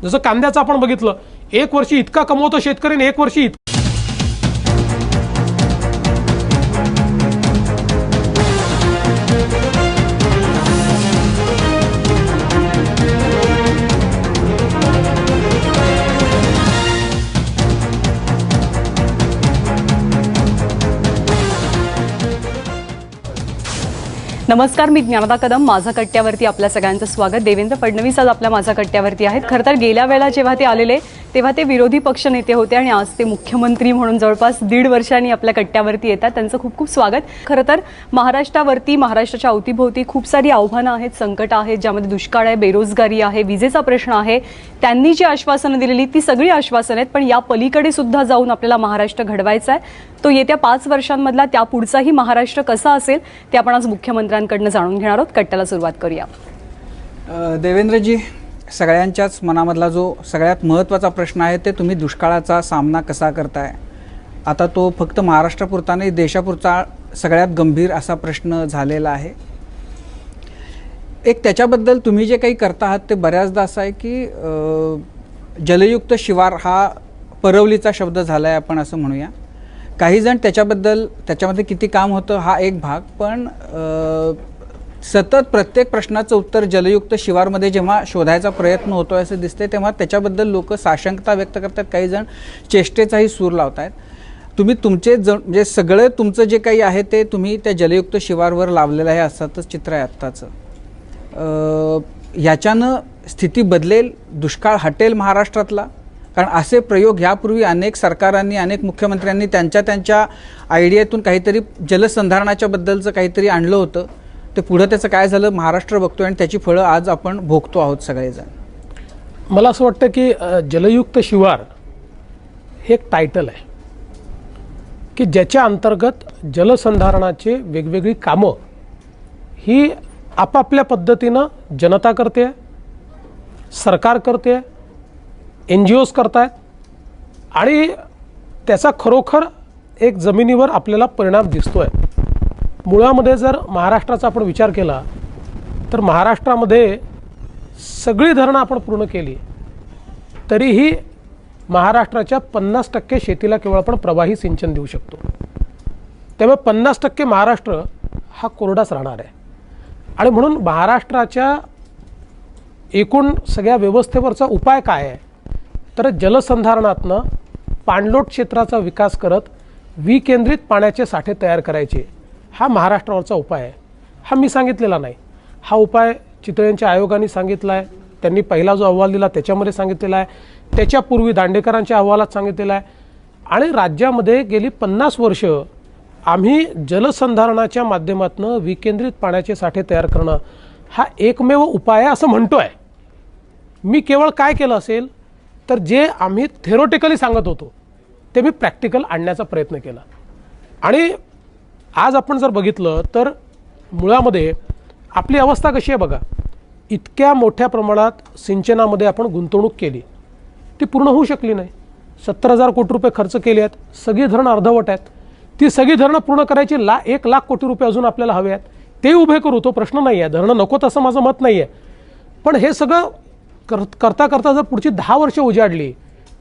जसं कांद्याचं आपण बघितलं, 1 वर्षी इतका कमवतो शेतकरी, 1 वर्षी नमस्कार, मी ज्ञानदा कदम. माझा कट्ट्यावरती आपल्या सगळ्यांचं स्वागत. देवेंद्र फडणवीस आज आपल्या माझा कट्ट्यावरती आहेत. खरं तर गेल्या वेळेला जेव्हा ते आलेले तेव्हा ते विरोधी पक्ष नेते होते आणि आज ते मुख्यमंत्री म्हणून जवळपास 1.5 वर्षांनी आपल्या कट्ट्यावरती येतात. त्यांचं खूप खूप स्वागत. खरं तर महाराष्ट्रावरती, महाराष्ट्राच्या अवतीभोवती खूप सारी आव्हानं आहेत, संकट आहेत, ज्यामध्ये दुष्काळ आहे, बेरोजगारी आहे, विजेचा प्रश्न आहे. त्यांनी जी आश्वासनं दिलेली ती सगळी आश्वासनं आहेत, पण या पलीकडे सुद्धा जाऊन आपल्याला महाराष्ट्र घडवायचा आहे. तो येत्या 5 वर्षांमधला त्यापुढचाही महाराष्ट्र कसा असेल ते आपण आज मुख्यमंत्र्यांकडनं जाणून घेणार आहोत. कट्ट्याला सुरुवात करूया. देवेंद्रजी, सगळ्यांच्याच मनामधला जो सगळ्यात महत्त्वाचा प्रश्न आहे ते तुम्ही दुष्काळाचा सामना कसा करताय. आता तो फक्त महाराष्ट्रापुरता नाही, देशापुरता सगळ्यात गंभीर असा प्रश्न झालेला आहे. एक त्याच्याबद्दल तुम्ही जे काही करता आहात ते बऱ्याचदा असं आहे की जलयुक्त शिवार हा परवलीचा शब्द झाला आहे आपण असं म्हणूया. काही जण त्याच्यामध्ये किती काम होतं हा एक भाग, पण सतत प्रत्येक प्रश्नाचं उत्तर जलयुक्त शिवारमध्ये जेव्हा शोधायचा प्रयत्न होतो असं दिसते तेव्हा त्याच्याबद्दल लोक साशंकता व्यक्त करतात, काही जण चेष्टेचाही सूर लावत आहेत. तुम्ही तुमचे म्हणजे सगळं तुमचं जे काही आहे ते तुम्ही त्या जलयुक्त शिवारवर लावलेलं आहे असंच चित्र आहे आत्ताचं. ह्याच्यानं स्थिती बदलेल, दुष्काळ हटेल महाराष्ट्रातला? कारण असे प्रयोग यापूर्वी अनेक सरकारांनी, अनेक मुख्यमंत्र्यांनी त्यांच्या आयडियातून काहीतरी जलसंधारणाच्या बद्दलचं काहीतरी आणलं होतं. ते पुढं त्याचं काय झालं महाराष्ट्र बघतोय आणि त्याची फळं आज आपण भोगतो आहोत सगळेजण. मला असं वाटतं की जलयुक्त शिवार हे एक टायटल आहे की ज्याच्या अंतर्गत जलसंधारणाचे वेगवेगळी कामं ही आपापल्या पद्धतीनं जनता करते, सरकार करते, NGOs करतायत आणि त्याचा खरोखर एक जमिनीवर आपल्याला परिणाम दिसतोय. मुळामध्ये जर महाराष्ट्राचा आपण विचार केला तर महाराष्ट्रामध्ये सगळी धरणं आपण पूर्ण केली तरीही महाराष्ट्राच्या 50% शेतीला केवळ आपण प्रवाही सिंचन देऊ शकतो. त्यामुळे 50% महाराष्ट्र हा कोरडाच राहणार आहे. आणि म्हणून महाराष्ट्राच्या एकूण सगळ्या व्यवस्थेवरचा उपाय काय आहे तर जलसंधारणातनं पाणलोट क्षेत्राचा विकास करत विकेंद्रित पाण्याचे साठे तयार करायचे, हा महाराष्ट्रावरचा उपाय आहे. हा मी सांगितलेला नाही, हा उपाय चितळेंच्या आयोगाने सांगितला आहे. त्यांनी पहिला जो अहवाल दिला त्याच्यामध्ये सांगितलेला आहे, त्याच्यापूर्वी दांडेकरांच्या अहवालात सांगितलेला आहे. आणि राज्यामध्ये गेली 50 वर्ष आम्ही जलसंधारणाच्या माध्यमातून विकेंद्रित पाण्याचे साठे तयार करणं हा एकमेव उपाय आहे असं म्हणतोय. मी केवळ काय केलं असेल तर जे आम्ही थेरोटिकली सांगत होतो ते मी प्रॅक्टिकल आणण्याचा प्रयत्न केला. आणि आज आपण जर बघितलं तर मुळामध्ये आपली अवस्था कशी आहे बघा. इतक्या मोठ्या प्रमाणात सिंचनामध्ये आपण गुंतवणूक केली, ती पूर्ण होऊ शकली नाही. 70,000 कोटी रुपये खर्च केले आहेत, सगळी धरणं अर्धवट आहेत. ती सगळी धरणं पूर्ण करायची 1 लाख कोटी रुपये अजून आपल्याला हवे आहेत, ते उभे करू, तो प्रश्न नाही आहे. धरणं नकोत असं माझं मत नाही आहे. पण हे सगळं करता करता जर पुढची 10 वर्ष उजाडली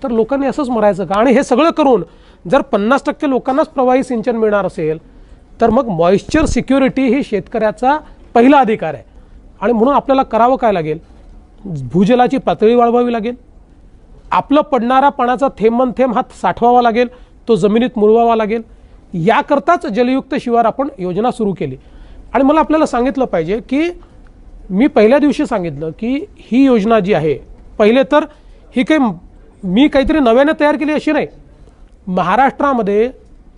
तर लोकांनी असंच मरायचं का? आणि हे सगळं करून जर 50% लोकांनाच प्रवाही सिंचन मिळणार असेल तर मग मॉइश्चर सिक्युरिटी ही शेतकऱ्याचा पहिला अधिकार आहे. आणि म्हणून आपल्याला करावं काय लागेल, भूजलाची पातळी वाढवावी लागेल, आपलं पडणारा पाण्याचा थेंब थेंब हा साठवावा लागेल, तो जमिनीत मुरवावा लागेल. याकरताच जलयुक्त शिवार आपण योजना सुरू केली. आणि मला आपल्याला सांगितलं पाहिजे की मी पहिल्या दिवशी सांगितलं की ही योजना जी आहे, पहिले तर ही काही मी काहीतरी नव्याने तयार केली अशी नाही. महाराष्ट्रामध्ये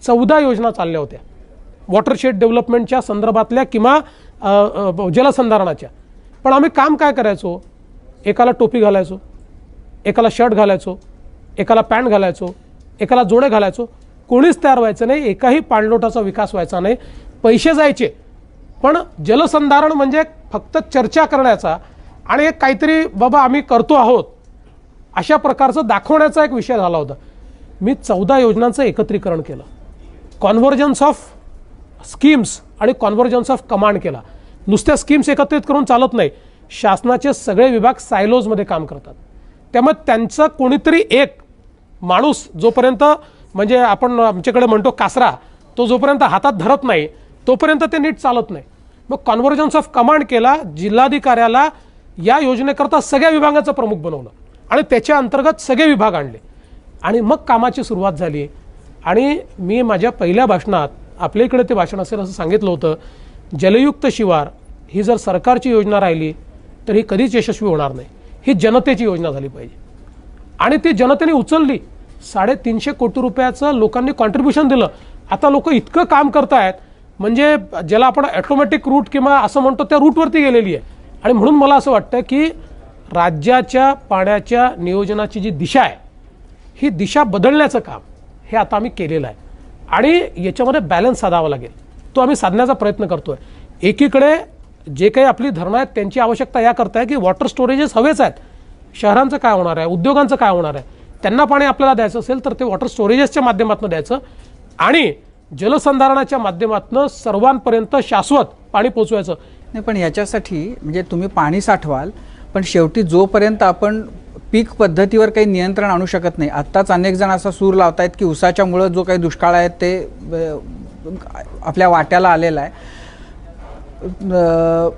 14 योजना चालल्या होत्या वॉटरशेड डेव्हलपमेंटच्या संदर्भातल्या किंवा जलसंधारणाच्या. पण आम्ही काम काय करायचो, एकाला टोपी घालायचो, एकाला शर्ट घालायचो, एकाला पॅन्ट घालायचो, एकाला जोडे घालायचो, कोणीच तयार व्हायचं नाही, एकाही पाणलोटाचा विकास व्हायचा नाही. पैसे जायचे पण जलसंधारण म्हणजे फक्त चर्चा करण्याचा आणि एक काहीतरी बाबा आम्ही करतो आहोत अशा प्रकारचं दाखवण्याचा एक विषय झाला होता. मी 14 योजनांचं एकत्रीकरण केलं, कॉन्व्हर्जन्स ऑफ स्कीम्स आणि कॉन्व्हर्जन्स ऑफ कमांड केला. नुसत्या स्कीम्स एकत्रित करून चालत नाही, शासनाचे सगळे विभाग सायलोजमध्ये काम करतात. त्यामुळे त्यांचं कोणीतरी एक माणूस जोपर्यंत म्हणजे आपण आमच्याकडे म्हणतो कासरा, तो जोपर्यंत हातात धरत नाही तोपर्यंत ते नीट चालत नाही. मग कॉन्व्हर्जन्स ऑफ कमांड केला, जिल्हाधिकाऱ्याला या योजनेकरता सगळ्या विभागाचं प्रमुख बनवलं आणि त्याच्या अंतर्गत सगळे विभाग आणले आणि मग कामाची सुरुवात झाली. आणि मी माझ्या पहिल्या भाषणात, आपल्या इकडे ते भाषण असेल असं सांगितलं होतं, जलयुक्त शिवार ही जर सरकारची योजना राहिली तर ही कधीच यशस्वी होणार नाही, ही जनतेची योजना झाली पाहिजे. आणि ती जनतेने उचलली. 350 कोटी रुपयाचं लोकांनी कॉन्ट्रीब्युशन दिलं. आता लोक इतकं काम करतायत म्हणजे ज्याला आपण ऑटोमॅटिक रूट किंवा असं म्हणतो त्या रूटवरती गेलेली आहे. आणि म्हणून मला असं वाटतं की राज्याच्या पाण्याच्या नियोजनाची जी दिशा आहे ही दिशा बदलण्याचं काम हे आता आम्ही केलेलं आहे. आणि याच्यामध्ये बॅलन्स साधावा लागेल, तो आम्ही साधण्याचा प्रयत्न करतोय. एकीकडे जे काही आपली धरणं आहेत त्यांची आवश्यकता या करता आहे की वॉटर स्टोरेजेस हवेच आहेत. शहरांचं काय होणार आहे, उद्योगांचं काय होणार आहे, त्यांना पाणी आपल्याला द्यायचं असेल तर ते वॉटर स्टोरेजेसच्या माध्यमातून द्यायचं आणि जलसंधारणाच्या माध्यमातून सर्वांपर्यंत शाश्वत पाणी पोचवायचं. नाही, पण याच्यासाठी म्हणजे तुम्ही पाणी साठवाल, पण शेवटी जोपर्यंत आपण पीक पद्धतीवर काही नियंत्रण आणू शकत नाही. आत्ताच अनेक जण असा सूर लावतायत की उसाच्यामुळं जो काही दुष्काळ आहे ते आपल्या वाट्याला आलेला आहे.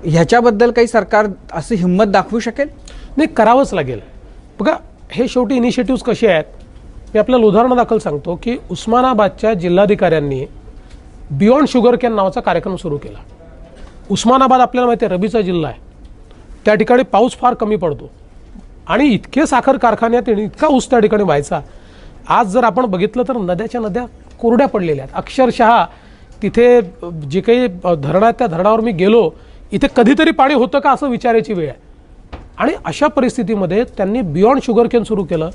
ह्याच्याबद्दल काही सरकार असं हिंमत दाखवू शकेल? नाही, करावंच लागेल. बघा, हे शेवटी इनिशिएटिव्ह कसे आहेत, मी आपल्याला उदाहरण दाखल सांगतो की उस्मानाबादच्या जिल्हाधिकाऱ्यांनी बियॉन्ड शुगर कॅन नावाचा कार्यक्रम सुरू केला. उस्मानाबाद आपल्याला माहिती आहे रबीचा जिल्हा आहे, त्या ठिकाणी पाऊस फार कमी पडतो आणि इतके साखर कारखान्यात इतका ऊस त्या ठिकाणी व्हायचा. आज जर आपण बघितलं तर नद्याच्या नद्या कोरड्या पडलेल्या आहेत. अक्षरशः तिथे जे काही धरण आहेत त्या धरणावर मी गेलो, इथे कधीतरी पाणी होतं का असं विचारायची वेळ आहे. आणि अशा परिस्थितीमध्ये त्यांनी बियॉन्ड शुगर केन सुरू केलं.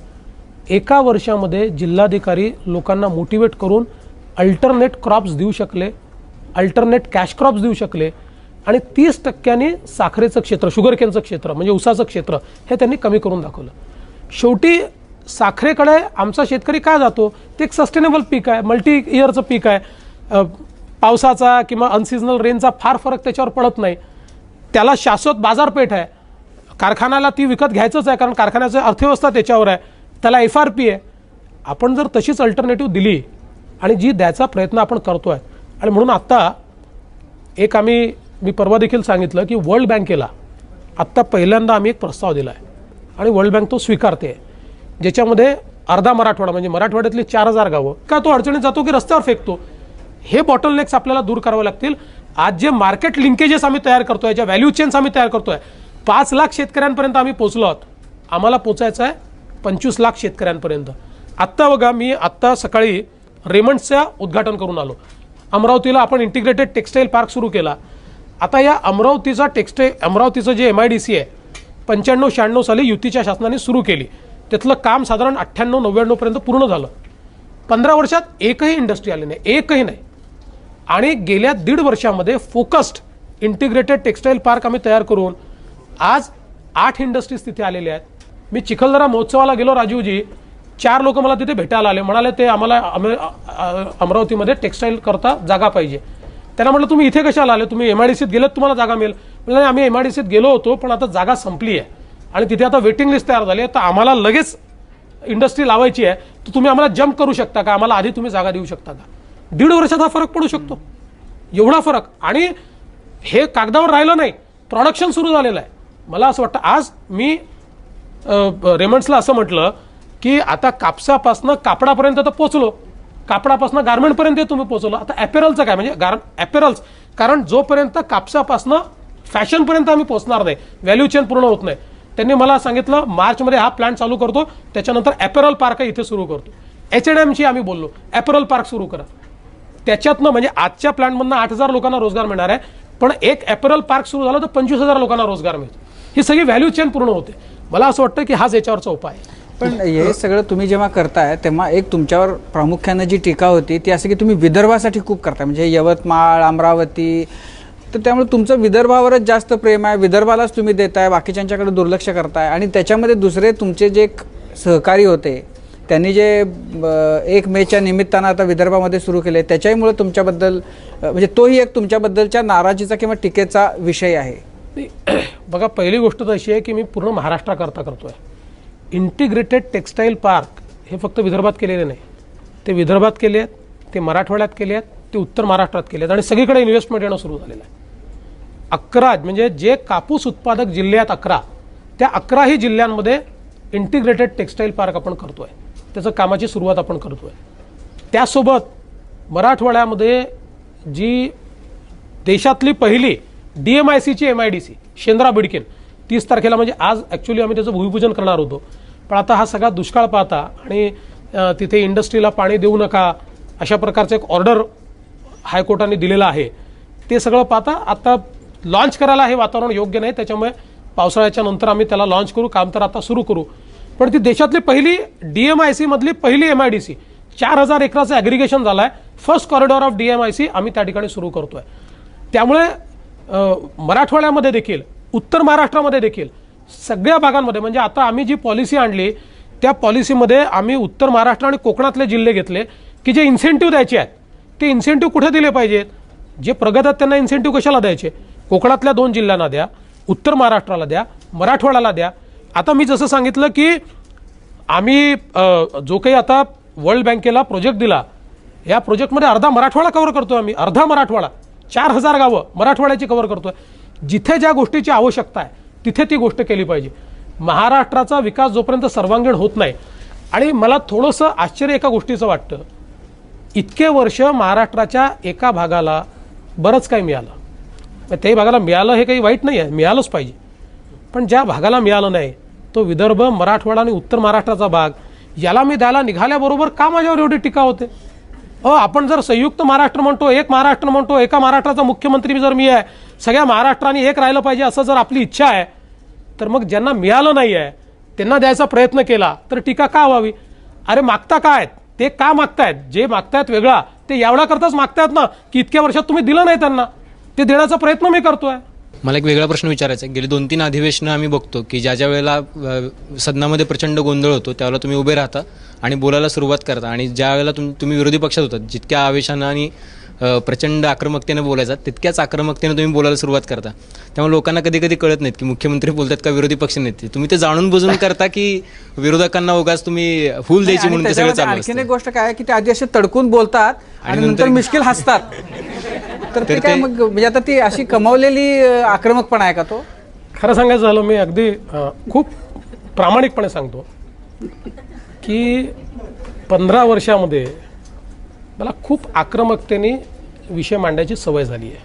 एका वर्षामध्ये जिल्हाधिकारी लोकांना मोटिवेट करून अल्टरनेट क्रॉप्स देऊ शकले, अल्टरनेट कॅश क्रॉप्स देऊ शकले आणि 30% साखरेचं क्षेत्र, शुगर केनचं क्षेत्र म्हणजे उसाचं क्षेत्र हे त्यांनी कमी करून दाखवलं. शेवटी साखरेकडे आमचा शेतकरी काय जातो, ते एक सस्टेनेबल पीक आहे, मल्टी इयरचं पीक आहे. पावसाचा किंवा अनसिजनल रेनचा फार फरक त्याच्यावर पडत नाही. त्याला शाश्वत बाजारपेठ आहे. कारखान्याला ती विकत घ्यायचंच आहे कारण कारखान्याची अर्थव्यवस्था त्याच्यावर आहे. त्याला FRP आहे. आपण जर तशीच अल्टरनेटिव्ह दिली आणि जी द्यायचा प्रयत्न आपण करतो आहे, आणि म्हणून आत्ता एक मी परवा देखील सांगितलं की वर्ल्ड बँकेला आत्ता पहिल्यांदा आम्ही एक प्रस्ताव दिला आहे आणि वर्ल्ड बँक तो स्वीकारते, ज्याच्यामध्ये अर्धा मराठवाडा म्हणजे मराठवाड्यातली 4000 गावं का तो अडचणीत जातो की रस्त्यावर फेकतो. हे बॉटलनेक्स आपल्याला दूर करावे लागतील. आज जे मार्केट लिंकेजेस आम्ही तयार करतोय, ज्या व्हॅल्यू चेन्स आम्ही तयार करतोय, 5 लाख शेतकऱ्यांपर्यंत आम्ही पोहोचलो आहोत. आम्हाला पोचायचं आहे 25 लाख शेतकऱ्यांपर्यंत. आत्ता बघा, मी आत्ता सकाळी रेमंड्सचं उद्घाटन करून आलो. अमरावतीला आपण इंटिग्रेटेड टेक्सटाईल पार्क सुरू केला. आता या अमरावतीचं जे MIDC आहे 95-96 साली युतीच्या शासनाने सुरू केली. त्यातलं काम साधारण 98-99 पर्यंत पूर्ण झालं. 15 वर्षात एकही इंडस्ट्री आली नाही, एकही नाही. आणि गेल्या 1.5 वर्षामध्ये फोकस्ड इंटिग्रेटेड टेक्सटाईल पार्क आम्ही तयार करून आज 8 इंडस्ट्रीज तिथे आलेल्या आहेत. मी चिखलदरा महोत्सवाला गेलो राजीवजी, 4 लोक मला तिथे भेटायला आले, म्हणाले ते आम्हाला अमरावतीमध्ये टेक्सटाईल करता जागा पाहिजे. त्यांना म्हटलं तुम्ही इथे कशाला आले, तुम्ही MIDCत गेलेत तुम्हाला जागा मिळेल. म्हणजे आम्ही MIDCत गेलो होतो पण आता जागा संपली आहे आणि तिथे आता वेटिंग लिस्ट तयार झाली आहे, तर आम्हाला लगेच इंडस्ट्री लावायची आहे, तर तुम्ही आम्हाला जम्प करू शकता का, आम्हाला आधी तुम्ही जागा देऊ शकता का. 1.5 वर्षात हा फरक पडू शकतो, एवढा फरक. आणि हे कागदावर राहिलं नाही, प्रोडक्शन सुरू झालेलं आहे. मला असं वाटतं आज मी रेमंड्सला असं म्हटलं की आता कापसापासनं कापडापर्यंत तर पोचलो, कापडापासून गार्मेंटपर्यंत तुम्ही पोहोचलो. आता ॲपेरलचं काय, म्हणजे ॲपेरल्स, कारण जोपर्यंत कापसापासनं फॅशनपर्यंत आम्ही पोहोचणार नाही, व्हॅल्यू चेन पूर्ण होत नाही. त्यांनी मला सांगितलं मार्चमध्ये हा प्लॅन चालू करतो, त्याच्यानंतर ॲपेरल पार्क इथे सुरू करतो. H&Mची आम्ही बोललो ॲपेरल पार्क सुरू करा. त्याच्यातनं म्हणजे आजच्या प्लॅनमधनं 8000 लोकांना रोजगार मिळणार आहे, पण एक ॲपेरल पार्क सुरू झाला तर 25000 लोकांना रोजगार मिळतो. ही सगळी व्हॅल्यू चेन पूर्ण होते. मला असं वाटतं की हाच याच्यावरचा उपाय आहे. पण हे सगळं तुम्ही जेव्हा करताय तेव्हा एक तुमच्यावर प्रामुख्याने जी टीका होती ती असं की तुम्ही विदर्भासाठी खूप करताय, म्हणजे यवतमाळ, अमरावती, तर त्यामुळे तुमचं विदर्भावरच जास्त प्रेम आहे, विदर्भालाच तुम्ही देताय, बाकीच्यांच्याकडे दुर्लक्ष करताय. आणि त्याच्यामध्ये दुसरे तुमचे जे सहकारी होते त्यांनी जे 1 मेच्या निमित्तानं आता विदर्भामध्ये सुरू केले, त्याच्यामुळे तुमच्याबद्दल म्हणजे तोही एक तुमच्याबद्दलच्या नाराजीचा किंवा टीकेचा विषय आहे. बघा, पहिली गोष्ट तर अशी आहे की मी पूर्ण महाराष्ट्राकरता करतोय. इंटिग्रेटेड टेक्सटाईल पार्क हे फक्त विदर्भात केलेले नाही, ते विदर्भात केले आहेत, ते मराठवाड्यात केले आहेत, ते उत्तर महाराष्ट्रात केले आहेत आणि सगळीकडे इन्व्हेस्टमेंट येणं सुरू झालेलं आहे. 11 म्हणजे जे कापूस उत्पादक जिल्हे आहेत 11, त्या 11ही जिल्ह्यांमध्ये इंटिग्रेटेड टेक्सटाईल पार्क आपण करतोय, त्याचं कामाची सुरुवात आपण करतोय. त्यासोबत मराठवाड्यामध्ये जी देशातली पहिली DMICची MIDC शेंद्रा बिडकीन 30 तारखेला, म्हणजे आज ॲक्च्युली आम्ही त्याचं भूमिपूजन करणार होतो, पण आता हा सगळा दुष्काळ पाहता आणि तिथे इंडस्ट्रीला पाणी देऊ नका अशा प्रकारचं एक ऑर्डर हायकोर्टाने दिलेलं आहे, ते सगळं पाहता आता लॉन्च करायला हे वातावरण योग्य नाही. त्याच्यामुळे पावसाळ्याच्या नंतर आम्ही त्याला लॉन्च करू, काम तर आता सुरू करू. पण ती देशातली पहिली DMIC मधली पहिली MIDC 4000 एकराचं ॲग्रिगेशन झालं आहे. फर्स्ट कॉरिडॉर ऑफ DMIC आम्ही त्या ठिकाणी सुरू करतोय. त्यामुळे मराठवाड्यामध्ये देखील, उत्तर महाराष्ट्रामध्ये देखील, सगळ्या भागांमध्ये, म्हणजे आता आम्ही जी पॉलिसी आणली त्या पॉलिसीमध्ये आम्ही उत्तर महाराष्ट्र आणि कोकणातले जिल्हे घेतले की जे इन्सेंटिव्ह द्यायचे आहेत ते इन्सेंटिव्ह कुठे दिले पाहिजेत, जे प्रगत आहेत त्यांना इन्सेंटिव्ह कशाला द्यायचे, कोकणातल्या 2 जिल्ह्यांना द्या, उत्तर महाराष्ट्राला द्या, मराठवाड्याला द्या. आता मी जसं सांगितलं की आम्ही जो काही आता वर्ल्ड बँकेला प्रोजेक्ट दिला, या प्रोजेक्टमध्ये अर्धा मराठवाडा कव्हर करतोय आम्ही. अर्धा मराठवाडा, 4000 गावं मराठवाड्याची कव्हर करतोय. जिथे ज्या गोष्टीची आवश्यकता आहे तिथे ती गोष्ट केली पाहिजे. महाराष्ट्राचा विकास जोपर्यंत सर्वांगीण होत नाही, आणि मला थोडंसं आश्चर्य एका गोष्टीचं वाटतं, इतके वर्ष महाराष्ट्राच्या एका भागाला बरंच काही मिळालं. त्याही भागाला मिळालं हे काही वाईट नाही आहे, मिळालंच पाहिजे. पण ज्या भागाला मिळालं नाही तो विदर्भ, मराठवाडा आणि उत्तर महाराष्ट्राचा भाग, याला मी द्यायला निघाल्याबरोबर का माझ्यावर एवढी टीका होते? आपण जर संयुक्त महाराष्ट्र म्हणतो, एक महाराष्ट्र म्हणतो, एका महाराष्ट्राचा मुख्यमंत्री जर मी आहे, सगळ्या महाराष्ट्राने एक राहिलं पाहिजे असं जर आपली इच्छा आहे, तर मग ज्यांना मिळालं नाही आहे त्यांना द्यायचा प्रयत्न केला तर टीका का व्हावी? अरे मागता काय? ते का मागतायत? जे मागतायत वेगळा, ते एवढ्याकरताच मागतायत ना की इतक्या वर्षात तुम्ही दिलं नाही त्यांना. ते देण्याचा प्रयत्न मी करतोय. मला एक वेगळा प्रश्न विचारायचा आहे. गेली 2-3 अधिवेशनं आम्ही बघतो की ज्या वेळेला सदनामध्ये प्रचंड गोंधळ होतो त्यावेळेला तुम्ही उभे राहता आणि बोलायला सुरुवात करता, आणि ज्या वेळेला तुम्ही विरोधी पक्षात होतात जितक्या आवेशानं आणि प्रचंड आक्रमकतेने बोलायचा तितक्याच आक्रमकतेने तुम्ही बोलायला सुरुवात करता. त्यामुळे लोकांना कधी कधी कळत नाहीत की मुख्यमंत्री बोलतात का विरोधी पक्ष नेते. तुम्ही ते जाणून बुजून करता की विरोधकांना उगाच तुम्ही फूल द्यायची म्हणून ते सगळं चालू आणखीन असतं. एक गोष्ट काय आहे की ते आधी असे तडकून बोलतात आणि नंतर मिश्किल हसतात. तर ते काय मग म्हणजे आता ती अशी कमावलेली आक्रमकपणा आहे का तो? खरं सांगायचं झालं, मी अगदी खूप प्रामाणिकपणे सांगतो की 15 वर्षामध्ये मला खूप आक्रमकतेने विषय मांडायची सवय झाली आहे,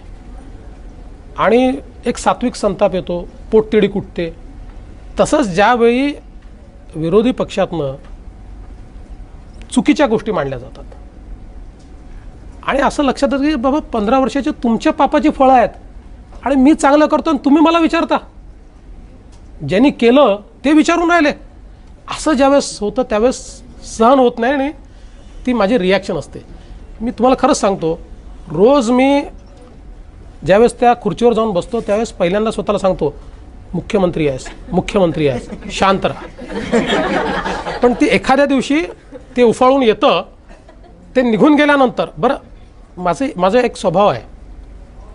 आणि एक सात्विक संताप येतो, पोटतिडी कुटते. तसंच ज्यावेळी विरोधी पक्षातनं चुकीच्या गोष्टी मांडल्या जातात आणि असं लक्षात येतं की बाबा 15 वर्षाचे तुमच्या पापाची फळं आहेत आणि मी चांगलं करतो आणि तुम्ही मला विचारता. ज्यांनी केलं ते विचारून राहिले, असं ज्यावेळेस होतं त्यावेळेस सहन होत नाही आणि ती माझी रिॲक्शन असते. मी तुम्हाला खरंच सांगतो, रोज मी ज्यावेळेस त्या खुर्चीवर जाऊन बसतो त्यावेळेस पहिल्यांदा स्वतःला सांगतो, मुख्यमंत्री आहेस, मुख्यमंत्री आहेस, शांत राहा. पण ती एखाद्या दिवशी ते उफाळून येतं. ते निघून गेल्यानंतर माझा एक स्वभाव आहे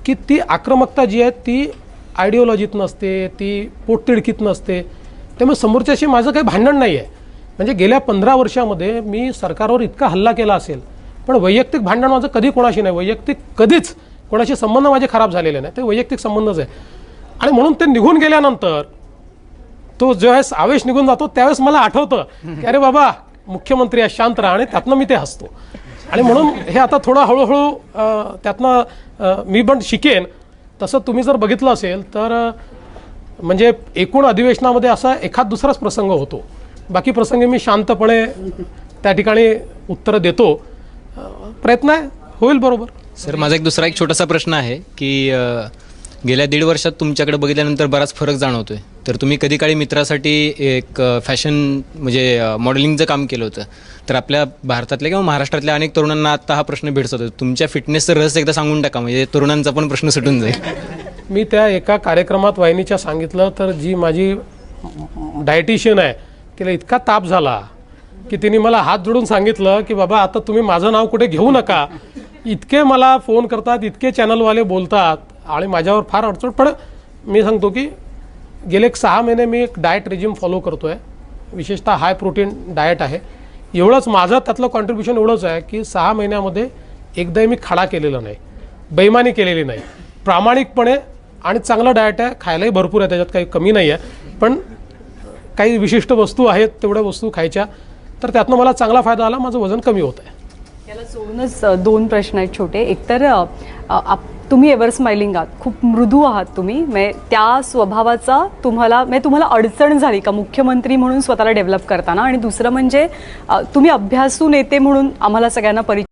की ती आक्रमकता जी आहे ती आयडिओलॉजीत नसते, ती पोटतिडकीत नसते. त्यामुळे समोरच्याशी माझं काही भांडण नाही आहे. म्हणजे गेल्या 15 वर्षामध्ये मी सरकारवर इतका हल्ला केला असेल, पण वैयक्तिक भांडण माझं कधी कोणाशी नाही. वैयक्तिक कधीच कोणाशी संबंध माझे खराब झालेले नाही, ते वैयक्तिक संबंधच आहे. आणि म्हणून ते निघून गेल्यानंतर तो ज्यावेळेस आवेश निघून जातो त्यावेळेस मला आठवतं की अरे बाबा मुख्यमंत्री आहे, शांत राहा, आणि त्यातनं मी ते हसतो. आणि म्हणून हे आता थोडं हळूहळू त्यातनं मी पण शिकेन. तसं तुम्ही जर बघितलं असेल तर म्हणजे एकूण अधिवेशनामध्ये असा एखाद दुसराच प्रसंग होतो, बाकी प्रसंगी मी शांतपणे त्या ठिकाणी उत्तरं देतो. प्रयत्न आहे, होईल बरोबर. सर, माझा एक छोटासा प्रश्न आहे की गेल्या 1.5 वर्षात तुमच्याकडे बघितल्यानंतर बराच फरक जाणवतोय. तर तुम्ही कधी काळी मित्रासाठी एक फॅशन म्हणजे मॉडेलिंगचं काम केलं होतं. तर आपल्या भारतातल्या किंवा महाराष्ट्रातल्या अनेक तरुणांना आता हा प्रश्न भेडसावतो. तुमच्या फिटनेसचं रहस्य एकदा सांगून टाका, म्हणजे तरुणांचा पण प्रश्न सुटून जाईल. मी त्या एका कार्यक्रमात वाहिनीच्या सांगितलं तर जी माझी डायटिशियन आहे तिला इतका ताप झाला की तिने मला हात जोडून सांगितलं की बाबा आता तुम्ही माझं नाव कुठे घेऊ नका. इतके मला फोन करतात, इतके चॅनलवाले बोलतात आणि माझ्यावर फार अडचण. पण मी सांगतो की गेले 6 महिने मी एक डाएट रेजिम फॉलो करतो आहे, विशेषतः हाय प्रोटीन डाएट आहे. एवढंच माझं त्यातलं कॉन्ट्रीब्युशन एवढंच आहे की 6 महिन्यामध्ये एकदाही मी खाडा केलेला नाही, बेईमानी केलेली नाही, प्रामाणिकपणे. आणि चांगलं डाएट आहे, खायलाही भरपूर आहे, त्याच्यात काही कमी नाही आहे. पण काही विशिष्ट वस्तू आहेत तेवढ्या वस्तू खायच्या, तर त्यातनं मला चांगला फायदा आला, माझं वजन कमी होत आहे. याला सोडूनच 2 प्रश्न आहेत छोटे. एकतर तुम्ही एव्हर स्माइलिंग आहात, खूप मृदू आहात तुम्ही, म्हणजे त्या स्वभावाचा तुम्हाला अडचण झाली का मुख्यमंत्री म्हणून स्वतःला डेव्हलप करताना? आणि दुसरं म्हणजे तुम्ही अभ्यासू नेते म्हणून आम्हाला सगळ्यांना